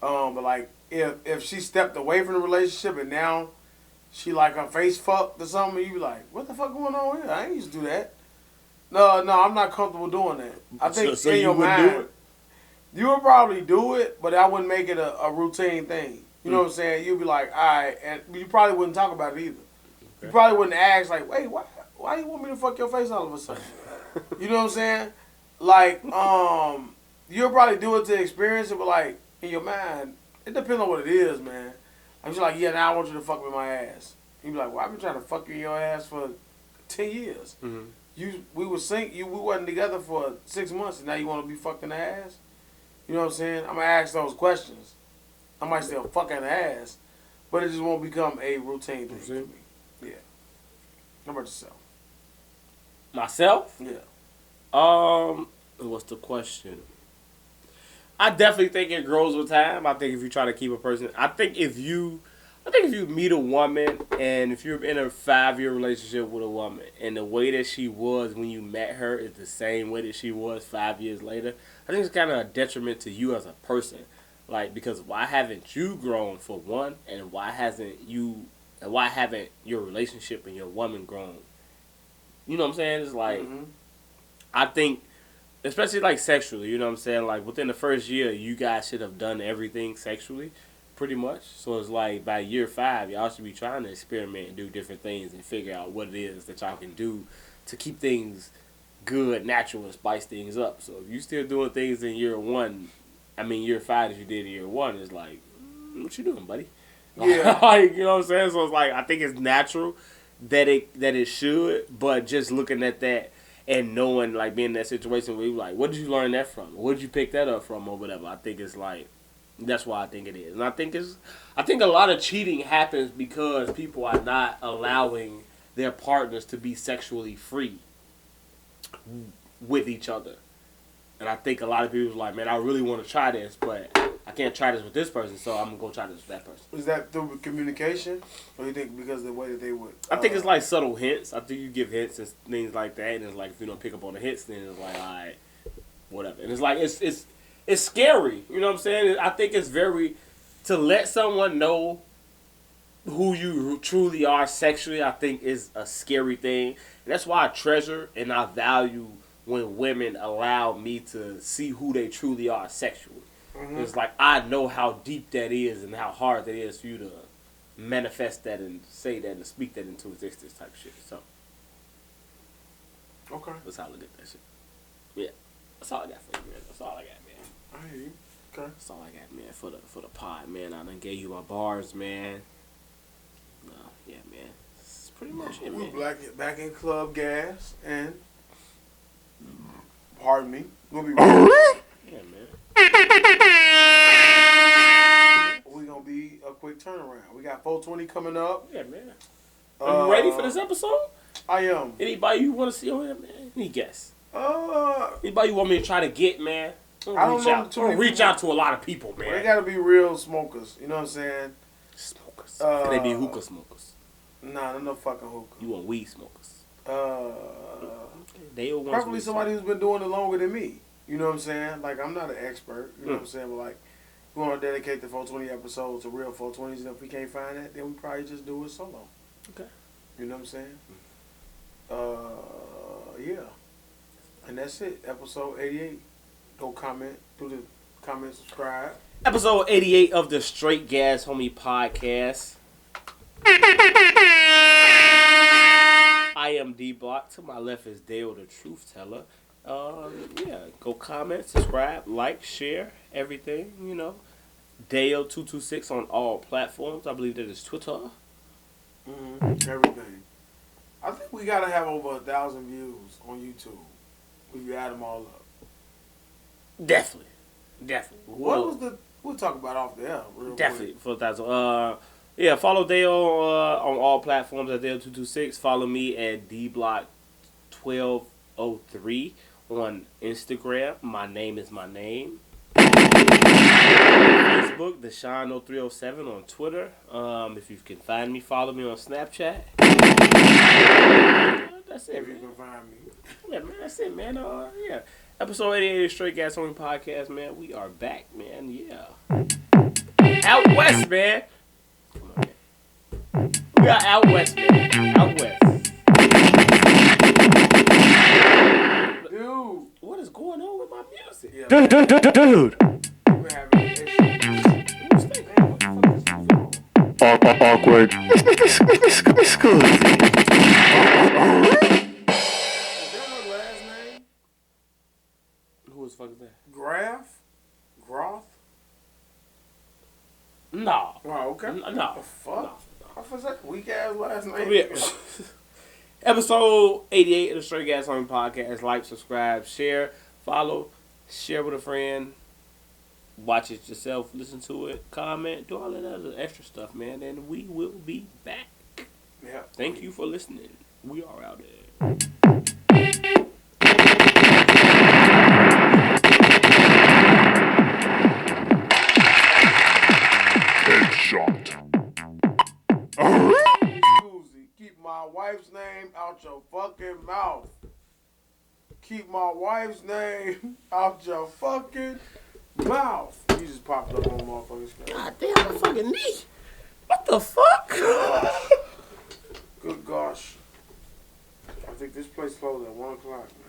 But, like, if she stepped away from the relationship and now she, like, her face fucked or something, you be like, what the fuck going on here? I ain't used to do that. No, I'm not comfortable doing that. I think so in you your wouldn't mind, do it? you would probably do it, but I wouldn't make it a routine thing. You know what I'm saying? You'd be like, all right, and you probably wouldn't talk about it either. Okay. You probably wouldn't ask, like, wait, why you want me to fuck your face all of a sudden? You know what I'm saying? Like, you'll probably do it to experience it, but, like, in your mind, it depends on what it is, man. I'm just like, yeah, now I want you to fuck with my ass. You'd be like, well, I've been trying to fuck you in your ass for 10 years. Mm-hmm. We wasn't together for 6 months, and now you want to be fucked in the ass? You know what I'm saying? I'm going to ask those questions. I might still fuck in the ass, but it just won't become a routine thing for me. Yeah. How about yourself? Myself? Yeah. What's the question? I definitely think it grows with time. I think if you try to keep a person, I think if you meet a woman and if you're in a 5-year relationship with a woman and the way that she was when you met her is the same way that she was 5 years later, I think it's kind of a detriment to you as a person. Like, because why haven't you grown, for one, and why haven't your relationship and your woman grown? You know what I'm saying? It's like, I think, especially like sexually, you know what I'm saying? Like, within the first year, you guys should have done everything sexually, pretty much. So it's like, by year 5, y'all should be trying to experiment and do different things and figure out what it is that y'all can do to keep things good, natural, and spice things up. So if you still doing things in year 5 that you did in year 1, it's like, what you doing, buddy? Yeah. Like, you know what I'm saying? So it's like, I think it's natural that it should, but just looking at that and knowing, like, being in that situation where you're like, what did you learn that from? Where did you pick that up from or whatever? I think it's like, that's why I think it is. And I think a lot of cheating happens because people are not allowing their partners to be sexually free with each other. And I think a lot of people are like, man, I really want to try this, but I can't try this with this person, so I'm going to go try this with that person. Is that through communication? Or you think because of the way that they would... I think it's like subtle hints. I think you give hints and things like that, and it's like, if you don't pick up on the hints, then it's like, all right, whatever. And it's like, it's scary. You know what I'm saying? I think it's very... To let someone know who you truly are sexually, I think is a scary thing. And that's why I treasure and I value when women allow me to see who they truly are sexually. Mm-hmm. It's like, I know how deep that is and how hard that is for you to manifest that and say that and speak that into existence type shit. So, okay. That's how I look at that shit. Yeah. That's all I got for you, man. That's all I got, man. I hear you. Okay. That's all I got, man, for the pod, man. I done gave you my bars, man. Yeah, man. It's pretty much it, man. We're back in Club Gas and... Pardon me. We'll be right Yeah, man. We're going to be a quick turnaround. We got 420 coming up. Yeah, man. Are you ready for this episode? I am. Anybody you want to see on here, man? Any guess? Anybody you want me to try to get, man? I don't know. I'm gonna reach out to a lot of people, man. Well, they got to be real smokers. You know what I'm saying? Smokers. Can they be hookah smokers? Nah, they're no fucking hookah. You want weed smokers? Daeo wants probably somebody who's been doing it longer than me. You know what I'm saying? Like, I'm not an expert. You know what I'm saying? But, like, we want to dedicate the 420 episodes to real 420s. And if we can't find that, then we probably just do it solo. Okay. You know what I'm saying? Yeah. And that's it. Episode 88. Go comment. Do the comment, subscribe. Episode 88 of the Straight Gas Homie Podcast. I am Dblock. To my left is Daeo, the truth teller. Yeah, go comment, subscribe, like, share, everything, you know. Daeo226 on all platforms. I believe that is Twitter. Everything. I think we got to have over 1,000 views on YouTube. If you add them all up. Definitely. We'll talk about off the air real definitely quick. For 1,000. Yeah, follow Daeo on all platforms at Daeo226. Follow me at Dblock1203 on Instagram. My name is my name. Facebook, Deshaun0307 on Twitter. If you can find me, follow me on Snapchat. That's it. If you can find me. Yeah, man, that's it, man. Yeah. Episode 88 of Straight Gas Homie Podcast, man. We are back, man. Yeah. Out west, man. Come on, man. We are out west, man. Out west. Dude. What is going on with my music? Yeah. Dude. We're having an issue. Awkward. It's good. Who the fuck is that? Groth? No. Oh, okay. No. The fuck? What was that weak ass last name? Yeah. Episode 88 of the Straight Gas Homie Podcast. Like, subscribe, share, follow, share with a friend. Watch it yourself, listen to it, comment, do all that other extra stuff, man. And we will be back. Yeah. Thank you for listening. We are out there. Headshot. Keep my wife's name out your fucking mouth. Keep my wife's name out your fucking mouth. You just popped up on motherfucker's screen. God damn, my fucking knee. What the fuck? Good gosh. I think this place closed at 1 o'clock, man.